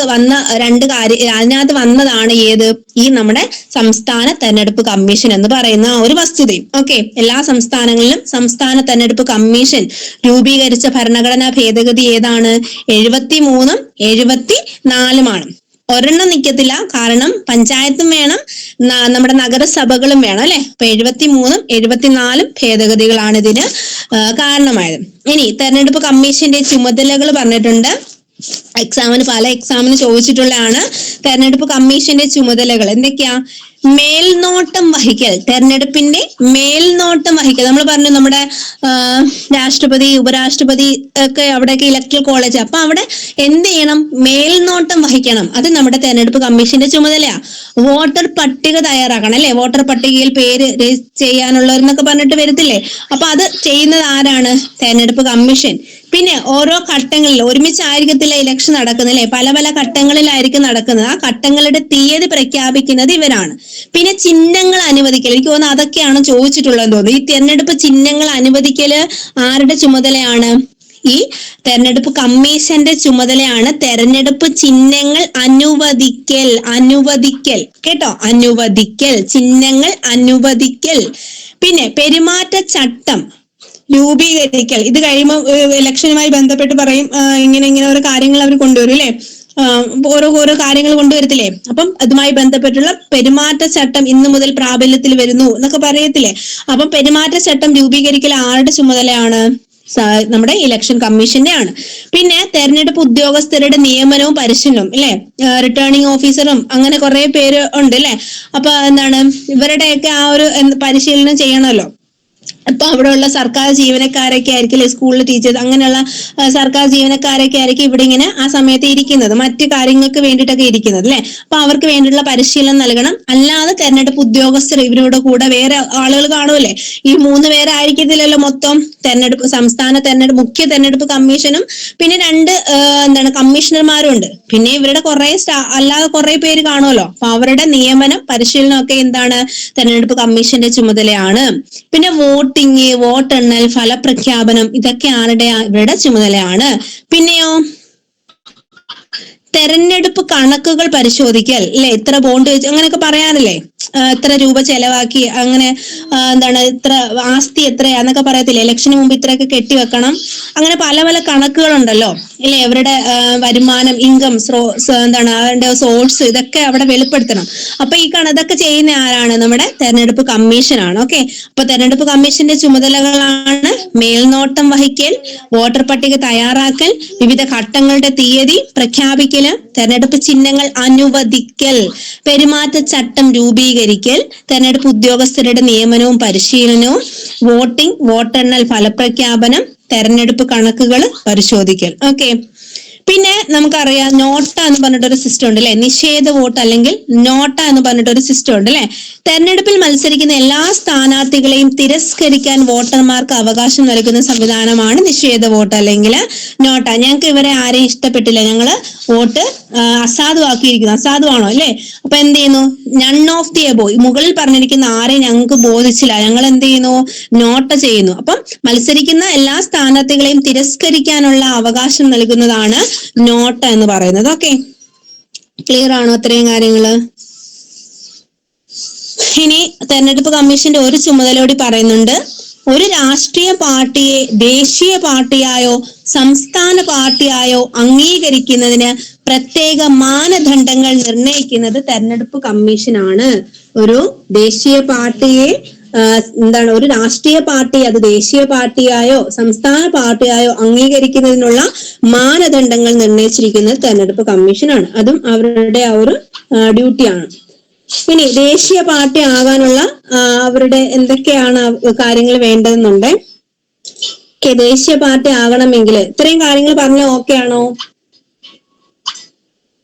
വന്നതാണ് ഏത് ഈ നമ്മുടെ സംസ്ഥാന തെരഞ്ഞെടുപ്പ് കമ്മീഷൻ എന്ന് പറയുന്ന ഒരു വസ്തുതയും. ഓക്കെ, എല്ലാ സംസ്ഥാനങ്ങളിലും സംസ്ഥാന തെരഞ്ഞെടുപ്പ് കമ്മീഷൻ രൂപീകരിച്ച ഭരണഘടനാ ഭേദഗതി ഏതാണ്? 73ഉം 74ഉമാണ്. ഒരെണ്ണം നിൽക്കത്തില്ല, കാരണം പഞ്ചായത്തും വേണം നമ്മുടെ നഗരസഭകളും വേണം അല്ലെ. അപ്പൊ 73ഉം 74ഉം ഭേദഗതികളാണ് ഇതിന് കാരണമായത്. ഇനി തെരഞ്ഞെടുപ്പ് കമ്മീഷന്റെ ചുമതലകൾ പറഞ്ഞിട്ടുണ്ട്. പല എക്സാമിന് ചോദിച്ചിട്ടുള്ളതാണ് തെരഞ്ഞെടുപ്പ് കമ്മീഷന്റെ ചുമതലകൾ എന്തൊക്കെയാ? മേൽനോട്ടം വഹിക്കൽ, തെരഞ്ഞെടുപ്പിന്റെ മേൽനോട്ടം വഹിക്കൽ. നമ്മൾ പറഞ്ഞു നമ്മുടെ രാഷ്ട്രപതി, ഉപരാഷ്ട്രപതി ഒക്കെ അവിടെയൊക്കെ ഇലക്ടറൽ കോളേജ്, അപ്പൊ അവിടെ എന്ത് ചെയ്യണം? മേൽനോട്ടം വഹിക്കണം. അത് നമ്മുടെ തെരഞ്ഞെടുപ്പ് കമ്മീഷന്റെ ചുമതലയാ. വോട്ടർ പട്ടിക തയ്യാറാക്കണം അല്ലെ, വോട്ടർ പട്ടികയിൽ പേര് ചെയ്യാനുള്ളവരെന്നൊക്കെ പറഞ്ഞിട്ട് വരത്തില്ലേ, അപ്പൊ അത് ചെയ്യുന്നത് ആരാണ്? തെരഞ്ഞെടുപ്പ് കമ്മീഷൻ. പിന്നെ ഓരോ ഘട്ടങ്ങളിൽ ഒരുമിച്ചായിരിക്കത്തില്ല ഇലക്ഷൻ നടക്കുന്നത് അല്ലെ, പല പല ഘട്ടങ്ങളിലായിരിക്കും നടക്കുന്നത്. ആ ഘട്ടങ്ങളുടെ തീയതി പ്രഖ്യാപിക്കുന്നത് ഇവരാണ്. പിന്നെ ചിഹ്നങ്ങൾ അനുവദിക്കൽ, എനിക്ക് തോന്നുന്നു അതൊക്കെയാണ് ചോദിച്ചിട്ടുള്ളതെന്ന് തോന്നുന്നു. ഈ തെരഞ്ഞെടുപ്പ് ചിഹ്നങ്ങൾ അനുവദിക്കല് ആരുടെ ചുമതലയാണ്? ഈ തെരഞ്ഞെടുപ്പ് കമ്മീഷന്റെ ചുമതലയാണ് തെരഞ്ഞെടുപ്പ് ചിഹ്നങ്ങൾ അനുവദിക്കൽ കേട്ടോ, അനുവദിക്കൽ, ചിഹ്നങ്ങൾ അനുവദിക്കൽ. പിന്നെ പെരുമാറ്റച്ചട്ടം രൂപീകരിക്കൽ. ഇത് കഴിയുമ്പോൾ ഇലക്ഷനുമായി ബന്ധപ്പെട്ട് പറയും ഇങ്ങനെ ഓരോ കാര്യങ്ങൾ അവർ കൊണ്ടുവരും അല്ലെ, ഓരോ കാര്യങ്ങൾ കൊണ്ടുവരത്തില്ലേ. അപ്പം അതുമായി ബന്ധപ്പെട്ടുള്ള പെരുമാറ്റച്ചട്ടം ഇന്നു മുതൽ പ്രാബല്യത്തിൽ വരുന്നു എന്നൊക്കെ പറയത്തില്ലേ. അപ്പം പെരുമാറ്റച്ചട്ടം രൂപീകരിക്കൽ ആരുടെ ചുമതലയാണ്? നമ്മുടെ ഇലക്ഷൻ കമ്മീഷന്റെ ആണ്. പിന്നെ തെരഞ്ഞെടുപ്പ് ഉദ്യോഗസ്ഥരുടെ നിയമനവും പരിശീലനവും അല്ലെ, റിട്ടേണിംഗ് ഓഫീസറും അങ്ങനെ കുറെ പേര് ഉണ്ട് അല്ലെ. അപ്പൊ എന്താണ് ഇവരുടെയൊക്കെ ആ ഒരു പരിശീലനം ചെയ്യണമല്ലോ. അപ്പൊ അവിടെയുള്ള സർക്കാർ ജീവനക്കാരൊക്കെ ആയിരിക്കും, സ്കൂളിലെ ടീച്ചേഴ്സ് അങ്ങനെയുള്ള സർക്കാർ ജീവനക്കാരൊക്കെ ആയിരിക്കും ഇവിടെ ഇങ്ങനെ ആ സമയത്ത് ഇരിക്കുന്നത്, മറ്റു കാര്യങ്ങൾക്ക് വേണ്ടിയിട്ടൊക്കെ ഇരിക്കുന്നത് അല്ലെ. അപ്പൊ അവർക്ക് വേണ്ടിയിട്ടുള്ള പരിശീലനം നൽകണം. അല്ലാതെ തെരഞ്ഞെടുപ്പ് ഉദ്യോഗസ്ഥർ ഇവരുടെ കൂടെ വേറെ ആളുകൾ കാണുമല്ലേ, ഈ 3 പേരായിരിക്കത്തില്ലല്ലോ മൊത്തം സംസ്ഥാന തെരഞ്ഞെടുപ്പ് മുഖ്യ തെരഞ്ഞെടുപ്പ് കമ്മീഷനും പിന്നെ 2 കമ്മീഷണർമാരും ഉണ്ട്. പിന്നെ ഇവരുടെ അല്ലാതെ കുറെ പേര് കാണുമല്ലോ. അപ്പൊ അവരുടെ നിയമനം പരിശീലനം ഒക്കെ എന്താണ്? തെരഞ്ഞെടുപ്പ് കമ്മീഷന്റെ ചുമതലയാണ്. പിന്നെ വോട്ടിംഗ്, വോട്ടെണ്ണൽ, ഫലപ്രഖ്യാപനം ഇതൊക്കെ ഇവരുടെ ചുമതലയാണ്. പിന്നെയോ തെരഞ്ഞെടുപ്പ് കണക്കുകൾ പരിശോധിക്കൽ അല്ലെ, ഇത്ര ബോണ്ട് വെച്ച് അങ്ങനെയൊക്കെ പറയാറില്ലേ, ഇത്ര രൂപ ചെലവാക്കി അങ്ങനെ ഇത്ര ആസ്തി എത്രയാന്നൊക്കെ പറയത്തില്ലേ, ഇലക്ഷന് മുമ്പ് ഇത്രയൊക്കെ കെട്ടിവെക്കണം, അങ്ങനെ പല പല കണക്കുകളുണ്ടല്ലോ ഇല്ലേ. അവരുടെ വരുമാനം, ഇൻകം, അവരുടെ സോഴ്സ് ഇതൊക്കെ അവിടെ വെളിപ്പെടുത്തണം. അപ്പൊ ഇതൊക്കെ ചെയ്യുന്ന ആരാണ്? നമ്മുടെ തെരഞ്ഞെടുപ്പ് കമ്മീഷനാണ്. ഓക്കെ, അപ്പൊ തെരഞ്ഞെടുപ്പ് കമ്മീഷന്റെ ചുമതലകളാണ് മേൽനോട്ടം വഹിക്കൽ, വോട്ടർ പട്ടിക തയ്യാറാക്കൽ, വിവിധ ഘട്ടങ്ങളുടെ തീയതി പ്രഖ്യാപിക്കൽ, തെരഞ്ഞെടുപ്പ് ചിഹ്നങ്ങൾ അനുവദിക്കൽ, പെരുമാറ്റച്ചട്ടം രൂപീകരിക്കൽ, തെരഞ്ഞെടുപ്പ് ഉദ്യോഗസ്ഥരുടെ നിയമനവും പരിശീലനവും, വോട്ടിംഗ്, വോട്ടെണ്ണൽ, ഫലപ്രഖ്യാപനം, തെരഞ്ഞെടുപ്പ് കണക്കുകൾ പരിശോധിക്കൽ. ഓക്കെ, പിന്നെ നമുക്കറിയാം നോട്ട എന്ന് പറഞ്ഞിട്ടൊരു സിസ്റ്റം ഉണ്ട് അല്ലെ, നിഷേധ വോട്ട് അല്ലെങ്കിൽ നോട്ട എന്ന് പറഞ്ഞിട്ടൊരു സിസ്റ്റം ഉണ്ട് അല്ലെ. തെരഞ്ഞെടുപ്പിൽ മത്സരിക്കുന്ന എല്ലാ സ്ഥാനാർത്ഥികളെയും തിരസ്കരിക്കാൻ വോട്ടർമാർക്ക് അവകാശം നൽകുന്ന സംവിധാനമാണ് നിഷേധ വോട്ട് അല്ലെങ്കിൽ നോട്ട. ഞങ്ങൾക്ക് ഇവരെ ആരെയും ഇഷ്ടപ്പെട്ടില്ല, ഞങ്ങള് വോട്ട് അസാധുവാക്കിയിരിക്കുന്നു, അസാധുവാണോ അല്ലെ. അപ്പൊ എന്ത് ചെയ്യുന്നു? നൺ ഓഫ് ദി എബോ, മുകളിൽ പറഞ്ഞിരിക്കുന്ന ആരെയും ഞങ്ങൾക്ക് ബോധിച്ചില്ല, ഞങ്ങൾ എന്ത് ചെയ്യുന്നു? നോട്ട ചെയ്യുന്നു. അപ്പം മത്സരിക്കുന്ന എല്ലാ സ്ഥാനാർത്ഥികളെയും തിരസ്കരിക്കാനുള്ള അവകാശം നൽകുന്നതാണ് നോട്ട എന്ന് പറയുന്നത്. ഓക്കെ, ക്ലിയർ ആണോ അത്രയും കാര്യങ്ങള്? ഇനി തെരഞ്ഞെടുപ്പ് കമ്മീഷന്റെ ഒരു ചുമതലയോടി പറയുന്നുണ്ട്. ഒരു രാഷ്ട്രീയ പാർട്ടിയെ ദേശീയ പാർട്ടിയായോ സംസ്ഥാന പാർട്ടിയായോ അംഗീകരിക്കുന്നതിന് പ്രത്യേക മാനദണ്ഡങ്ങൾ നിർണ്ണയിക്കുന്നത് തെരഞ്ഞെടുപ്പ് കമ്മീഷനാണ്. ഒരു ദേശീയ പാർട്ടിയെ ഒരു രാഷ്ട്രീയ പാർട്ടി അത് ദേശീയ പാർട്ടിയായോ സംസ്ഥാന പാർട്ടിയായോ അംഗീകരിക്കുന്നതിനുള്ള മാനദണ്ഡങ്ങൾ നിർണ്ണയിച്ചിരിക്കുന്നത് തെരഞ്ഞെടുപ്പ് കമ്മീഷനാണ്. അതും അവരുടെ ആ ഒരു ഡ്യൂട്ടിയാണ്. ഇനി ദേശീയ പാർട്ടി ആകാനുള്ള അവരുടെ എന്തൊക്കെയാണ് കാര്യങ്ങൾ വേണ്ടതെന്നുണ്ട്. ദേശീയ പാർട്ടി ആകണമെങ്കിൽ ഇത്രയും കാര്യങ്ങൾ പറഞ്ഞ ഓക്കെ ആണോ?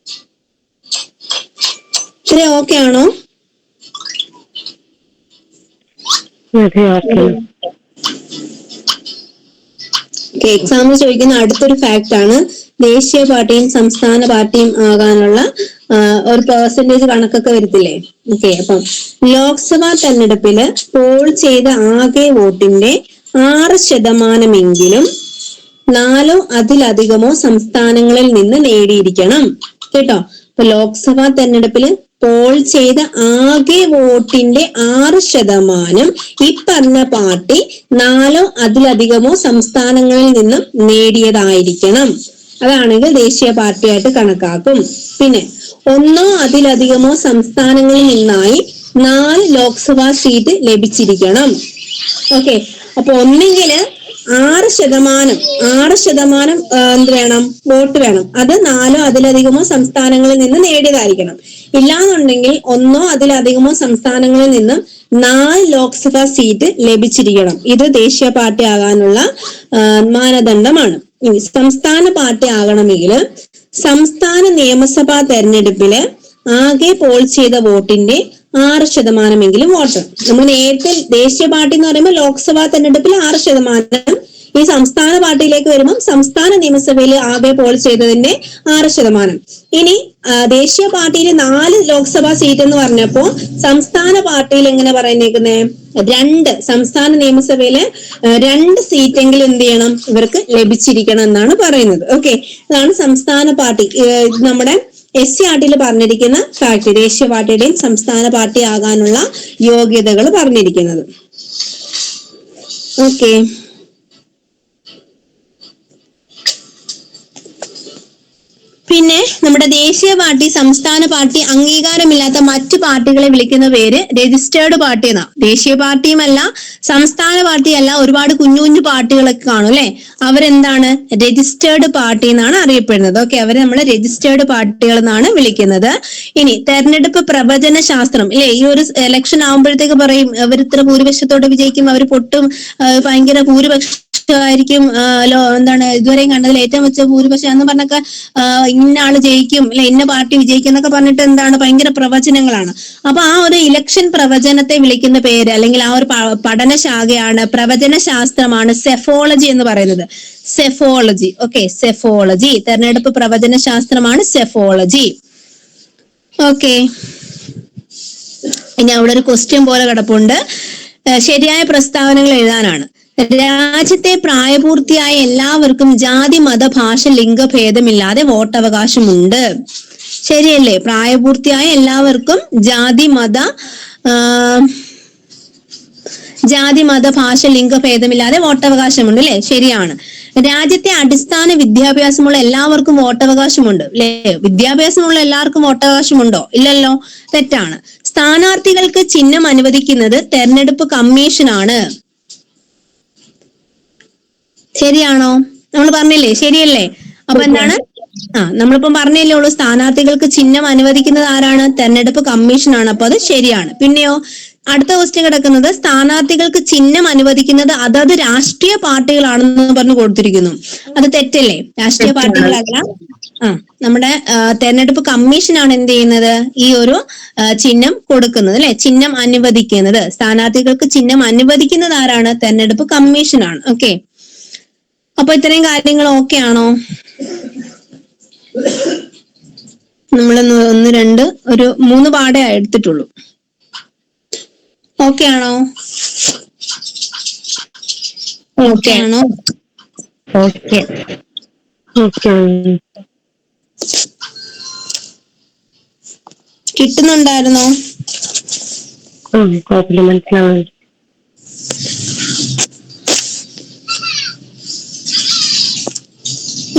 ഇത്രയും ഓക്കെ ആണോ? എക്സാമിന് ചോദിക്കുന്ന അടുത്തൊരു ഫാക്ട് ആണ് ദേശീയ പാർട്ടിയും സംസ്ഥാന പാർട്ടിയും ആകാനുള്ള ഒരു പെർസെന്റേജ് കണക്കൊക്കെ വരത്തില്ലേ? ഓക്കെ, അപ്പം ലോക്സഭാ തെരഞ്ഞെടുപ്പില് പോൾ ചെയ്ത ആകെ വോട്ടിന്റെ 6% 4 അതിലധികമോ സംസ്ഥാനങ്ങളിൽ നിന്ന് നേടിയിരിക്കണം. കേട്ടോ, അപ്പൊ ലോക്സഭാ തെരഞ്ഞെടുപ്പില് പോൾ ചെയ്ത ആകെ വോട്ടിന്റെ 6% ഈ പറഞ്ഞ പാർട്ടി 4 അതിലധികമോ സംസ്ഥാനങ്ങളിൽ നിന്നും നേടിയതായിരിക്കണം. അതാണെങ്കിൽ ദേശീയ പാർട്ടിയായിട്ട് കണക്കാക്കും. പിന്നെ 1 അതിലധികമോ സംസ്ഥാനങ്ങളിൽ നിന്നായി 4 ലോക്സഭാ സീറ്റ് ലഭിച്ചിരിക്കണം. ഓക്കെ, അപ്പൊ ഒന്നെങ്കില് 6% എന്ത് വേണം? വോട്ട് വേണം. അത് 4 അതിലധികമോ സംസ്ഥാനങ്ങളിൽ നിന്ന് നേടിയതായിരിക്കണം. ഇല്ലാന്നുണ്ടെങ്കിൽ 1 അതിലധികമോ സംസ്ഥാനങ്ങളിൽ നിന്ന് 4 ലോക്സഭാ സീറ്റ് ലഭിച്ചിരിക്കണം. ഇത് ദേശീയ പാർട്ടി ആകാനുള്ള മാനദണ്ഡമാണ്. ഇനി സംസ്ഥാന പാർട്ടി ആകണമെങ്കിൽ സംസ്ഥാന നിയമസഭാ തെരഞ്ഞെടുപ്പില് ആകെ പോൾ ചെയ്ത വോട്ടിന്റെ 6% വോട്ട്. നമ്മൾ നേരത്തെ ദേശീയ പാർട്ടി എന്ന് പറയുമ്പോൾ ലോക്സഭാ തെരഞ്ഞെടുപ്പിൽ 6%, ഈ സംസ്ഥാന പാർട്ടിയിലേക്ക് വരുമ്പോൾ സംസ്ഥാന നിയമസഭയിൽ ആകെ പോൾ ചെയ്തതിന്റെ 6%. ഇനി ദേശീയ പാർട്ടിയിൽ 4 ലോക്സഭാ സീറ്റ് എന്ന് പറഞ്ഞപ്പോ സംസ്ഥാന പാർട്ടിയിൽ എങ്ങനെ പറയുന്നേക്കുന്നേ? 2 സംസ്ഥാന നിയമസഭയില് 2 സീറ്റെങ്കിലും എന്ത് ചെയ്യണം? ഇവർക്ക് ലഭിച്ചിരിക്കണം എന്നാണ് പറയുന്നത്. ഓക്കെ, അതാണ് സംസ്ഥാന പാർട്ടി നമ്മുടെ SCRT പറഞ്ഞിരിക്കുന്ന ഫാക്ട്, ദേശീയ പാർട്ടിയുടെയും സംസ്ഥാന പാർട്ടി ആകാനുള്ള യോഗ്യതകൾ പറഞ്ഞിരിക്കുന്നത്. ഓക്കെ, പിന്നെ നമ്മുടെ ദേശീയ പാർട്ടി സംസ്ഥാന പാർട്ടി അംഗീകാരമില്ലാത്ത മറ്റു പാർട്ടികളെ വിളിക്കുന്ന പേര് രജിസ്റ്റേർഡ് പാർട്ടി എന്നാ. ദേശീയ പാർട്ടിയുമല്ല സംസ്ഥാന പാർട്ടിയല്ല, ഒരുപാട് കുഞ്ഞു കുഞ്ഞു പാർട്ടികളൊക്കെ കാണും അല്ലെ, അവരെന്താണ്? രജിസ്റ്റേർഡ് പാർട്ടി എന്നാണ് അറിയപ്പെടുന്നത്. ഓക്കെ, അവരെ നമ്മൾ രജിസ്റ്റേർഡ് പാർട്ടികൾ എന്നാണ് വിളിക്കുന്നത്. ഇനി തെരഞ്ഞെടുപ്പ് പ്രവചന ശാസ്ത്രം ഇല്ലേ, ഈ ഒരു ഇലക്ഷൻ ആകുമ്പോഴത്തേക്ക് പറയും അവർ ഇത്ര ഭൂരിപക്ഷത്തോടെ വിജയിക്കും, അവർ പൊട്ടും, ഭയങ്കര ഭൂരിപക്ഷമായിരിക്കും, എന്താണ് ഇതുവരെയും കണ്ടതിൽ ഏറ്റവും വെച്ച ഭൂരിപക്ഷം എന്ന് പറഞ്ഞൊക്കെ ഇന്ന ആള് ജയിക്കും അല്ലെ, ഇന്ന പാർട്ടി വിജയിക്കും എന്നൊക്കെ പറഞ്ഞിട്ട് എന്താണ് ഭയങ്കര പ്രവചനങ്ങളാണ്. അപ്പൊ ആ ഒരു ഇലക്ഷൻ പ്രവചനത്തെ വിളിക്കുന്ന പേര് അല്ലെങ്കിൽ ആ ഒരു പഠനശാഖയാണ്, പ്രവചന ശാസ്ത്രമാണ് സെഫോളജി എന്ന് പറയുന്നത്. സെഫോളജി. ഓക്കെ, സെഫോളജി തെരഞ്ഞെടുപ്പ് പ്രവചന ശാസ്ത്രമാണ് സെഫോളജി. ഓക്കെ, ഇനി അവിടെ ഒരു ക്വസ്റ്റ്യൻ പോലെ കിടപ്പുണ്ട്. ശരിയായ പ്രസ്താവനകൾ എഴുതാനാണ്. രാജ്യത്തെ പ്രായപൂർത്തിയായ എല്ലാവർക്കും ജാതി മത ഭാഷ ലിംഗഭേദമില്ലാതെ വോട്ടവകാശമുണ്ട്. ശരിയല്ലേ? പ്രായപൂർത്തിയായ എല്ലാവർക്കും ജാതി മത ഭാഷ ലിംഗഭേദമില്ലാതെ വോട്ടവകാശമുണ്ട് അല്ലെ? ശരിയാണ്. രാജ്യത്തെ അടിസ്ഥാന വിദ്യാഭ്യാസമുള്ള എല്ലാവർക്കും വോട്ടവകാശമുണ്ട് അല്ലെ? വിദ്യാഭ്യാസമുള്ള എല്ലാവർക്കും വോട്ടവകാശമുണ്ടോ? ഇല്ലല്ലോ, തെറ്റാണ്. സ്ഥാനാർത്ഥികൾക്ക് ചിഹ്നം അനുവദിക്കുന്നത് തെരഞ്ഞെടുപ്പ് കമ്മീഷനാണ്. ശരിയാണോ? നമ്മൾ പറഞ്ഞില്ലേ? ശരിയല്ലേ? അപ്പൊ എന്താണ്? നമ്മളിപ്പം പറഞ്ഞല്ലേ ഉള്ളൂ, സ്ഥാനാർത്ഥികൾക്ക് ചിഹ്നം അനുവദിക്കുന്നത് ആരാണ്? തെരഞ്ഞെടുപ്പ് കമ്മീഷനാണ്. അപ്പൊ അത് ശരിയാണ്. പിന്നെയോ അടുത്ത ക്വസ്റ്റ്യൻ കിടക്കുന്നത് സ്ഥാനാർത്ഥികൾക്ക് ചിഹ്നം അനുവദിക്കുന്നത് അതത് രാഷ്ട്രീയ പാർട്ടികളാണെന്ന് പറഞ്ഞു കൊടുത്തിരിക്കുന്നു. അത് തെറ്റല്ലേ? രാഷ്ട്രീയ പാർട്ടികളല്ല, നമ്മുടെ തെരഞ്ഞെടുപ്പ് കമ്മീഷനാണ് എന്ത് ചെയ്യുന്നത്? ഈ ഒരു ചിഹ്നം കൊടുക്കുന്നത് അല്ലെ, ചിഹ്നം അനുവദിക്കുന്നത്. സ്ഥാനാർത്ഥികൾക്ക് ചിഹ്നം അനുവദിക്കുന്നത് ആരാണ്? തെരഞ്ഞെടുപ്പ് കമ്മീഷനാണ്. ഓക്കെ, അപ്പൊ ഇത്രയും കാര്യങ്ങൾ ഓക്കെ ആണോ? നമ്മളൊന്ന് 1, 2 ഒരു 3 പാഠേ എടുത്തിട്ടുള്ളൂ. ഓക്കെ ആണോ? ഓക്കെ ആണോ? ഓക്കെ. കിട്ടുന്നുണ്ടായിരുന്നോ? മനസ്സിലാവും.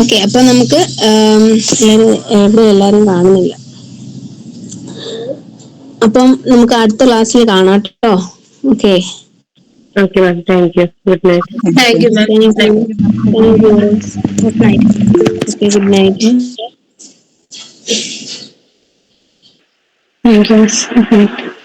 ഓക്കെ, അപ്പൊ നമുക്ക് എല്ലാരും കാണുന്നില്ല. അപ്പം നമുക്ക് അടുത്ത ക്ലാസ്സിൽ കാണാം കേട്ടോ. Okay, okay ma'am, thank you. Good night. Thank you ma'am. Good night. Okay, good night. Thank you.